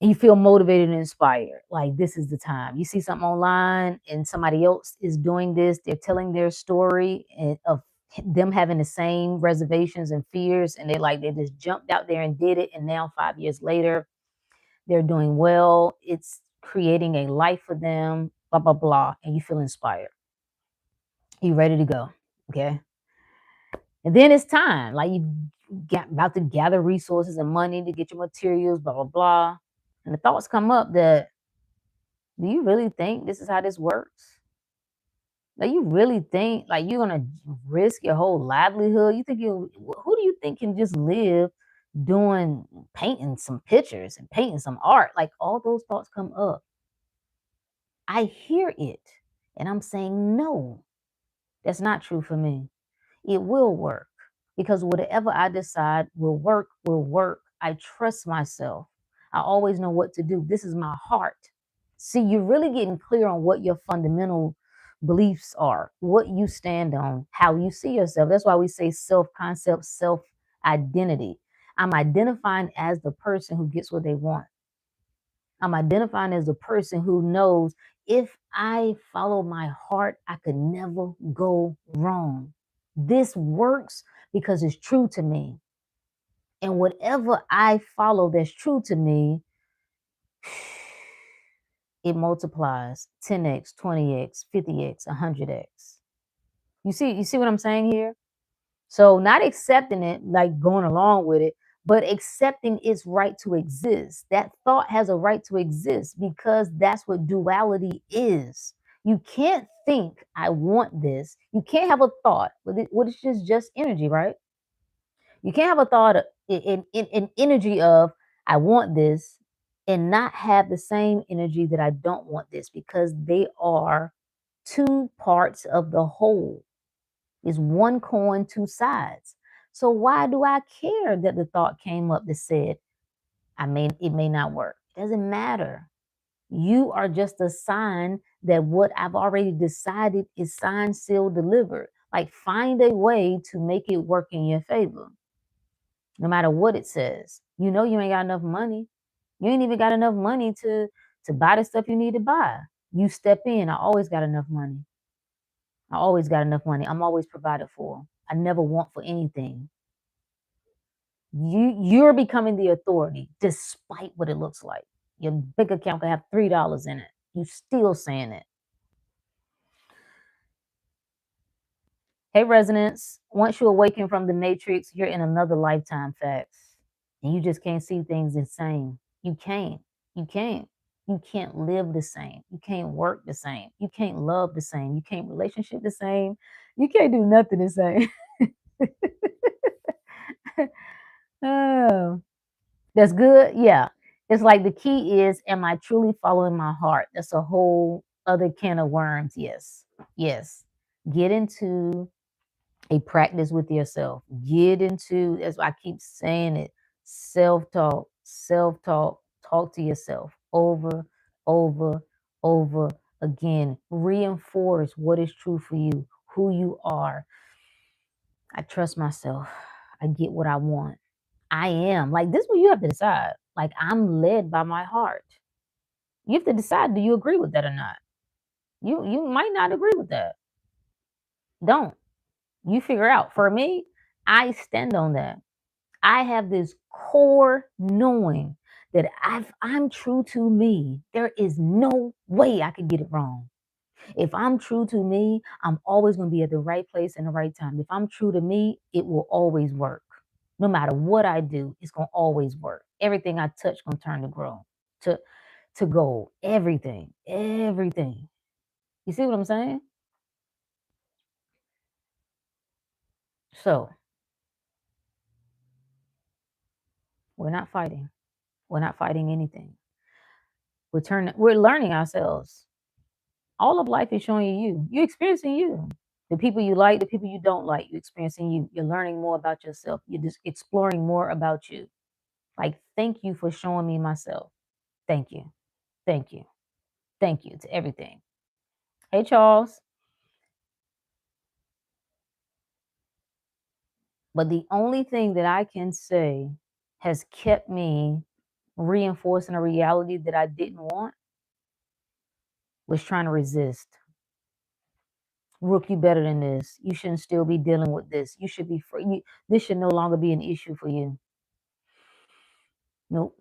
and you feel motivated and inspired. Like this is the time. You see something online and somebody else is doing this, they're telling their story and of them having the same reservations and fears, and they just jumped out there and did it, and now 5 years later they're doing well. It's creating a life for them, blah blah blah, and you feel inspired. You ready to go. Okay. And then it's time. Like you got about to gather resources and money to get your materials, blah blah blah. And the thoughts come up that, do you really think this is how this works? Like you really think like you're gonna risk your whole livelihood? You think you who do you think can just live doing painting some pictures and painting some art? Like all those thoughts come up. I hear it and I'm saying no, that's not true for me. It will work because whatever I decide will work, will work. I trust myself. I always know what to do. This is my heart. See, you're really getting clear on what your fundamental beliefs are, what you stand on, how you see yourself. That's why we say self concept, self identity. I'm identifying as the person who gets what they want. I'm identifying as the person who knows if I follow my heart, I could never go wrong. This works because it's true to me. And whatever I follow that's true to me, it multiplies 10x, 20x, 50x, 100x. You see what I'm saying here? So not accepting it, like going along with it, but accepting its right to exist. That thought has a right to exist because that's what duality is. You can't think, I want this. You can't have a thought, what is just energy, right? You can't have a thought in energy of, I want this, and not have the same energy that I don't want this because they are two parts of the whole. Is one coin, two sides. So why do I care that the thought came up that said, it may not work? It doesn't matter. You are just a sign that what I've already decided is signed, sealed, delivered. Like find a way to make it work in your favor, no matter what it says. You know you ain't got enough money. You ain't even got enough money to buy the stuff you need to buy. You step in. I always got enough money. I always got enough money. I'm always provided for. I never want for anything. You're becoming the authority despite what it looks like. Your bank account could have $3 in it. You still saying it. Hey, residents, once you awaken from the matrix, you're in another lifetime, facts. And you just can't see things the same. You can't. You can't. You can't live the same. You can't work the same. You can't love the same. You can't relationship the same. You can't do nothing the same. Oh, that's good. Yeah. It's like the key is, am I truly following my heart? That's a whole other can of worms. Yes. Yes. Get into a practice with yourself. Get into, that's why I keep saying it, self talk, self talk, talk to yourself over, over, over again. Reinforce what is true for you, who you are. I trust myself. I get what I want. I am. Like this is what you have to decide. Like I'm led by my heart. You have to decide, do you agree with that or not? You might not agree with that. Don't. You figure out. For me, I stand on that. I have this core knowing that if I'm true to me, there is no way I could get it wrong. If I'm true to me, I'm always going to be at the right place and the right time. If I'm true to me, it will always work. No matter what I do, it's going to always work. Everything I touch going to turn to grow, to to gold. Everything, everything. You see what I'm saying? So we're not fighting. We're not fighting anything. We're learning ourselves. All of life is showing you you. You're experiencing you. The people you like, the people you don't like, you're experiencing you. You're learning more about yourself. You're just exploring more about you. Like, thank you for showing me myself. Thank you. Thank you. Thank you to everything. Hey, Charles. But the only thing that I can say has kept me reinforcing a reality that I didn't want, was trying to resist. Rook, you better than this. You shouldn't still be dealing with this. You should be free. This should no longer be an issue for you. Nope.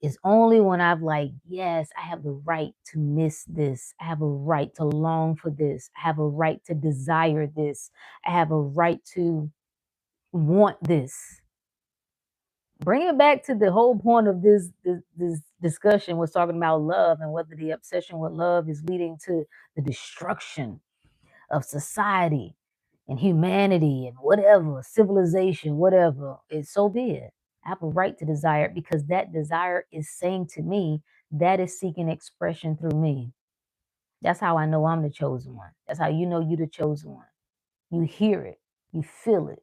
It's only when I've like, yes, I have the right to miss this. I have a right to long for this. I have a right to desire this. I have a right to want this. Bring it back to the whole point of this discussion was talking about love and whether the obsession with love is leading to the destruction of society and humanity and whatever, civilization, whatever. It's so be it. I have a right to desire it because that desire is saying to me that is seeking expression through me. That's how I know I'm the chosen one. That's how you know you're the chosen one. You hear it, you feel it.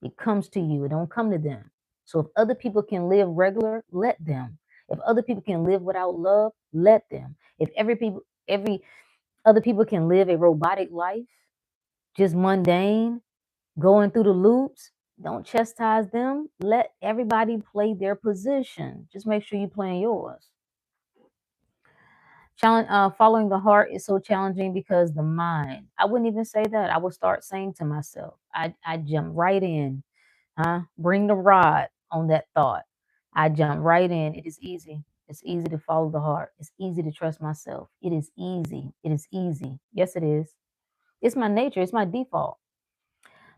It comes to you. It don't come to them. So if other people can live regular, let them. If other people can live without love, let them. If every other people can live a robotic life, just mundane, going through the loops, don't chastise them. Let everybody play their position. Just make sure you're playing yours. Following the heart is so challenging because the mind. I wouldn't even say that. I would start saying to myself, I jump right in. Bring the rod on that thought. I jump right in. It is easy. It's easy to follow the heart. It's easy to trust myself. It is easy. It is easy. Yes, it is. It's my nature. It's my default.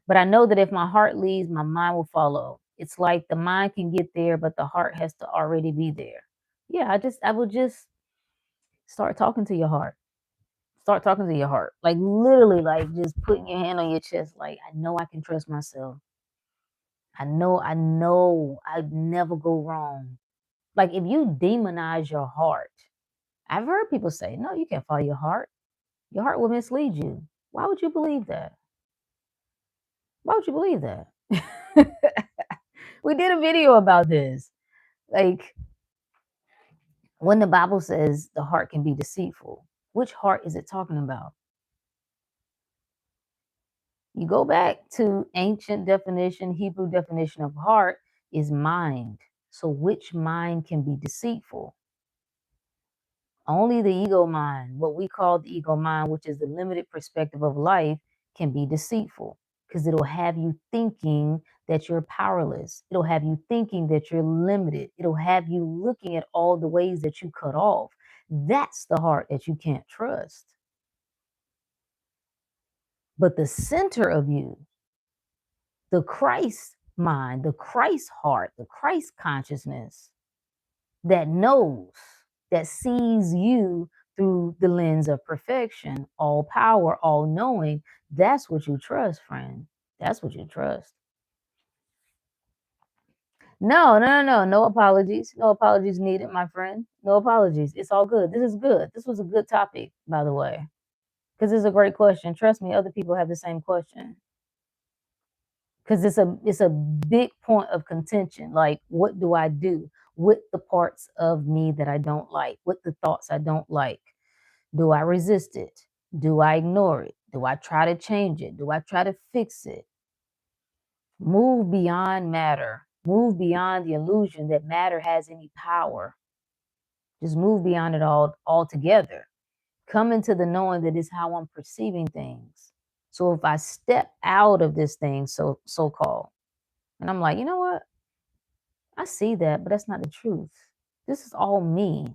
But I know that if my heart leads, my mind will follow. It's like the mind can get there, but the heart has to already be there. Yeah, I would just start talking to your heart. Start talking to your heart. Like literally, like just putting your hand on your chest. Like, I know I can trust myself. I know I'd never go wrong. Like if you demonize your heart, I've heard people say, no, you can't follow your heart. Your heart will mislead you. Why would you believe that? Why would you believe that? We did a video about this. Like when the Bible says the heart can be deceitful, which heart is it talking about? You go back to ancient definition, Hebrew definition of heart is mind. So which mind can be deceitful? Only the ego mind, what we call the ego mind, which is the limited perspective of life, can be deceitful because it'll have you thinking that you're powerless. It'll have you thinking that you're limited. It'll have you looking at all the ways that you cut off. That's the heart that you can't trust. But the center of you, the Christ mind, the Christ heart, the Christ consciousness that knows, that sees you through the lens of perfection, all power, all knowing, that's what you trust, friend. That's what you trust. No apologies. No apologies needed, my friend. No apologies. It's all good. This is good. This was a good topic, by the way, because it's a great question. Trust me, other people have the same question. Because it's a big point of contention. Like, what do I do with the parts of me that I don't like, with the thoughts I don't like? Do I resist it? Do I ignore it? Do I try to change it? Do I try to fix it? Move beyond matter. Move beyond the illusion that matter has any power. Just move beyond it all altogether. Come into the knowing that it's how I'm perceiving things. So if I step out of this thing, so called, and I'm like, you know what? I see that, but that's not the truth. This is all me.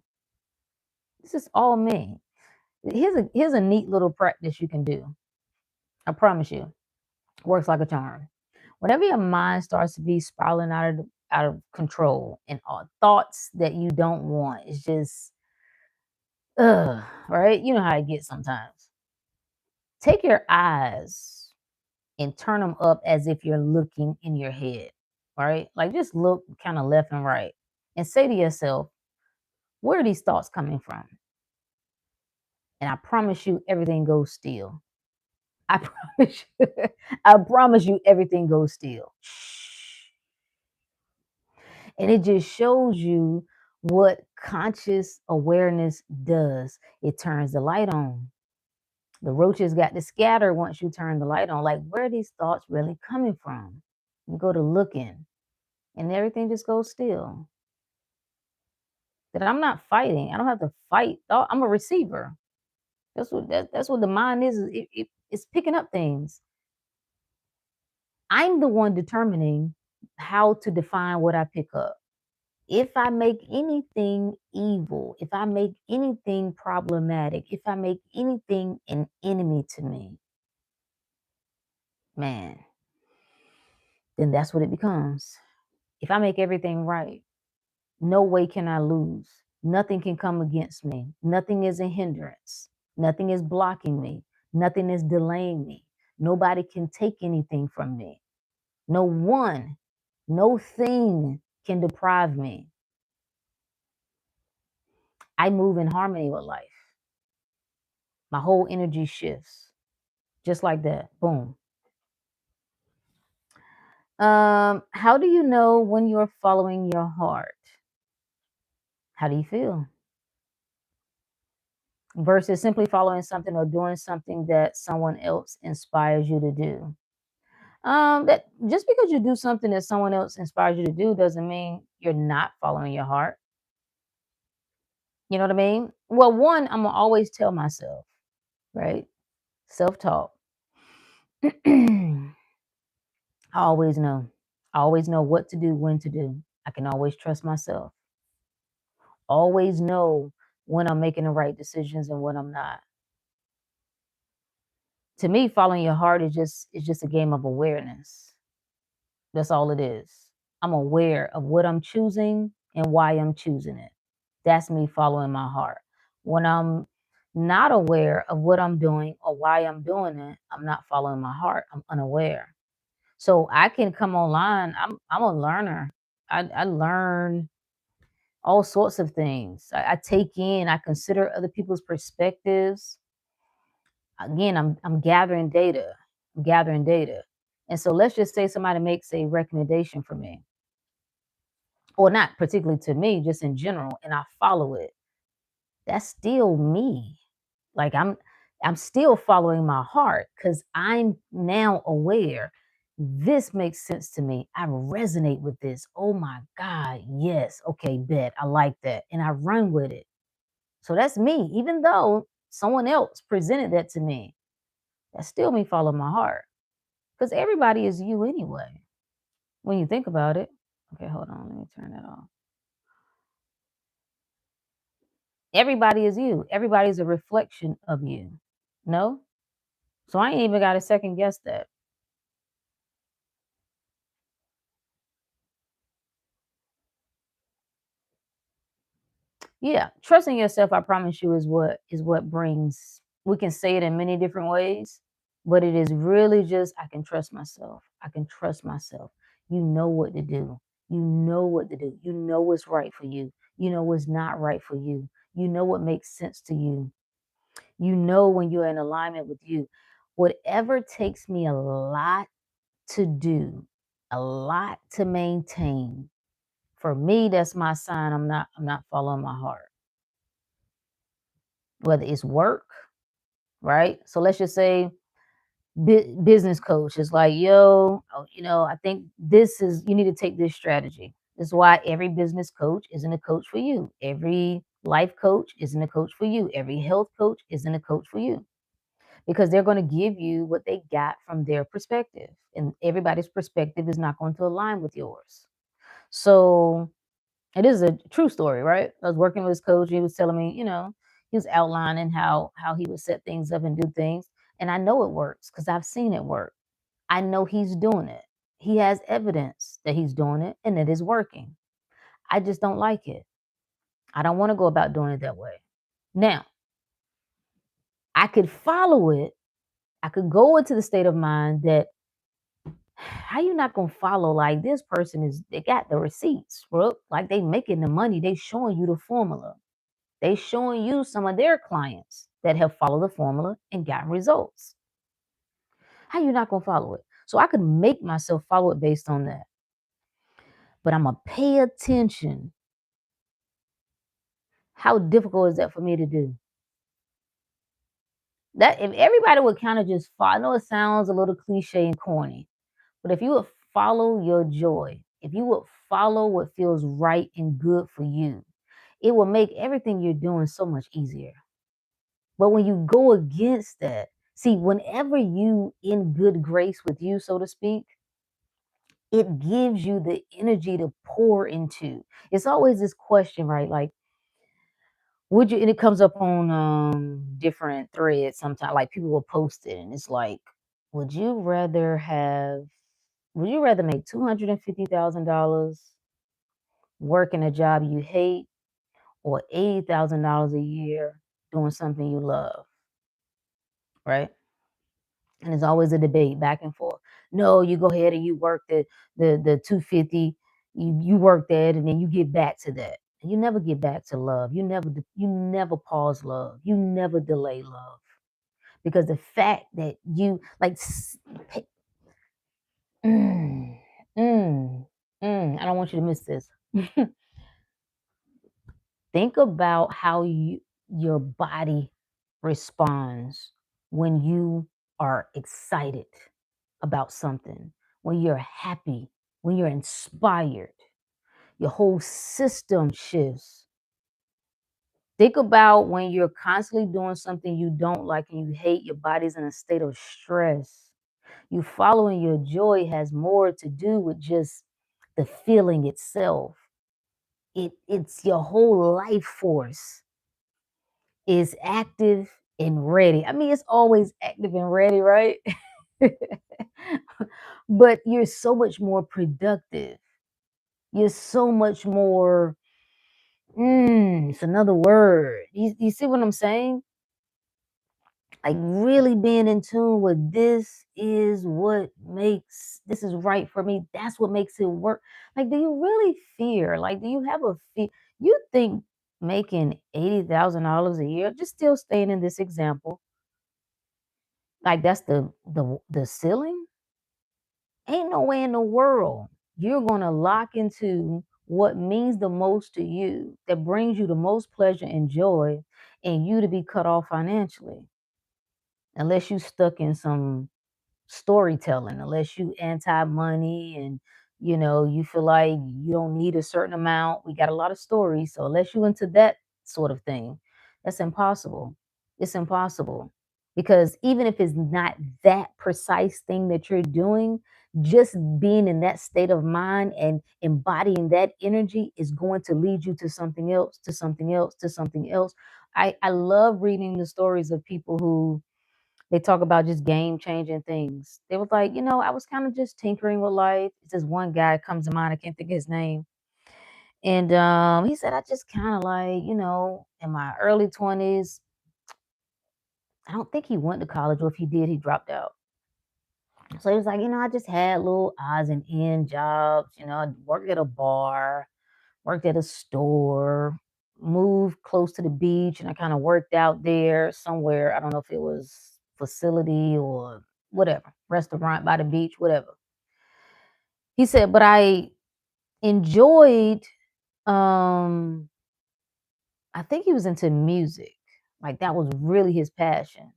This is all me. Here's a neat little practice you can do. I promise you, works like a charm. Whenever your mind starts to be spiraling out of control and all thoughts that you don't want, it's just right? You know how it gets sometimes. Take your eyes and turn them up as if you're looking in your head, right? Like just look kind of left and right and say to yourself, where are these thoughts coming from? And I promise you, everything goes still. I promise you, I promise you, everything goes still. And it just shows you what conscious awareness does. It turns the light on. The roaches got to scatter once you turn the light on. Like, where are these thoughts really coming from? You go to looking, and everything just goes still. that I'm not fighting. I don't have to fight thought. I'm a receiver. That's what the mind is. It's picking up things. I'm the one determining how to define what I pick up. If I make anything evil, if I make anything problematic, if I make anything an enemy to me, man, then that's what it becomes. If I make everything right, no way can I lose. Nothing can come against me. Nothing is a hindrance. Nothing is blocking me. Nothing is delaying me. Nobody can take anything from me. No one, no thing can deprive me. I move in harmony with life. My whole energy shifts just like that. Boom. How do you know when you're following your heart? How do you feel? Versus simply following something or doing something that someone else inspires you to do. That just because you do something that someone else inspires you to do doesn't mean you're not following your heart. You know what I mean? Well, one, I'm gonna always tell myself, right? Self-talk. I always know. I always know what to do, when to do. I can always trust myself. Always know when I'm making the right decisions and when I'm not. To me, following your heart is just a game of awareness. That's all it is. I'm aware of what I'm choosing and why I'm choosing it. That's me following my heart. When I'm not aware of what I'm doing or why I'm doing it, I'm not following my heart. I'm unaware. So I can come online. I'm a learner. I learn all sorts of things. I take in, I consider other people's perspectives. Again, I'm gathering data. I'm gathering data. And so let's just say somebody makes a recommendation for me, or not particularly to me, just in general, and I follow it. That's still me. Like I'm still following my heart because I'm now aware this makes sense to me. I resonate with this. Oh my God, yes. Okay, bet. I like that. And I run with it. So that's me. Even though someone else presented that to me, that's still me following my heart. Because everybody is you anyway, when you think about it. Okay, hold on. Let me turn that off. Everybody is you. Everybody's a reflection of you. No? So I ain't even got to second guess that. Yeah, trusting yourself, I promise you, is what brings. We can say it in many different ways, but it is really just I can trust myself. I can trust myself. You know what to do. You know what to do. You know what's right for you. You know what's not right for you. You know what makes sense to you. You know when you're in alignment with you. Whatever takes me a lot to do, a lot to maintain. For me, that's my sign I'm not following my heart. Whether it's work, right? So let's just say business coach is like, yo, I think this is you need to take this strategy. This is why every business coach isn't a coach for you. Every life coach isn't a coach for you. Every health coach isn't a coach for you because they're going to give you what they got from their perspective, and everybody's perspective is not going to align with yours. So it is a true story, right? I was working with his coach. He was telling me, he was outlining how he would set things up and do things, and I know it works because I've seen it work. I know he's doing it. He has evidence that he's doing it and it is working. I just don't like it. I don't want to go about doing it that way. Now, I could follow it. I could go into the state of mind that how you not gonna follow like this person is they got the receipts, bro. Like they making the money, they showing you the formula. They showing you some of their clients that have followed the formula and gotten results. How you not gonna follow it? So I could make myself follow it based on that. But I'm gonna pay attention. How difficult is that for me to do? That if everybody would kind of just follow, I know it sounds a little cliche and corny, but if you would follow your joy, if you would follow what feels right and good for you, it will make everything you're doing so much easier. But when you go against that, see, whenever you in good grace with you, so to speak, it gives you the energy to pour into. It's always this question, right? Like, would you, and it comes up on different threads sometimes, like people will post it and it's like, would you rather have would you rather make $250,000 working a job you hate or $80,000 a year doing something you love, right? And there's always a debate back and forth. No, you go ahead and you work the 250, you work that and then you get back to that. And you never get back to love. You never pause love. You never delay love. Because the fact that you like mm, mm, I don't want you to miss this. Think about how your body responds when you are excited about something, when you're happy, when you're inspired. Your whole system shifts. Think about when you're constantly doing something you don't like and you hate, your body's in a state of stress. You following your joy has more to do with just the feeling itself. It's your whole life force is active and ready. I mean, it's always active and ready, right? But you're so much more productive. You're so much more, it's another word. You see what I'm saying? Like really being in tune with this is right for me. That's what makes it work. Like, do you really fear? Like, do you have a fear? You think making $80,000 a year, just still staying in this example, like that's the ceiling? Ain't no way in the world you're gonna lock into what means the most to you, that brings you the most pleasure and joy, and you to be cut off financially, unless you stuck in some storytelling, unless you anti-money and you feel like you don't need a certain amount. We got a lot of stories, so unless you into that sort of thing, that's impossible. It's impossible, because even if it's not that precise thing that you're doing, just being in that state of mind and embodying that energy is going to lead you to something else, to something else, to something else. I love reading the stories of people who they talk about just game changing things. They was like, I was kind of just tinkering with life. It's this one guy comes to mind. I can't think of his name. And he said, I just kind of like, in my early 20s, I don't think he went to college, or if he did, he dropped out. So he was like, I just had little odds and end jobs. I worked at a bar, worked at a store, moved close to the beach, and I kind of worked out there somewhere. I don't know if it was facility or whatever, restaurant by the beach, whatever. He said, but I enjoyed, um, I think he was into music. Like that was really his passion.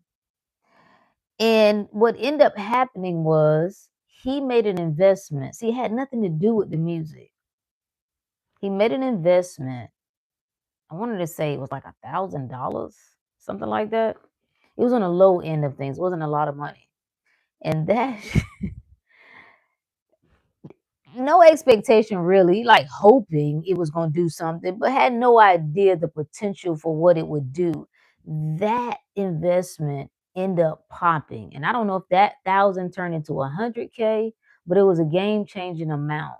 And what ended up happening was he made an investment. See, it had nothing to do with the music. He made an investment. I wanted to say it was like $1,000, something like that. It was on the low end of things. It wasn't a lot of money. And that no expectation really, like hoping it was going to do something, but had no idea the potential for what it would do. That investment ended up popping. And I don't know if that thousand turned into 100K, but it was a game changing amount.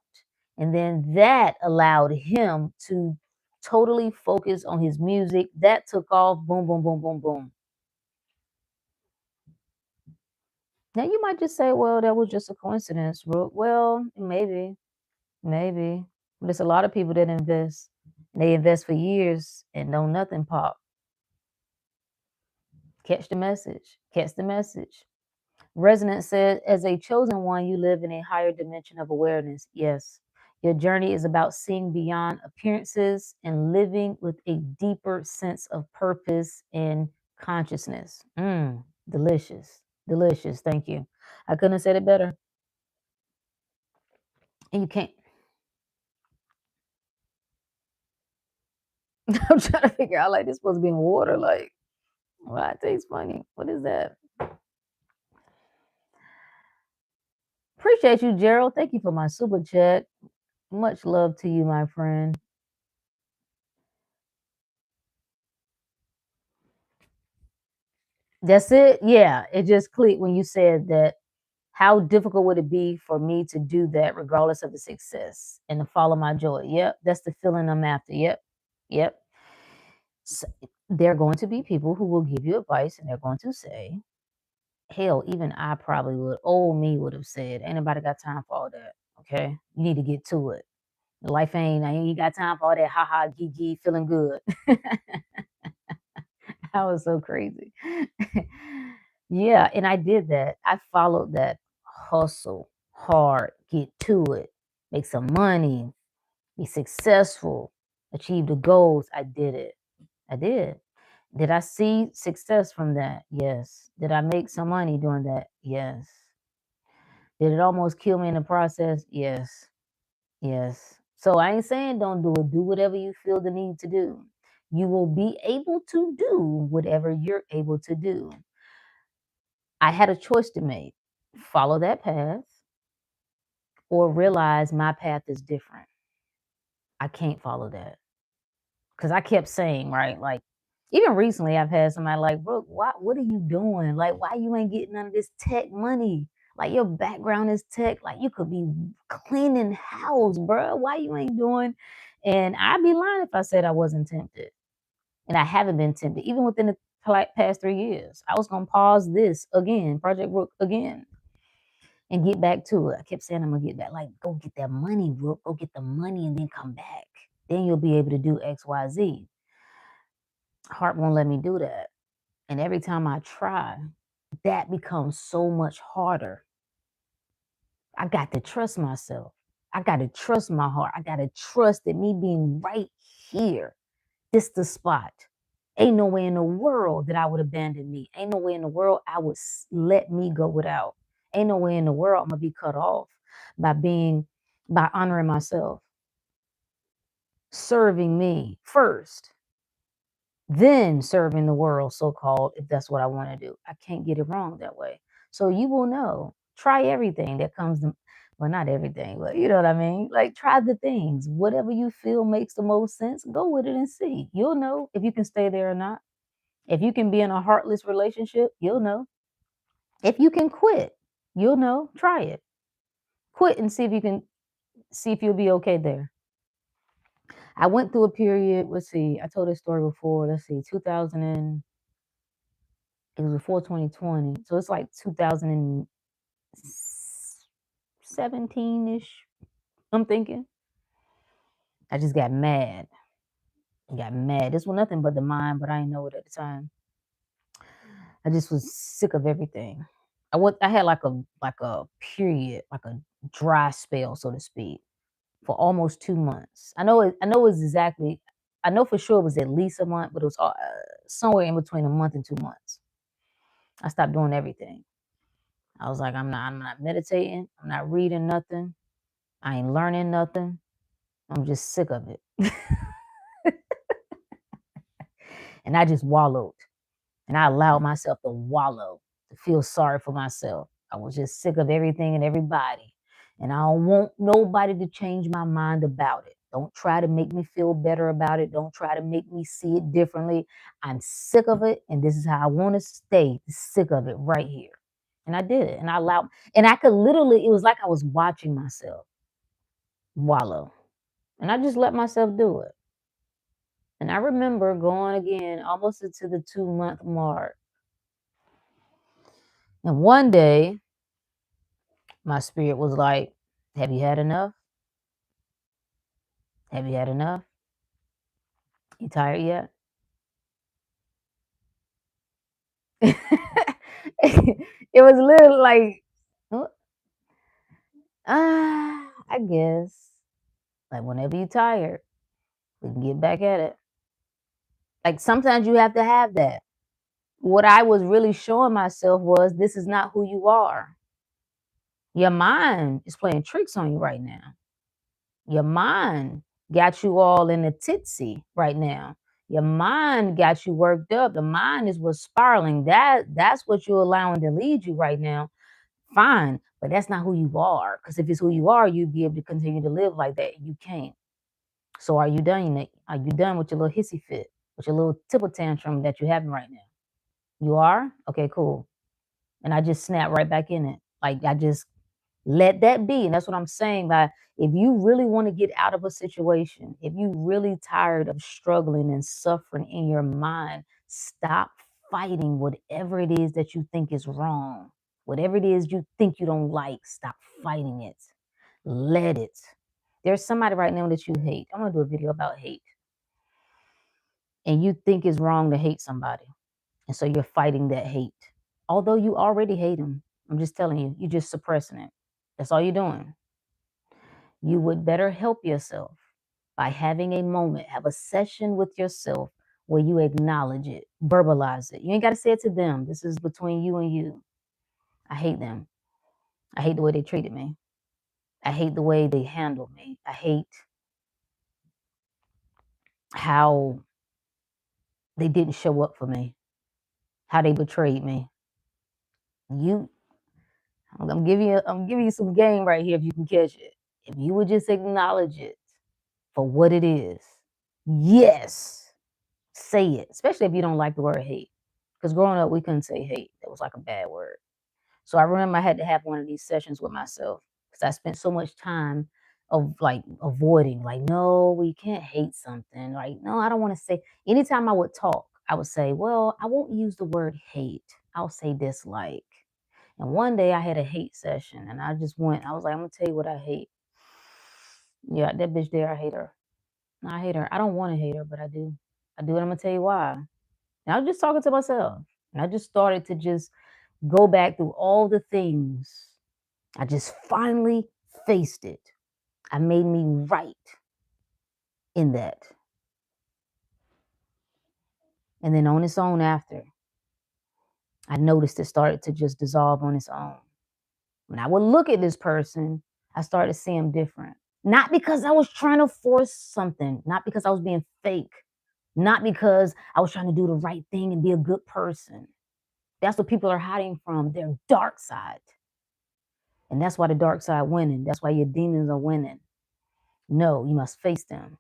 And then that allowed him to totally focus on his music. That took off. Boom, boom, boom, boom, boom. Now you might just say, well, that was just a coincidence, Rook. Well, maybe. Maybe. But there's a lot of people that invest. And they invest for years and don't nothing pop. Catch the message. Catch the message. Resonance said, as a chosen one, you live in a higher dimension of awareness. Yes. Your journey is about seeing beyond appearances and living with a deeper sense of purpose and consciousness. Delicious. Delicious. Thank you. I couldn't have said it better. And you can't. I'm trying to figure out like this supposed to be in water. Like, why it tastes funny? What is that? Appreciate you, Gerald. Thank you for my super chat. Much love to you, my friend. That's it. Yeah, it just clicked when you said that. How difficult would it be for me to do that regardless of the success and to follow my joy? Yep, that's the feeling I'm after. Yep, yep. So, there are going to be people who will give you advice and they're going to say, hell, even I probably would, old me would have said, ain't nobody got time for all that. Okay. You need to get to it. Life ain't got time for all that ha ha gee feeling good. That was so crazy. Yeah, and I did that. I followed that hustle hard, get to it, make some money, be successful, achieve the goals. I did it. I did. Did I see success from that? Yes. Did I make some money doing that? Yes. Did it almost kill me in the process? Yes. Yes. So I ain't saying don't do it. Do whatever you feel the need to do. You will be able to do whatever you're able to do. I had a choice to make: follow that path or realize my path is different. I can't follow that. Because I kept saying, right, like, even recently I've had somebody like, Brooke, what are you doing? Like, why you ain't getting none of this tech money? Like, your background is tech. Like, you could be cleaning house, bro. Why you ain't doing? And I'd be lying if I said I wasn't tempted. And I haven't been tempted, even within the past 3 years. I was going to pause this again, Project Rook again, and get back to it. I kept saying I'm going to get back. Like, go get that money, Rook. Go get the money and then come back. Then you'll be able to do X, Y, Z. Heart won't let me do that. And every time I try, that becomes so much harder. I got to trust myself. I got to trust my heart. I got to trust that me being right here, this the spot. Ain't no way in the world that I would abandon me. Ain't no way in the world I would let me go without. Ain't no way in the world I'm gonna be cut off by honoring myself, serving me first, then serving the world, so called, if that's what I want to do. I can't get it wrong that way. So you will know. Try everything that comes to, well, not everything, but you know what I mean? Like, try the things. Whatever you feel makes the most sense, go with it and see. You'll know if you can stay there or not. If you can be in a heartless relationship, you'll know. If you can quit, you'll know. Try it. Quit and see if you'll be okay there. I went through a period, let's see, I told this story before, let's see, 2000 and it was before 2020. So it's like 2017-ish, I'm thinking. I just got mad. I got mad. This was nothing but the mind, but I didn't know it at the time. I just was sick of everything. I had like a period, like a dry spell, so to speak, for almost 2 months. I know it's exactly. I know for sure it was at least a month, but it was somewhere in between a month and 2 months. I stopped doing everything. I was like, I'm not meditating. I'm not reading nothing. I ain't learning nothing. I'm just sick of it. And I just wallowed. And I allowed myself to wallow, to feel sorry for myself. I was just sick of everything and everybody. And I don't want nobody to change my mind about it. Don't try to make me feel better about it. Don't try to make me see it differently. I'm sick of it. And this is how I want to stay sick of it right here. And I did it. And I allowed, and I could literally, it was like I was watching myself wallow. And I just let myself do it. And I remember going again almost into the 2 month mark. And one day, my spirit was like, have you had enough? Have you had enough? You tired yet? It was literally like, "Oh, I guess. Like, whenever you're tired, we can get back at it." Like, sometimes you have to have that. What I was really showing myself was this is not who you are. Your mind is playing tricks on you right now. Your mind got you all in a titsy right now. Your mind got you worked up. The mind is what's spiraling. That's what you're allowing to lead you right now. Fine, but that's not who you are. Because if it's who you are, you'd be able to continue to live like that. You can't. So are you done? Nick? Are you done with your little hissy fit, with your little tipple tantrum that you're having right now? You are? Okay, cool. And I just snap right back in it. Like I just let that be. And that's what I'm saying. That if you really want to get out of a situation, if you really tired of struggling and suffering in your mind, stop fighting whatever it is that you think is wrong. Whatever it is you think you don't like, stop fighting it. Let it. There's somebody right now that you hate. I'm gonna do a video about hate. And you think it's wrong to hate somebody. And so you're fighting that hate. Although you already hate them. I'm just telling you, you're just suppressing it. That's all you're doing. You would better help yourself by having a moment, have a session with yourself where you acknowledge it, verbalize it. You ain't got to say it to them. This is between you and you. I hate them. I hate the way they treated me. I hate the way they handled me. I hate how they didn't show up for me, how they betrayed me. You, I'm giving you some game right here if you can catch it. If you would just acknowledge it for what it is, yes, say it, especially if you don't like the word hate. Because growing up, we couldn't say hate. That was like a bad word. So I remember I had to have one of these sessions with myself because I spent so much time of like avoiding, like, no, we can't hate something. Like, no, I don't want to say. Anytime I would talk, I would say, well, I won't use the word hate. I'll say dislike. And one day I had a hate session and I just went, I was like, I'm going to tell you what I hate. Yeah, that bitch there, I hate her. I hate her. I don't want to hate her, but I do. I do, and I'm going to tell you why. And I was just talking to myself. And I just started to just go back through all the things. I just finally faced it. I made me right in that. And then on its own after, I noticed it started to just dissolve on its own. When I would look at this person, I started to see him different. Not because I was trying to force something, not because I was being fake, not because I was trying to do the right thing and be a good person. That's what people are hiding from, their dark side. And that's why the dark side winning. That's why your demons are winning. No, you must face them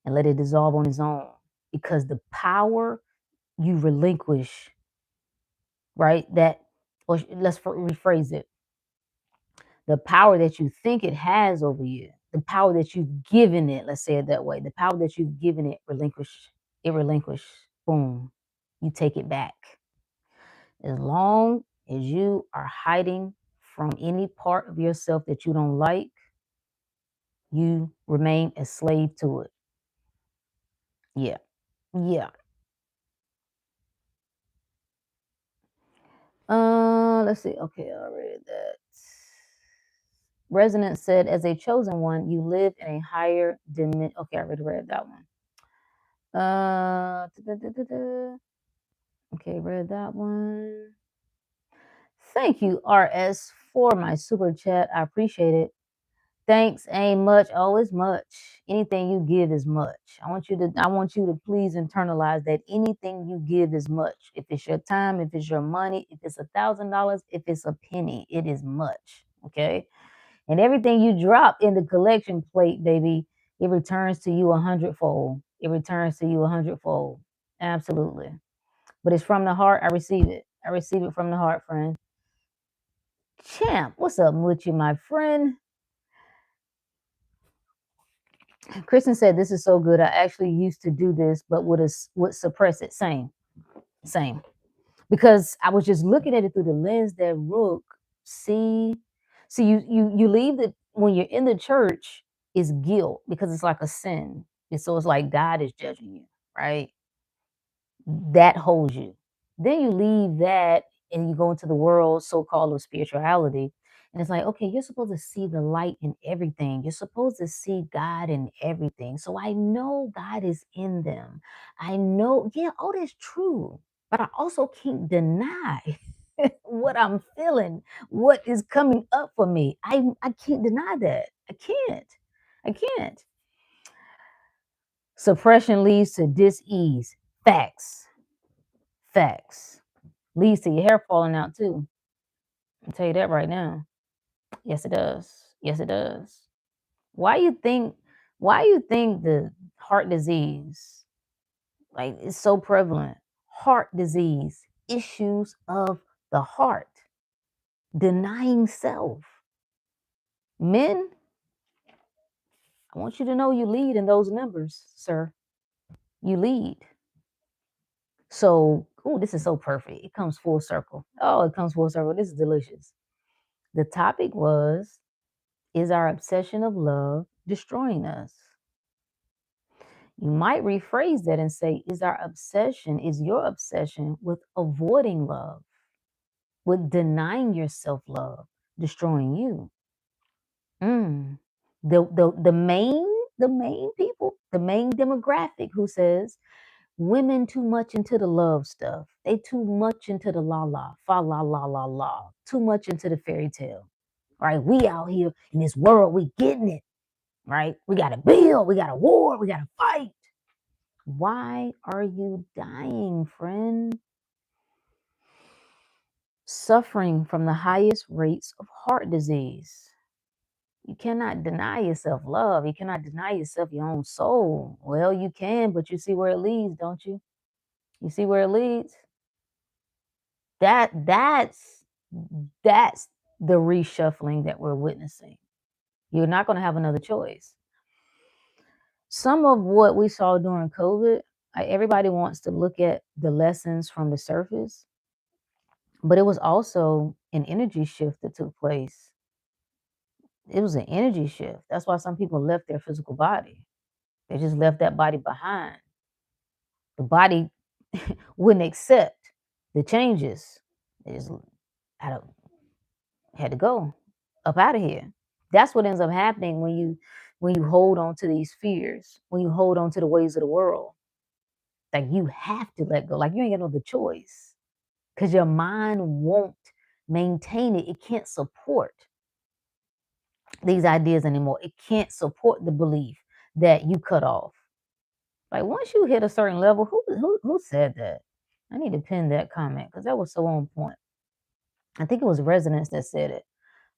and let it dissolve on its own. Because the power you relinquish, right? That, or let's rephrase it. The power that you think it has over you, the power that you've given it, let's say it that way, the power that you've given it, relinquish, boom, you take it back. As long as you are hiding from any part of yourself that you don't like, you remain a slave to it. Yeah. Yeah. Let's see. Okay, I read that. Resonance said, as a chosen one, you live in a higher dimension. Okay, I already read that one. Okay, read that one. Thank you, RS, for my super chat. I appreciate it. Thanks ain't much. Oh, it's much. Anything you give is much. I want you to please internalize that anything you give is much. If it's your time, if it's your money, if it's $1,000, if it's a penny, it is much. Okay. And everything you drop in the collection plate, baby, it returns to you 100-fold. It returns to you 100-fold. Absolutely. But it's from the heart. I receive it. I receive it from the heart, friend. Champ, what's up with you, my friend? Kristen said, this is so good. I actually used to do this, but would suppress it. Same. Because I was just looking at it through the lens that Rook, see, you leave the, when you're in the church, it's guilt because it's like a sin. And so it's like God is judging you, right? That holds you. Then you leave that and you go into the world so-called of spirituality. And it's like, okay, you're supposed to see the light in everything. You're supposed to see God in everything. So I know God is in them. I know, yeah, all that's true. But I also can't deny what I'm feeling, what is coming up for me. I can't deny that. I can't. Suppression leads to dis-ease. Facts. Facts. Leads to your hair falling out too. I'll tell you that right now. Yes, it does. Yes, it does. Why you think the heart disease like is so prevalent? Heart disease, issues of the heart, denying self. Men, I want you to know you lead in those numbers, sir. You lead. So, oh, this is so perfect. It comes full circle. Oh, it comes full circle. This is delicious. The topic was, is our obsession of love destroying us? You might rephrase that and say, is your obsession with avoiding love, with denying yourself love, destroying you? Mm. The main people, the main demographic who says women too much into the love stuff. They too much into the la la, fa la la la la, too much into the fairy tale. Right? We out here in this world, we getting it. Right? We gotta build, we gotta war, we gotta fight. Why are you dying, friend? Suffering from the highest rates of heart disease. You cannot deny yourself love. You cannot deny yourself your own soul. Well, you can, but you see where it leads, don't you? You see where it leads? That's the reshuffling that we're witnessing. You're not going to have another choice. Some of what we saw during COVID, everybody wants to look at the lessons from the surface, but it was also an energy shift that took place. It was an energy shift. That's why some people left their physical body. They just left that body behind. The body wouldn't accept the changes. They just had to go up out of here. That's what ends up happening when you hold on to these fears, when you hold on to the ways of the world. Like you have to let go. Like you ain't got no other choice. Because your mind won't maintain it. It can't support these ideas anymore. It can't support the belief that you cut off. Like once you hit a certain level, who said that? I need to pin that comment because that was so on point. I think it was Resonance that said it.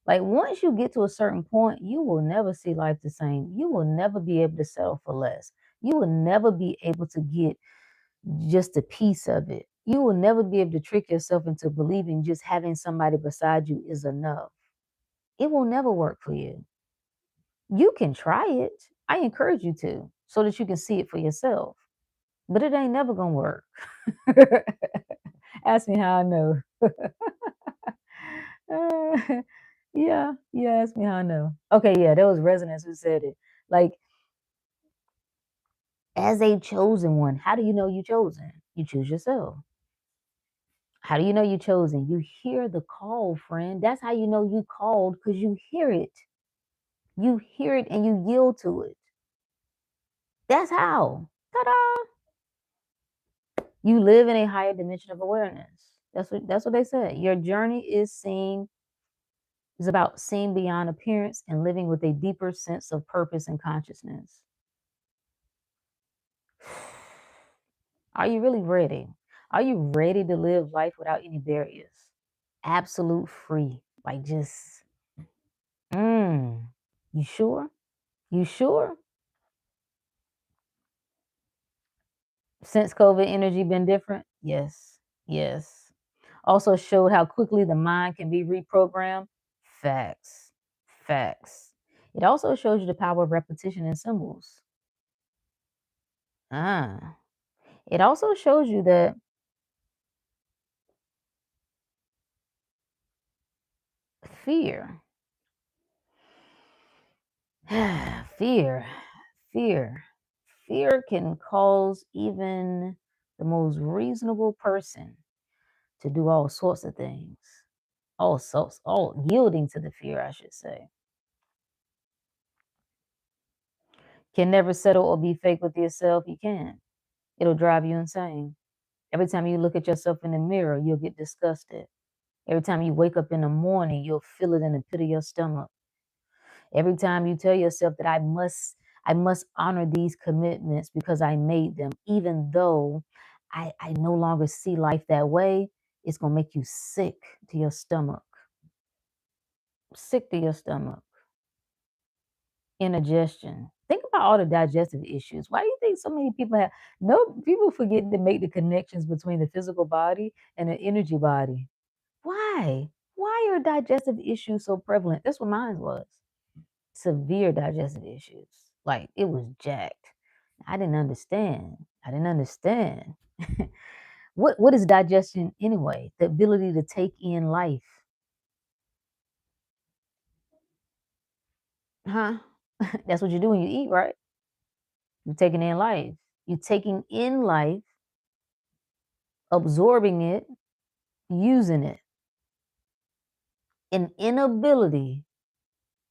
Like once you get to a certain point, you will never see life the same. You will never be able to settle for less. You will never be able to get just a piece of it. You will never be able to trick yourself into believing just having somebody beside you is enough. It will never work for you. You can try it. I encourage you to, so that you can see it for yourself. But it ain't never gonna work. Ask me how I know. Yeah, ask me how I know. Okay, yeah, there was Resonance who said it. Like, as a chosen one, how do you know you chosen? You choose yourself. How do you know you chosen? You hear the call, friend. That's how you know you called, because you hear it. You hear it and you yield to it. That's how. Ta-da! You live in a higher dimension of awareness. That's what they said. Your journey is about seeing beyond appearance and living with a deeper sense of purpose and consciousness. Are you really ready? Are you ready to live life without any barriers? Absolute free. Like just, you sure? You sure? Since COVID, energy been different? Yes. Yes. Also showed how quickly the mind can be reprogrammed. Facts. Facts. It also shows you the power of repetition and symbols. Ah. It also shows you that fear, fear, fear, fear can cause even the most reasonable person to do all sorts of things. All yielding to the fear, I should say. Can never settle or be fake with yourself. You can. It'll drive you insane. Every time you look at yourself in the mirror, you'll get disgusted. Every time you wake up in the morning, you'll feel it in the pit of your stomach. Every time you tell yourself that I must honor these commitments because I made them, even though I no longer see life that way. It's going to make you sick to your stomach. Sick to your stomach. Indigestion. Think about all the digestive issues. Why do you think so many people have no people forget to make the connections between the physical body and the energy body? Why? Why are digestive issues so prevalent? That's what mine was. Severe digestive issues. Like it was jacked. I didn't understand. I didn't understand. What is digestion anyway? The ability to take in life. Huh? That's what you do when you eat, right? You're taking in life. You're taking in life, absorbing it, using it. An inability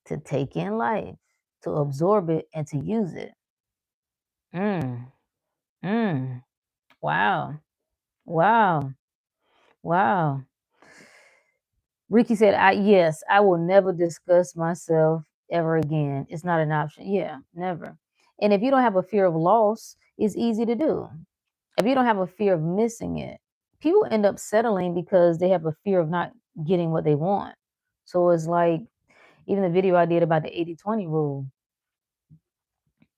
to take in life, to absorb it, and to use it. Mm, mm. Wow. Wow. Wow. Ricky said, yes, I will never discuss myself ever again. It's not an option. Yeah, never. And if you don't have a fear of loss, it's easy to do. If you don't have a fear of missing it, people end up settling because they have a fear of not getting what they want. So it's like even the video I did about the 80-20 rule.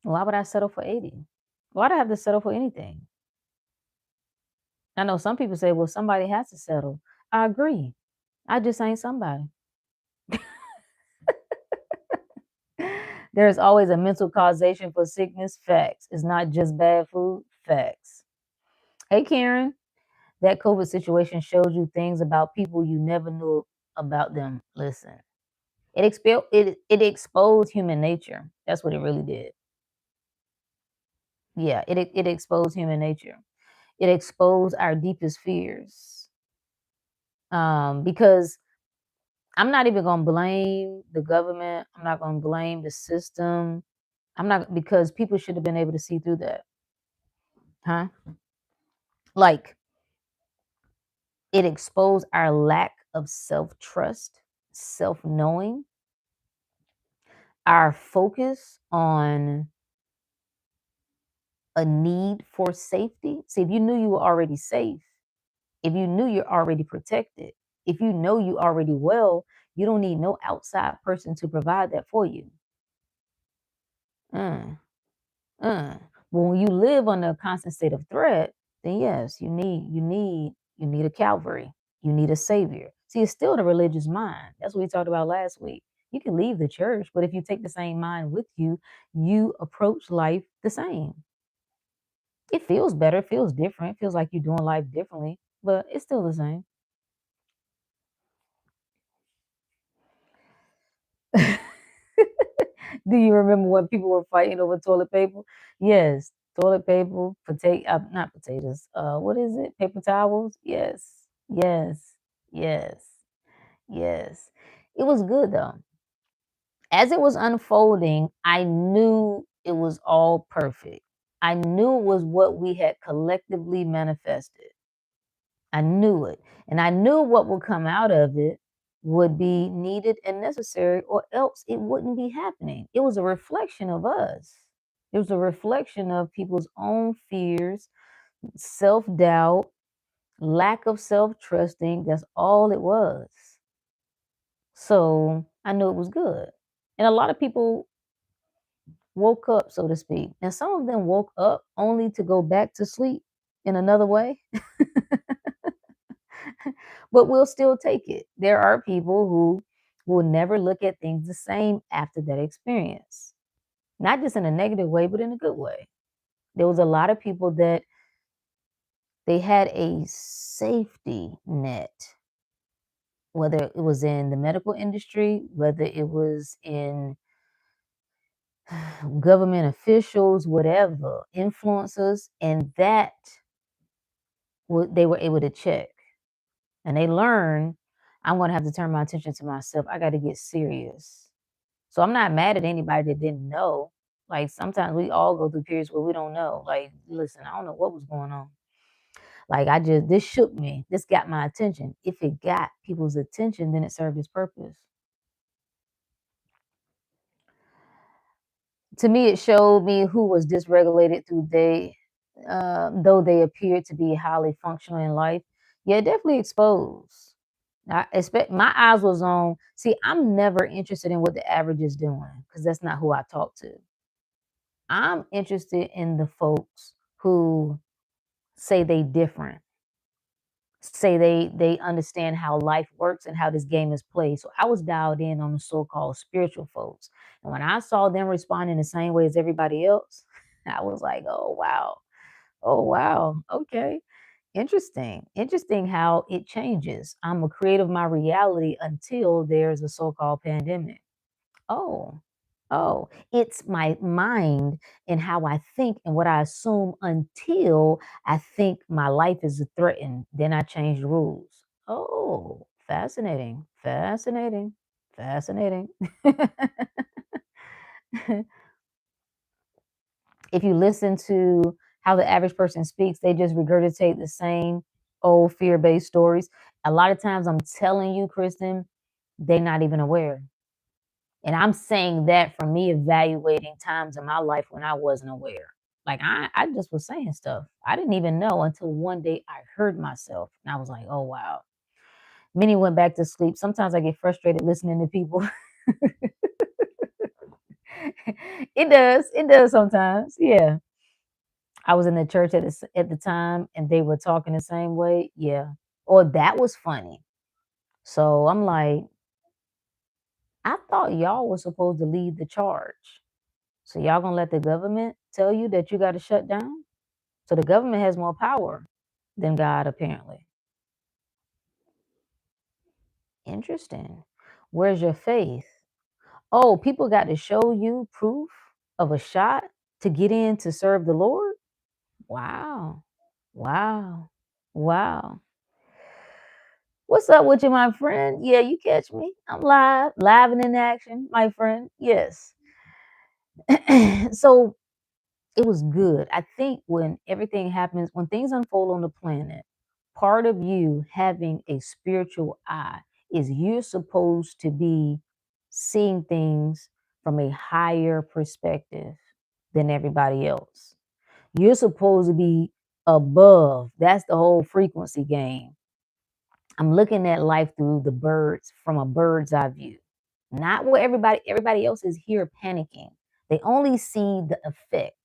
Why would I settle for 80? Why do I have to settle for anything? I know some people say, well, somebody has to settle. I agree. I just ain't somebody. There's always a mental causation for sickness. Facts. It's not just bad food. Facts. Hey, Karen, that COVID situation showed you things about people you never knew about them. Listen, it exposed human nature. That's what it really did. Yeah, it exposed human nature. It exposed our deepest fears. Because I'm not even gonna blame the government. I'm not gonna blame the system. I'm not because people should have been able to see through that. Huh? Like it exposed our lack of self-trust, self-knowing, our focus on a need for safety. See, if you knew you were already safe, if you knew you're already protected, if you know you already well, you don't need no outside person to provide that for you. Mm, mm. But when you live under a constant state of threat, then yes, you need a Calvary. You need a savior. See, it's still the religious mind. That's what we talked about last week. You can leave the church, but if you take the same mind with you, you approach life the same. It feels better, it feels different, it feels like you're doing life differently, but it's still the same. Do you remember when people were fighting over toilet paper? Yes, toilet paper, not potatoes. What is it? Paper towels? Yes, yes, yes, yes. It was good though. As it was unfolding, I knew it was all perfect. I knew it was what we had collectively manifested. I knew it. And I knew what would come out of it would be needed and necessary, or else it wouldn't be happening. It was a reflection of us. It was a reflection of people's own fears, self doubt, lack of self trusting. That's all it was. So I knew it was good. And a lot of people woke up, so to speak. And some of them woke up only to go back to sleep in another way. But we'll still take it. There are people who will never look at things the same after that experience, not just in a negative way, but in a good way. There was a lot of people that they had a safety net, whether it was in the medical industry, whether it was in government officials, whatever, influencers, and that they were able to check. And they learned, I'm going to have to turn my attention to myself. I got to get serious. So I'm not mad at anybody that didn't know. Like sometimes we all go through periods where we don't know. Like, listen, I don't know what was going on. Like this shook me. This got my attention. If it got people's attention, then it served its purpose. To me, it showed me who was dysregulated through though they appeared to be highly functional in life. Yeah, definitely exposed. I expect my eyes was on. See, I'm never interested in what the average is doing because that's not who I talk to. I'm interested in the folks who say they different, say they understand how life works and how this game is played. So I was dialed in on the so-called spiritual folks. And when I saw them responding the same way as everybody else, I was like, oh wow. Oh wow. Okay. Interesting. Interesting how it changes. I'm a creator of my reality until there's a so-called pandemic. Oh, oh, it's my mind and how I think and what I assume until I think my life is threatened. Then I change the rules. Oh, fascinating, fascinating, fascinating. If you listen to how the average person speaks, they just regurgitate the same old fear based stories. A lot of times, I'm telling you, Kristen, they're not even aware. And I'm saying that from me evaluating times in my life when I wasn't aware. Like I just was saying stuff. I didn't even know until one day I heard myself and I was like, oh wow. Many went back to sleep. Sometimes I get frustrated listening to people. It does. It does sometimes. Yeah. I was in the church at the time and they were talking the same way. Yeah. Or that was funny. So I'm like, I thought y'all was supposed to lead the charge. So y'all gonna let the government tell you that you got to shut down? So the government has more power than God, apparently. Interesting. Where's your faith? Oh, people got to show you proof of a shot to get in to serve the Lord? Wow. Wow. Wow. What's up with you, my friend? Yeah, you catch me. I'm live and in action, my friend. Yes. So it was good. I think when everything happens, when things unfold on the planet, part of you having a spiritual eye is you're supposed to be seeing things from a higher perspective than everybody else. You're supposed to be above. That's the whole frequency game. I'm looking at life through the birds from a bird's eye view. Not what everybody else is here panicking. They only see the effect.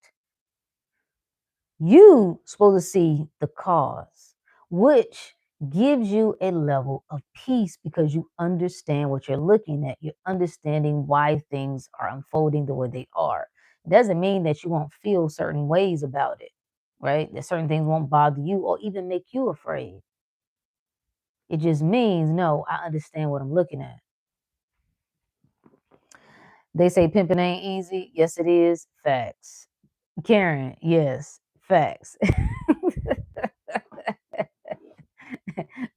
You supposed to see the cause, which gives you a level of peace because you understand what you're looking at. You're understanding why things are unfolding the way they are. It doesn't mean that you won't feel certain ways about it, right? That certain things won't bother you or even make you afraid. It just means, no, I understand what I'm looking at. They say pimping ain't easy. Yes, it is. Facts. Karen, yes, facts.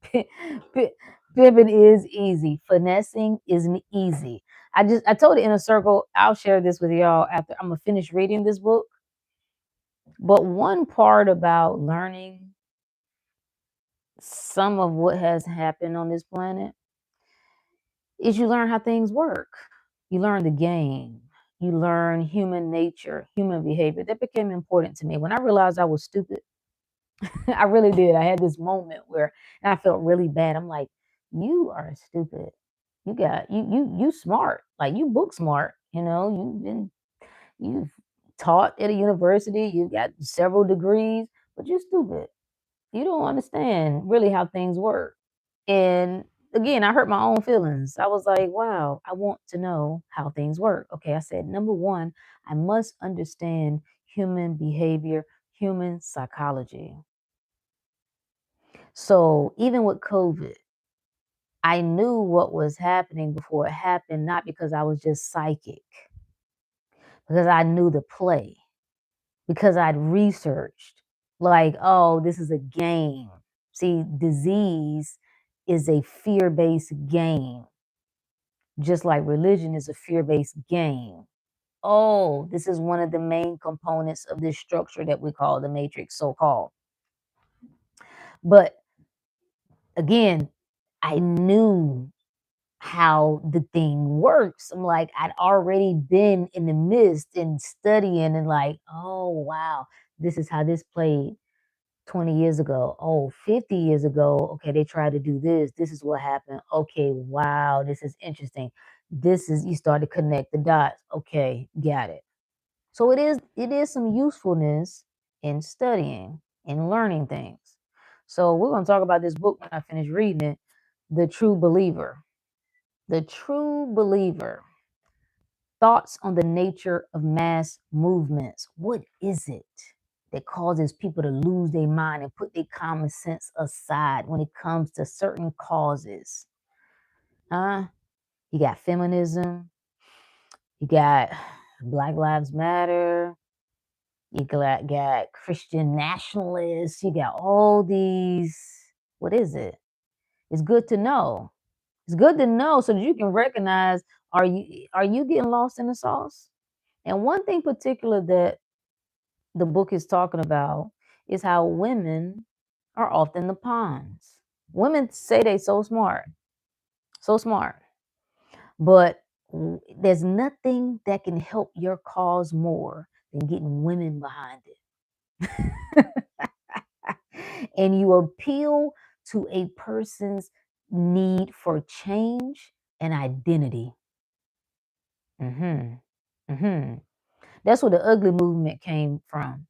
Pi- pi- Pimping is easy. Finessing isn't easy. I told the inner circle, I'll share this with y'all after I'm gonna finish reading this book. But one part about learning some of what has happened on this planet is you learn how things work. You learn the game. You learn human nature, human behavior. That became important to me. When I realized I was stupid, I really did. I had this moment where and I felt really bad. I'm like, you are stupid. You smart. Like you book smart, you've taught at a university, you got several degrees, but you're stupid. You don't understand really how things work. And again, I hurt my own feelings. I was like, wow, I want to know how things work. Okay, I said, number one, I must understand human behavior, human psychology. So even with COVID, I knew what was happening before it happened, not because I was just psychic, because I knew the play, because I'd researched, like, oh, this is a game. See, disease is a fear based game, just like religion is a fear based game. Oh, this is one of the main components of this structure that we call the matrix, so called. But again, I knew how the thing works. I'm like, I'd already been in the midst and studying and like, oh wow, this is how this played 20 years ago. Oh, 50 years ago. Okay, they tried to do this. This is what happened. Okay, wow, this is interesting. This is you start to connect the dots. Okay, got it. So it is some usefulness in studying and learning things. So we're going to talk about this book when I finish reading it, The True Believer. The True Believer. Thoughts on the nature of mass movements. What is it that causes people to lose their mind and put their common sense aside when it comes to certain causes? Huh? You got feminism, you got Black Lives Matter, you got Christian nationalists, you got all these. What is it? It's good to know. It's good to know so that you can recognize, are you getting lost in the sauce? And one thing particular that the book is talking about is how women are often the pawns. Women say they so smart, but there's nothing that can help your cause more than getting women behind it. And you appeal to a person's need for change and identity. hmm hmm That's where the ugly movement came from.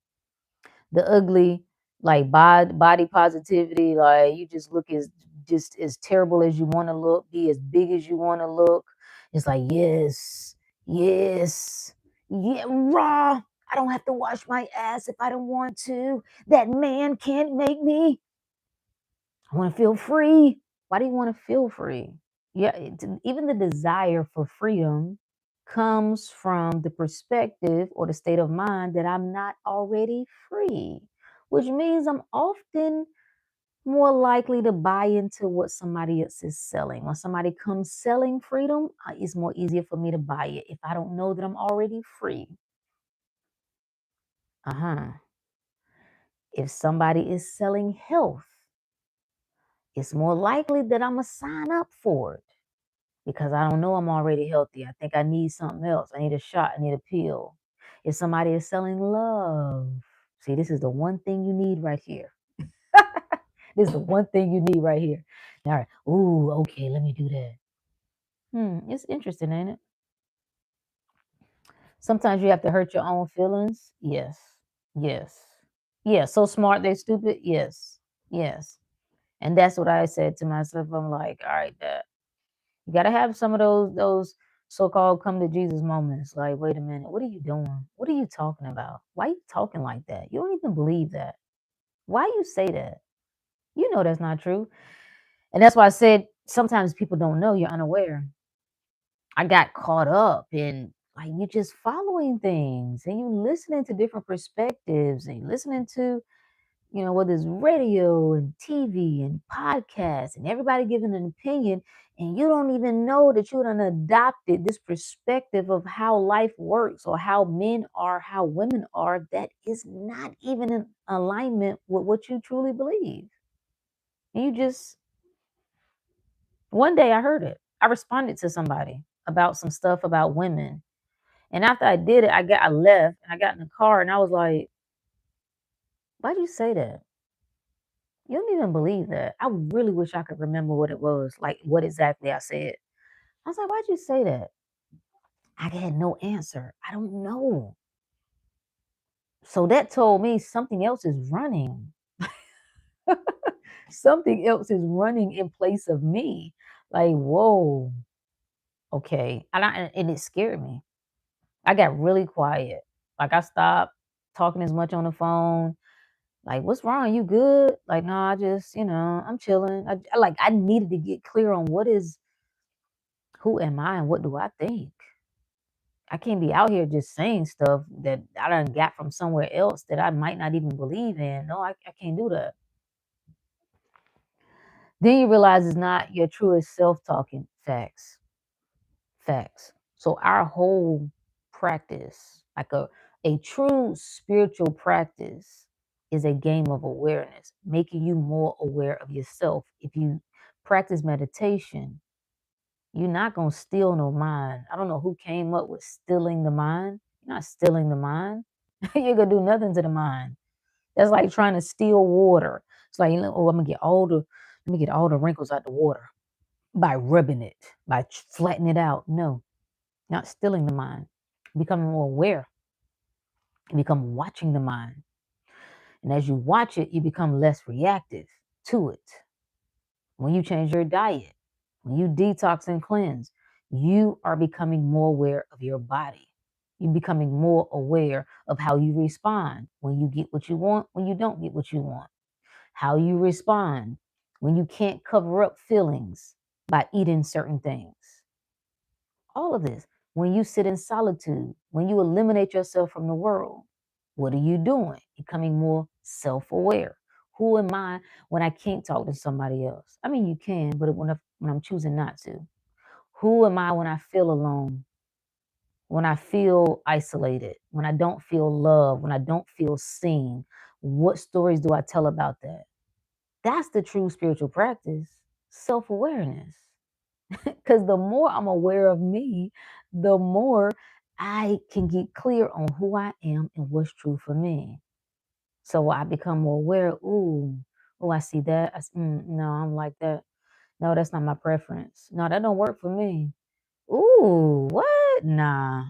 The ugly, like body positivity, like you just as terrible as you want to look, be as big as you want to look. It's like, yes, yes, yeah, raw. I don't have to wash my ass if I don't want to. That man can't make me. I want to feel free. Why do you want to feel free? Yeah, even the desire for freedom comes from the perspective or the state of mind that I'm not already free, which means I'm often more likely to buy into what somebody else is selling. When somebody comes selling freedom, it's more easier for me to buy it if I don't know that I'm already free. Uh-huh. If somebody is selling health, it's more likely that I'm going to sign up for it, because I don't know I'm already healthy. I think I need something else. I need a shot. I need a pill. If somebody is selling love, see, this is the one thing you need right here. This is the one thing you need right here. All right. Ooh, okay, let me do that. It's interesting, ain't it? Sometimes you have to hurt your own feelings. Yes. Yes. Yeah. So smart, they stupid. Yes. Yes. And that's what I said to myself. I'm like, all right, Dad. You gotta have some of those so-called come to Jesus moments. Like, wait a minute, what are you doing? What are you talking about? Why are you talking like that? You don't even believe that. Why you say that? You know that's not true. And that's why I said sometimes people don't know, you're unaware. I got caught up in like you just following things and you listening to different perspectives and you listening to, whether it's radio and TV and podcasts and everybody giving an opinion, and you don't even know that you done adopted this perspective of how life works or how men are, how women are, that is not even in alignment with what you truly believe. And you just, one day I heard it. I responded to somebody about some stuff about women. And after I did it, I left and I got in the car and I was like, why'd you say that? You don't even believe that. I really wish I could remember what it was, like what exactly I said. I was like, why'd you say that? I had no answer. I don't know. So that told me something else is running. Something else is running in place of me. Like, whoa, okay. And it scared me. I got really quiet. Like I stopped talking as much on the phone. Like, what's wrong? You good? Like, no, I just, I'm chilling. I needed to get clear on who am I and what do I think? I can't be out here just saying stuff that I done got from somewhere else that I might not even believe in. No, I can't do that. Then you realize it's not your truest self talking. Facts. Facts. So our whole practice, like a true spiritual practice, is a game of awareness, making you more aware of yourself. If you practice meditation, You're not going to steal no mind. I don't know who came up with stealing the mind. You're not stealing the mind. You ain't going to do nothing to the mind. That's like trying to steal water. It's like, oh, let me get all the wrinkles out the water by rubbing it, by flattening it out. No, not stealing the mind. Becoming more aware. You become watching the mind. And as you watch it, you become less reactive to it. When you change your diet, when you detox and cleanse, you are becoming more aware of your body. You're becoming more aware of how you respond when you get what you want, when you don't get what you want. How you respond when you can't cover up feelings by eating certain things. All of this. When you sit in solitude, when you eliminate yourself from the world, what are you doing? Becoming more self aware. Who am I when I can't talk to somebody else? I mean, you can, but when I'm choosing not to. Who am I when I feel alone? When I feel isolated? When I don't feel loved? When I don't feel seen? What stories do I tell about that? That's the true spiritual practice, self awareness. Because the more I'm aware of me, the more I can get clear on who I am and what's true for me. So I become more aware. Ooh, oh, I see that. No, I'm like that. No, that's not my preference. No, that don't work for me. Ooh, what? Nah.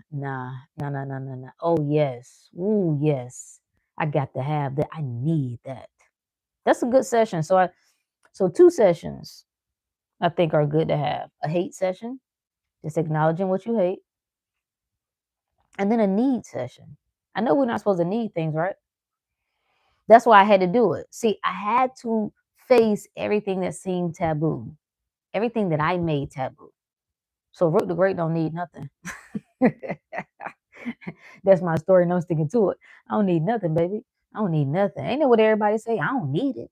Oh yes. Ooh, yes. I got to have that. I need that. That's a good session. So 2 sessions I think are good to have. A hate session, just acknowledging what you hate, and then a need session. I know we're not supposed to need things, right? That's why I had to do it. See, I had to face everything that seemed taboo, everything that I made taboo. So Rook the Great don't need nothing. That's my story, and I'm sticking to it. I don't need nothing, baby. I don't need nothing. Ain't that what everybody say? I don't need it.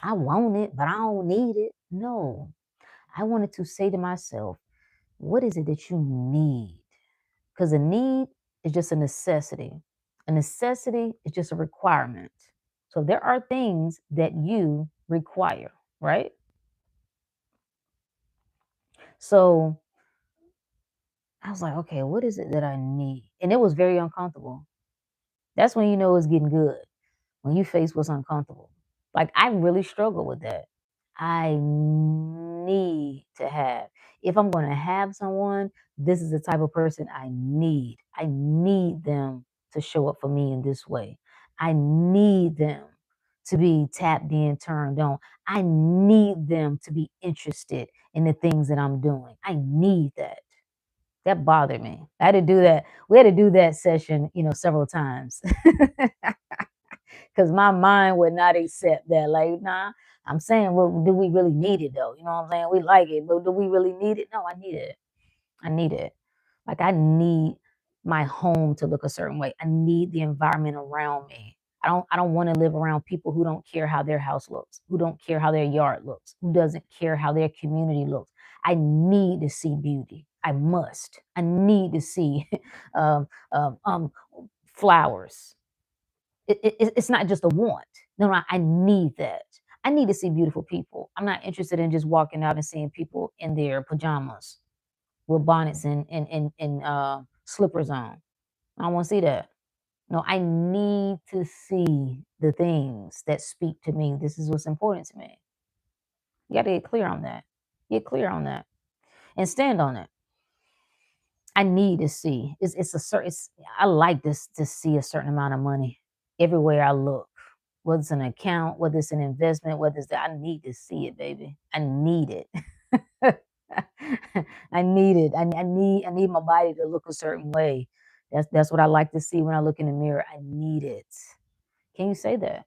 I want it, but I don't need it. No. I wanted to say to myself, what is it that you need? Because a need is just a necessity. A necessity is just a requirement. So there are things that you require, right? So I was like, okay, what is it that I need? And it was very uncomfortable. That's when you know it's getting good, when you face what's uncomfortable. Like I really struggle with that. I need to have. If I'm going to have someone, this is the type of person I need. I need them to show up for me in this way. I need them to be tapped in, turned on. I need them to be interested in the things that I'm doing. I need that. That bothered me. I had to do that. We had to do that session, several times. Because my mind would not accept that. Like, nah, I'm saying, well, do we really need it though? You know what I'm saying? We like it, but do we really need it? No, I need it. I need it. Like, I need my home to look a certain way. I need the environment around me. I don't want to live around people who don't care how their house looks, who don't care how their yard looks, who doesn't care how their community looks. I need to see beauty. I must. I need to see um, um, um, flowers. It's not just a want. No, I need that. I need to see beautiful people. I'm not interested in just walking out and seeing people in their pajamas with bonnets and slippers on. I don't want to see that. No, I need to see the things that speak to me. This is what's important to me. You got to get clear on that. Get clear on that and stand on it. I need to see. It's a certain. I like this to see a certain amount of money everywhere I look. Whether it's an account, whether it's an investment, whether it's that, I need to see it, baby. I need it. I need it. I need my body to look a certain way. That's what I like to see when I look in the mirror. I need it. Can you say that?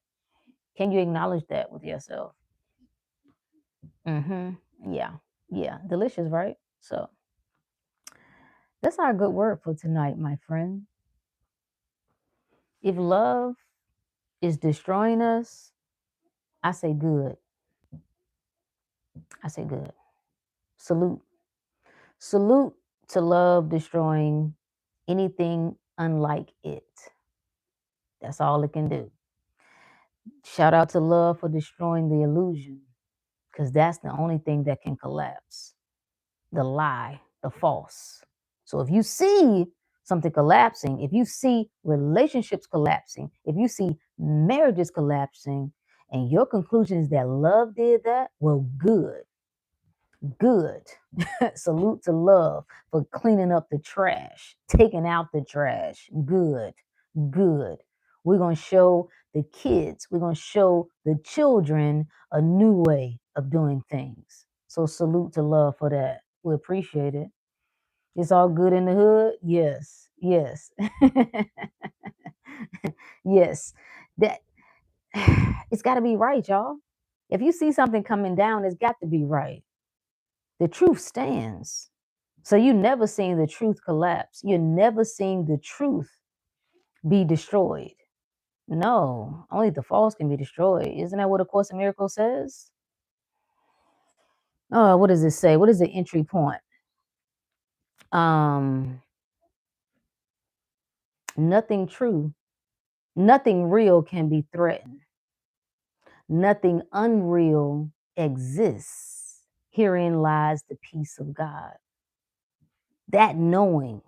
Can you acknowledge that with yourself? Yeah. Yeah. Delicious, right? So that's our good word for tonight, my friend. If love is destroying us, I say good. I say good. Salute. Salute to love destroying anything unlike it. That's all it can do. Shout out to love for destroying the illusion, because that's the only thing that can collapse. the lie, the false. So if you see something collapsing, if you see relationships collapsing, if you see marriages collapsing, and your conclusion is that love did that, well, good, good. Salute to love for cleaning up the trash, taking out the trash. Good, good. We're going to show the kids, we're going to show the children a new way of doing things. So salute to love for that. We appreciate it. It's all good in the hood. Yes, yes, yes. That it's got to be right, y'all. If you see something coming down, it's got to be right. The truth stands. So you never seen the truth collapse. You're never seen the truth be destroyed. No, only the false can be destroyed. Isn't that what A Course in Miracles says? Oh, what does it say? What is the entry point? Um, nothing true, nothing real can be threatened. Nothing unreal exists. Herein lies the peace of God. That knowing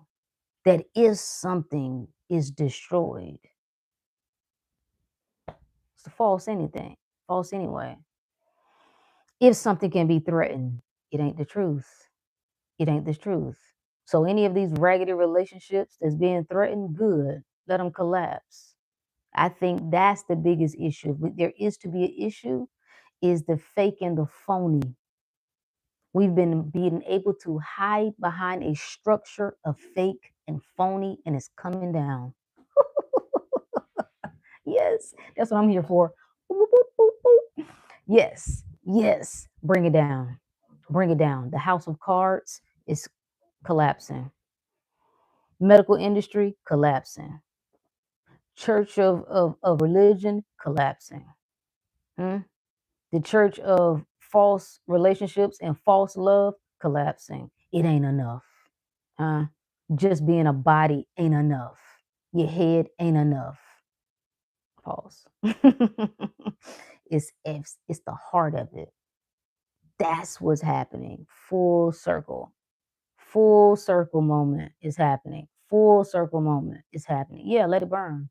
that if something is destroyed, it's a false anything, false anyway. If something can be threatened, it ain't the truth. It ain't the truth. So any of these raggedy relationships that's being threatened, good. Let them collapse. I think that's the biggest issue. There is to be an issue is the fake and the phony. We've been being able to hide behind a structure of fake and phony, and it's coming down. Yes, that's what I'm here for. Boop, boop, boop, boop. Yes, yes, bring it down. Bring it down. The house of cards is collapsing. Medical industry collapsing. Church of religion collapsing. Hmm? The church of false relationships and false love collapsing. It ain't enough. Huh? Just being a body ain't enough. Your head ain't enough. Pause. It's the heart of it. That's what's happening. Full circle. Full circle moment is happening. Full circle moment is happening. Yeah, let it burn.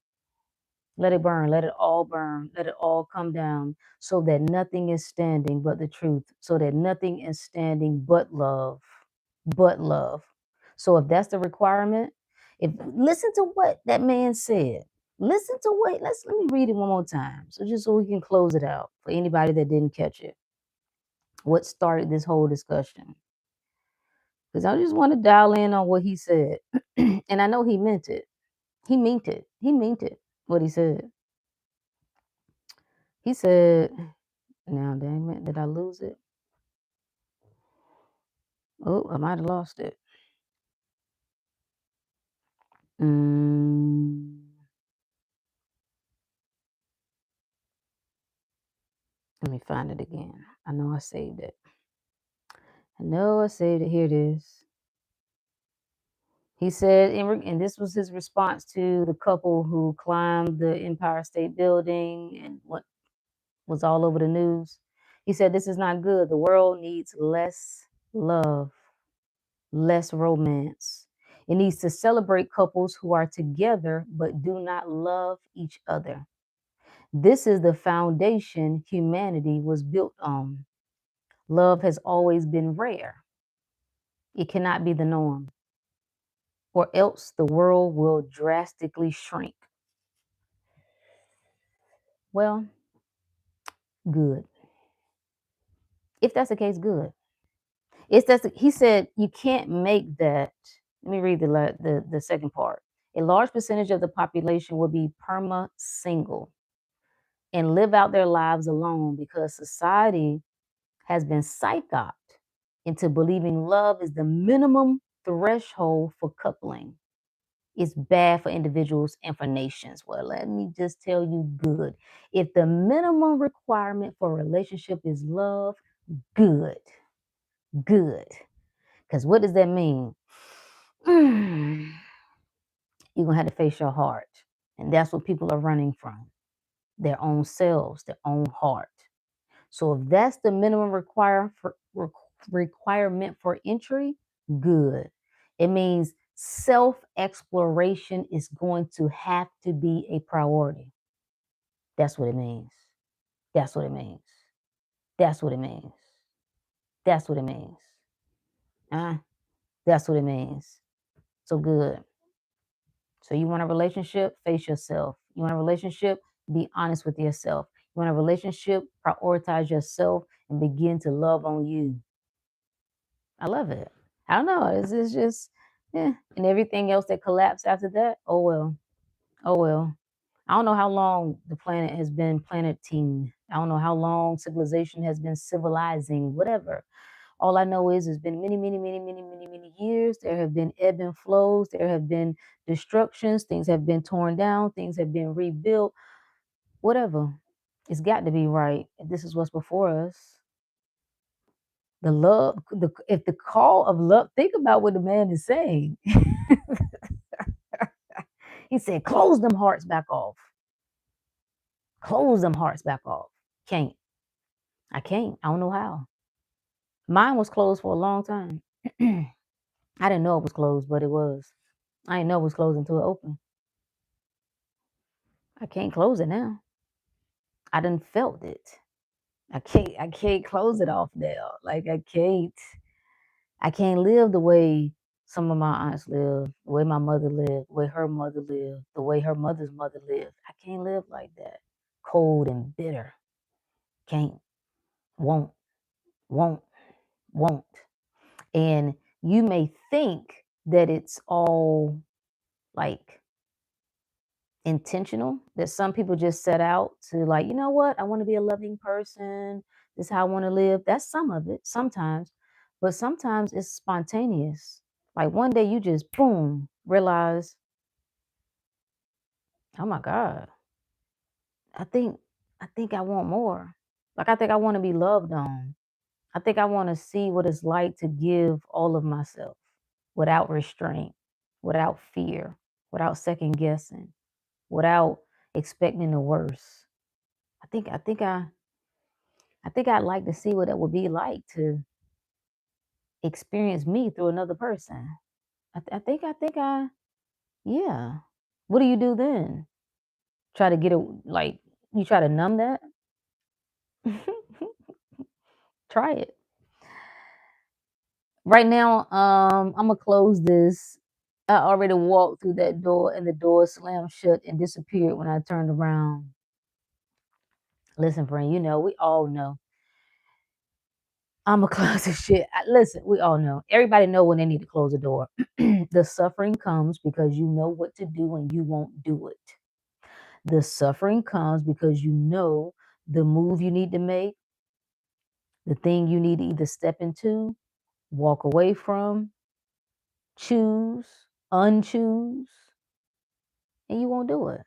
Let it burn. Let it all burn. Let it all come down so that nothing is standing but the truth. So that nothing is standing but love. But love. So if that's the requirement, if listen to what that man said. Listen to what let me read it one more time. So just so we can close it out for anybody that didn't catch it. What started this whole discussion? Because I just want to dial in on what he said. And I know he meant it. He meant it. He meant it, what he said. He said, now dang it, did I lose it? Oh, I might have lost it. Let me find it again. I know I saved it. I know I saved it. Here it is. He said, and this was his response to the couple who climbed the Empire State Building and what was all over the news. He said, this is not good. The world needs less love, less romance. It needs to celebrate couples who are together but do not love each other. This is the foundation humanity was built on. Love has always been rare. It cannot be the norm, or else the world will drastically shrink. Well, good. If that's the case, good. He said you can't make that. Let me read the second part. A large percentage of the population will be perma single and live out their lives alone because society has been psyched into believing love is the minimum threshold for coupling. It's bad for individuals and for nations. Well, let me just tell you good. If the minimum requirement for a relationship is love, good. Good. Because what does that mean? You're going to have to face your heart. And that's what people are running from, their own selves, their own heart. So if that's the minimum requirement for entry, good. It means self exploration is going to have to be a priority. That's what it means. That's what it means. That's what it means. That's what it means. Uh, that's what it means. So good. So you want a relationship? Face yourself. You want a relationship? Be honest with yourself. You want a relationship? Prioritize yourself and begin to love on you. I love it. I don't know. It's just, yeah. And everything else that collapsed after that, oh well. Oh well. I don't know how long the planet has been planeting. I don't know how long civilization has been civilizing, whatever. All I know is it's been many, many, many, many, many, many years. There have been ebb and flows. There have been destructions. Things have been torn down. Things have been rebuilt. Whatever. It's got to be right. If this is what's before us. The love, if the call of love, think about what the man is saying. He said, close them hearts back off. Close them hearts back off. Can't. I can't. I don't know how. Mine was closed for a long time. I didn't know it was closed, but it was. I didn't know it was closed until it opened. I can't close it now. I done felt it. I can't close it off now. Like I can't live the way some of my aunts live, the way my mother lived, the way her mother lived, the way her mother's mother lived. I can't live like that. Cold and bitter. Can't, won't, won't, won't. And you may think that it's all like intentional, that some people just set out to, like, you know what, I want to be a loving person. This is how I want to live. That's some of it sometimes, but sometimes it's spontaneous. Like one day you just boom realize, oh my God, I think I think I want more. Like I think I want to be loved on. I think I want to see what it's like to give all of myself without restraint, without fear, without second guessing, without expecting the worst. I think I think I I think I'd like to see what it would be like to experience me through another person. I think yeah. What do you do then? Try to get it, like, you try to numb that? Try it. Right now, I'ma close this. I already walked through that door and the door slammed shut and disappeared when I turned around. Listen, friend, we all know. I'm a close this shit. Listen, we all know. Everybody know when they need to close the door. The suffering comes because you know what to do and you won't do it. The suffering comes because you know the move you need to make, the thing you need to either step into, walk away from, choose, unchoose, and you won't do it.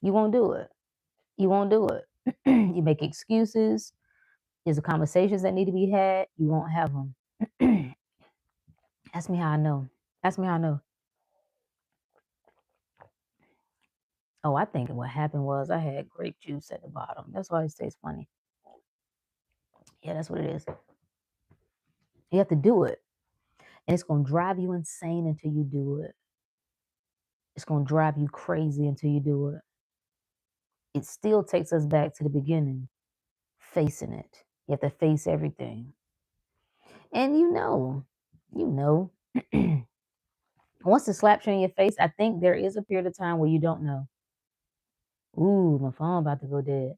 You won't do it. You won't do it. You make excuses. There's conversations that need to be had. You won't have them. Ask me how I know. Ask me how I know. Oh, I think what happened was I had grape juice at the bottom. That's why it tastes funny. Yeah, that's what it is. You have to do it. And it's going to drive you insane until you do it. It's going to drive you crazy until you do it. It still takes us back to the beginning, facing it. You have to face everything. And you know, once it slaps you in your face, I think there is a period of time where you don't know. Ooh, my phone about to go dead.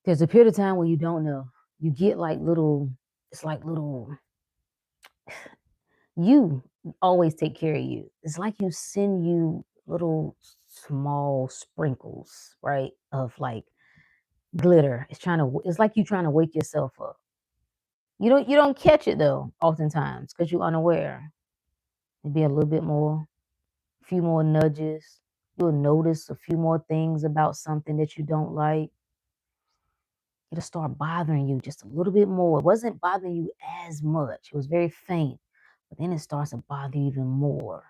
There's a period of time where you don't know. You get like little, it's like little, you always take care of you. It's like you send you little small sprinkles, right? Of like glitter. It's like you trying to wake yourself up. You don't catch it though, oftentimes, because you're unaware. Maybe a little bit more, a few more nudges. You'll notice a few more things about something that you don't like. It'll start bothering you just a little bit more. It wasn't bothering you as much. It was very faint, but then it starts to bother you even more.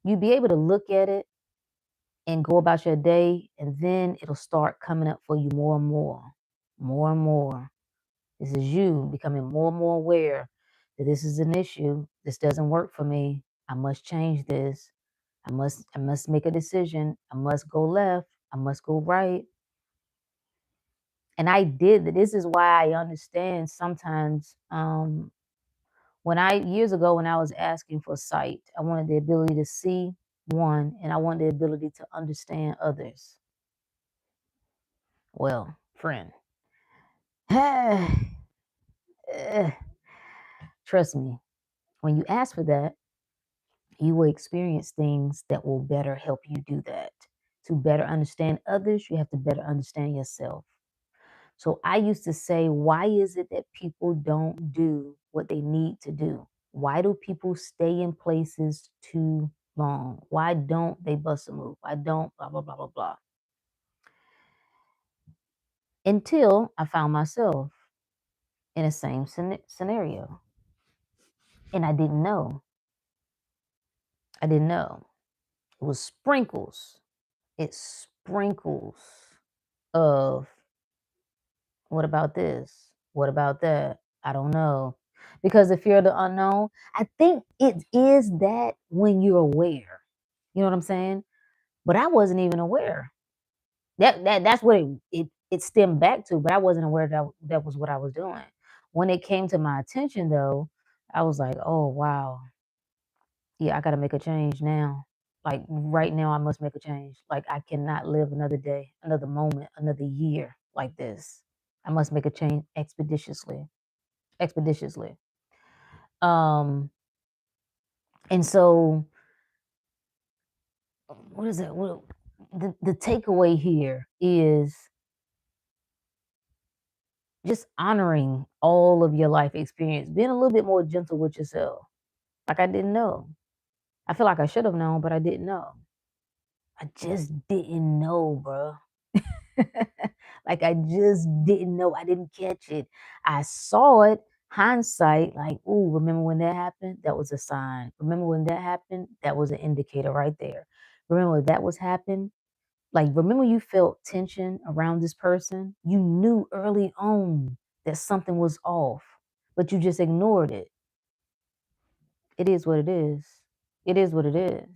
You'll be able to look at it and go about your day, and then it'll start coming up for you more and more, more and more. This is you becoming more and more aware that this is an issue. This doesn't work for me. I must change this. I must make a decision. I must go left. I must go right. And I did that. This is why I understand sometimes when I years ago when I was asking for sight, I wanted the ability to see one and I wanted the ability to understand others. Well, friend, trust me, when you ask for that, you will experience things that will better help you do that. To better understand others, you have to better understand yourself. So I used to say, why is it that people don't do what they need to do? Why do people stay in places too long? Why don't they bust a move? Why don't blah, blah, blah, blah, blah? Until I found myself in the same scenario. And I didn't know. I didn't know. It was sprinkles. It's sprinkles of what about this? What about that? I don't know. Because the fear of the unknown, I think it is that when you're aware. You know what I'm saying? But I wasn't even aware. That's what it stemmed back to, but I wasn't aware that was what I was doing. When it came to my attention though, I was like, "Oh, wow. Yeah, I got to make a change now. Like right now I must make a change. Like I cannot live another day, another moment, another year like this. I must make a change expeditiously." Expeditiously. Um, and so what is it? What the takeaway here is just honoring all of your life experience, being a little bit more gentle with yourself. Like I didn't know. I feel like I should have known, but I didn't know. I just didn't know, bro. Like I just didn't know. I didn't catch it. I saw it, hindsight, like, ooh, remember when that happened? That was a sign. Remember when that happened? That was an indicator right there. Remember when that was happening? Like, remember you felt tension around this person? You knew early on that something was off, but you just ignored it. It is what it is. It is what it is.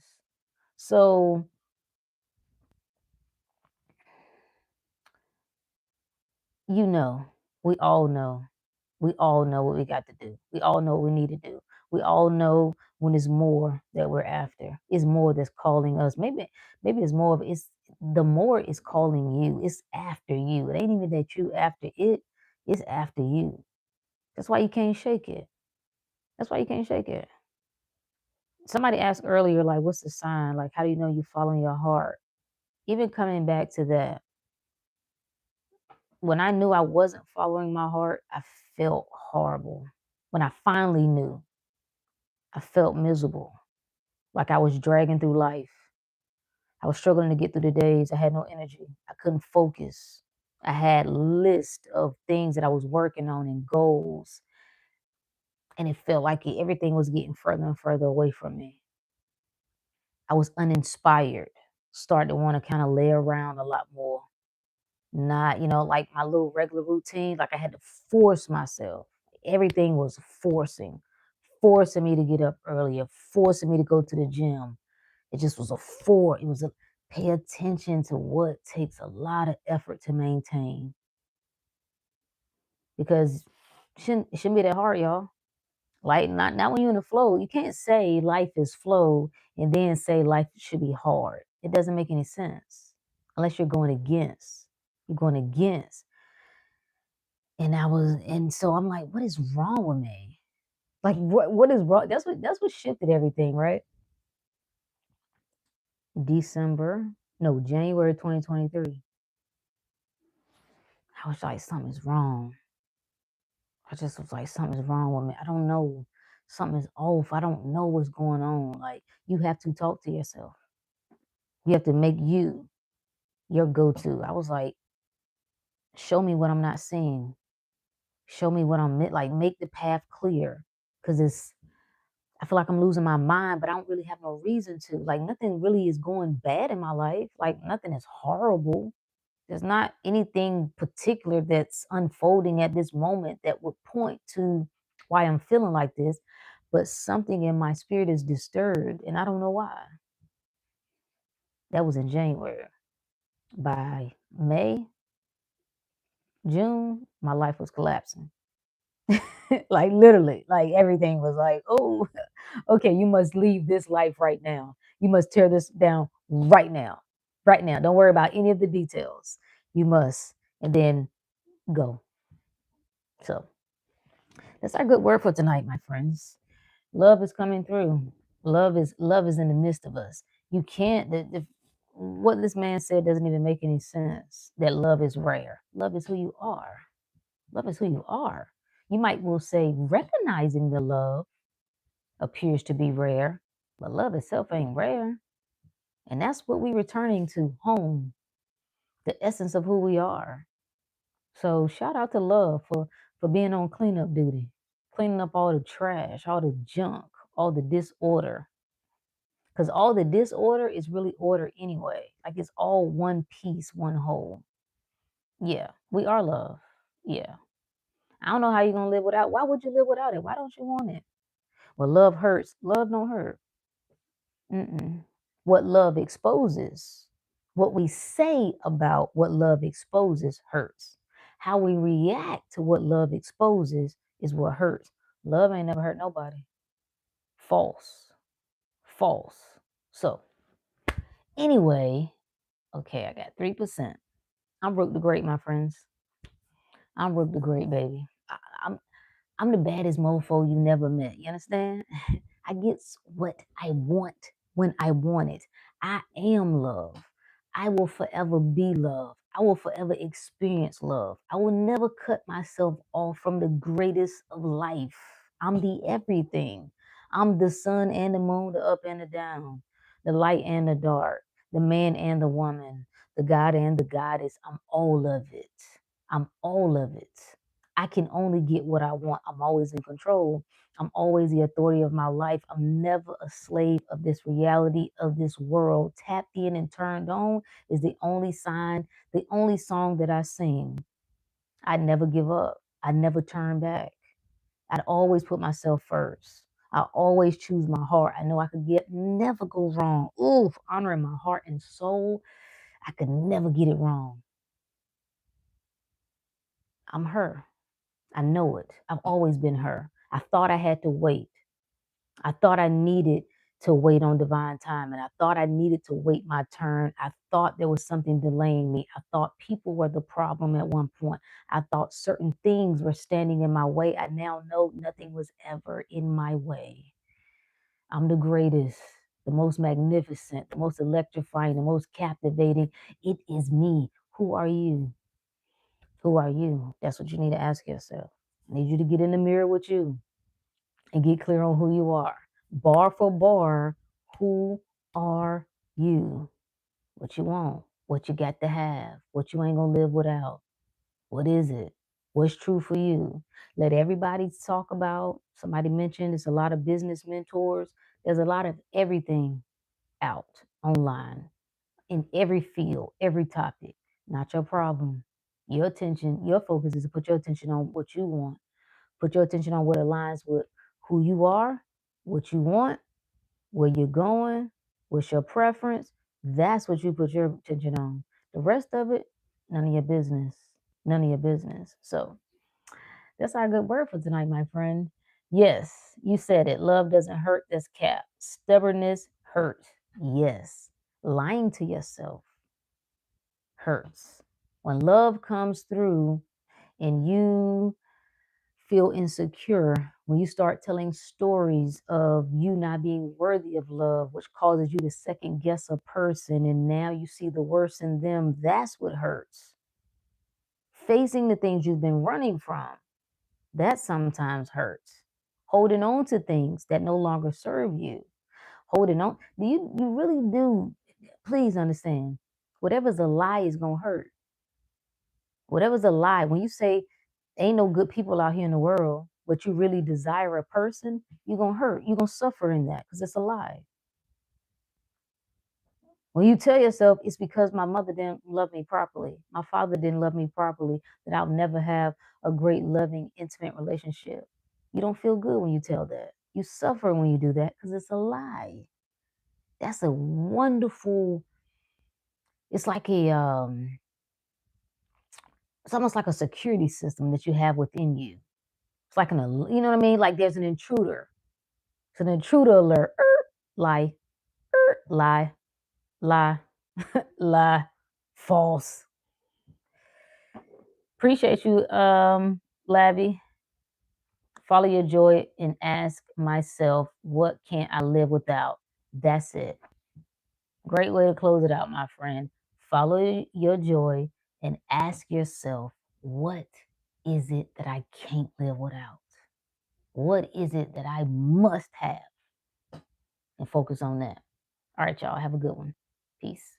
So, you know, we all know. We all know what we got to do. We all know what we need to do. We all know when it's more that we're after. It's more that's calling us. Maybe it's more of it's the more is calling you. It's after you. It ain't even that you after it. It's after you. That's why you can't shake it. That's why you can't shake it. Somebody asked earlier, like, what's the sign? Like, how do you know you're following your heart? Even coming back to that, when I knew I wasn't following my heart, I felt horrible. When I finally knew, I felt miserable, like I was dragging through life. I was struggling to get through the days. I had no energy. I couldn't focus. I had list of things that I was working on and goals, and it felt like everything was getting further and further away from me. I was uninspired. Started to want to kind of lay around a lot more. Not, like my little regular routine. Like I had to force myself. Everything was forcing me to get up earlier, forcing me to go to the gym. It just was a it was a pay attention to what takes a lot of effort to maintain because it shouldn't be that hard, y'all. Like not when you're in the flow. You can't say life is flow and then say life should be hard. It doesn't make any sense unless you're going against. You're going against. And so I'm like, what is wrong with me? Like what is wrong? That's what shifted everything, right? January 2023. I was like, something's wrong. I just was like, something's wrong with me. I don't know. Something's off. I don't know what's going on. Like, you have to talk to yourself. You have to make you your go to. I was like, show me what I'm not seeing. Show me what I'm like, make the path clear. Cause I feel like I'm losing my mind, but I don't really have no reason to. Like, nothing really is going bad in my life. Like, nothing is horrible. There's not anything particular that's unfolding at this moment that would point to why I'm feeling like this, but something in my spirit is disturbed, and I don't know why. That was in January. By May, June, my life was collapsing. Like literally, like everything was like, oh, okay, you must leave this life right now. You must tear this down right now. Right now. Don't worry about any of the details. You must. And then go. So that's our good word for tonight, my friends. Love is coming through. Love is in the midst of us. You can't what this man said doesn't even make any sense. That love is rare. Love is who you are. Love is who you are. You might will say recognizing the love appears to be rare, but love itself ain't rare. And that's what we're returning to home, the essence of who we are. So shout out to love for being on cleanup duty, cleaning up all the trash, all the junk, all the disorder. Because all the disorder is really order anyway. Like it's all one piece, one whole. Yeah, we are love. Yeah. I don't know how you're gonna live without. Why would you live without it? Why don't you want it? Well, love hurts. Love don't hurt. Mm-mm. What love exposes, what we say about what love exposes hurts. How we react to what love exposes is what hurts. Love ain't never hurt nobody. False. False. So, anyway, okay, I got 3%. I'm Rook the Great, my friends. I'm Rook the Great, baby. I'm I'm the baddest mofo you never met. You understand? I get what I want when I want it. I am love. I will forever be love. I will forever experience love. I will never cut myself off from the greatest of life. I'm the everything. I'm the sun and the moon, the up and the down, the light and the dark, the man and the woman, the God and the goddess. I'm all of it. I'm all of it. I can only get what I want. I'm always in control. I'm always the authority of my life. I'm never a slave of this reality of this world. Tapped in and turned on is the only sign, the only song that I sing. I never give up. I never turn back. I'd always put myself first. I always choose my heart. I know I could get never go wrong. Ooh, honoring my heart and soul. I could never get it wrong. I'm her. I know it. I've always been her. I thought I had to wait. I thought I needed to wait on divine time, and I thought I needed to wait my turn. I thought there was something delaying me. I thought people were the problem at one point. I thought certain things were standing in my way. I now know nothing was ever in my way. I'm the greatest, the most magnificent, the most electrifying, the most captivating. It is me. Who are you? Who are you? That's what you need to ask yourself. I need you to get in the mirror with you and get clear on who you are. Bar for bar, who are you? What you want? What you got to have? What you ain't gonna live without? What is it? What's true for you? Let everybody talk about. Somebody mentioned it's a lot of business mentors. There's a lot of everything out online in every field, every topic. Not your problem. Your attention, your focus is to put your attention on what you want. Put your attention on what aligns with who you are, what you want, where you're going, what's your preference. That's what you put your attention on. The rest of it, none of your business. None of your business. So that's our good word for tonight, my friend. Yes, you said it. Love doesn't hurt. That's cap. Stubbornness hurts. Yes. Lying to yourself hurts. When love comes through and you feel insecure, when you start telling stories of you not being worthy of love, which causes you to second guess a person, and now you see the worst in them, that's what hurts. Facing the things you've been running from, that sometimes hurts. Holding on to things that no longer serve you. Holding on. You really do, please understand, whatever's a lie is going to hurt. Whatever's a lie, when you say ain't no good people out here in the world, but you really desire a person, you're going to hurt. You're going to suffer in that because it's a lie. When you tell yourself it's because my mother didn't love me properly, my father didn't love me properly, that I'll never have a great, loving, intimate relationship. You don't feel good when you tell that. You suffer when you do that because it's a lie. That's a wonderful, it's like it's almost like a security system that you have within you. It's like you know what I mean? Like there's an intruder. It's an intruder alert. Lie, lie, lie, lie, false. Appreciate you, Labby. Follow your joy and ask myself, what can't I live without? That's it. Great way to close it out, my friend. Follow your joy and ask yourself, what is it that I can't live without? What is it that I must have? And focus on that. All right, y'all. Have a good one. Peace.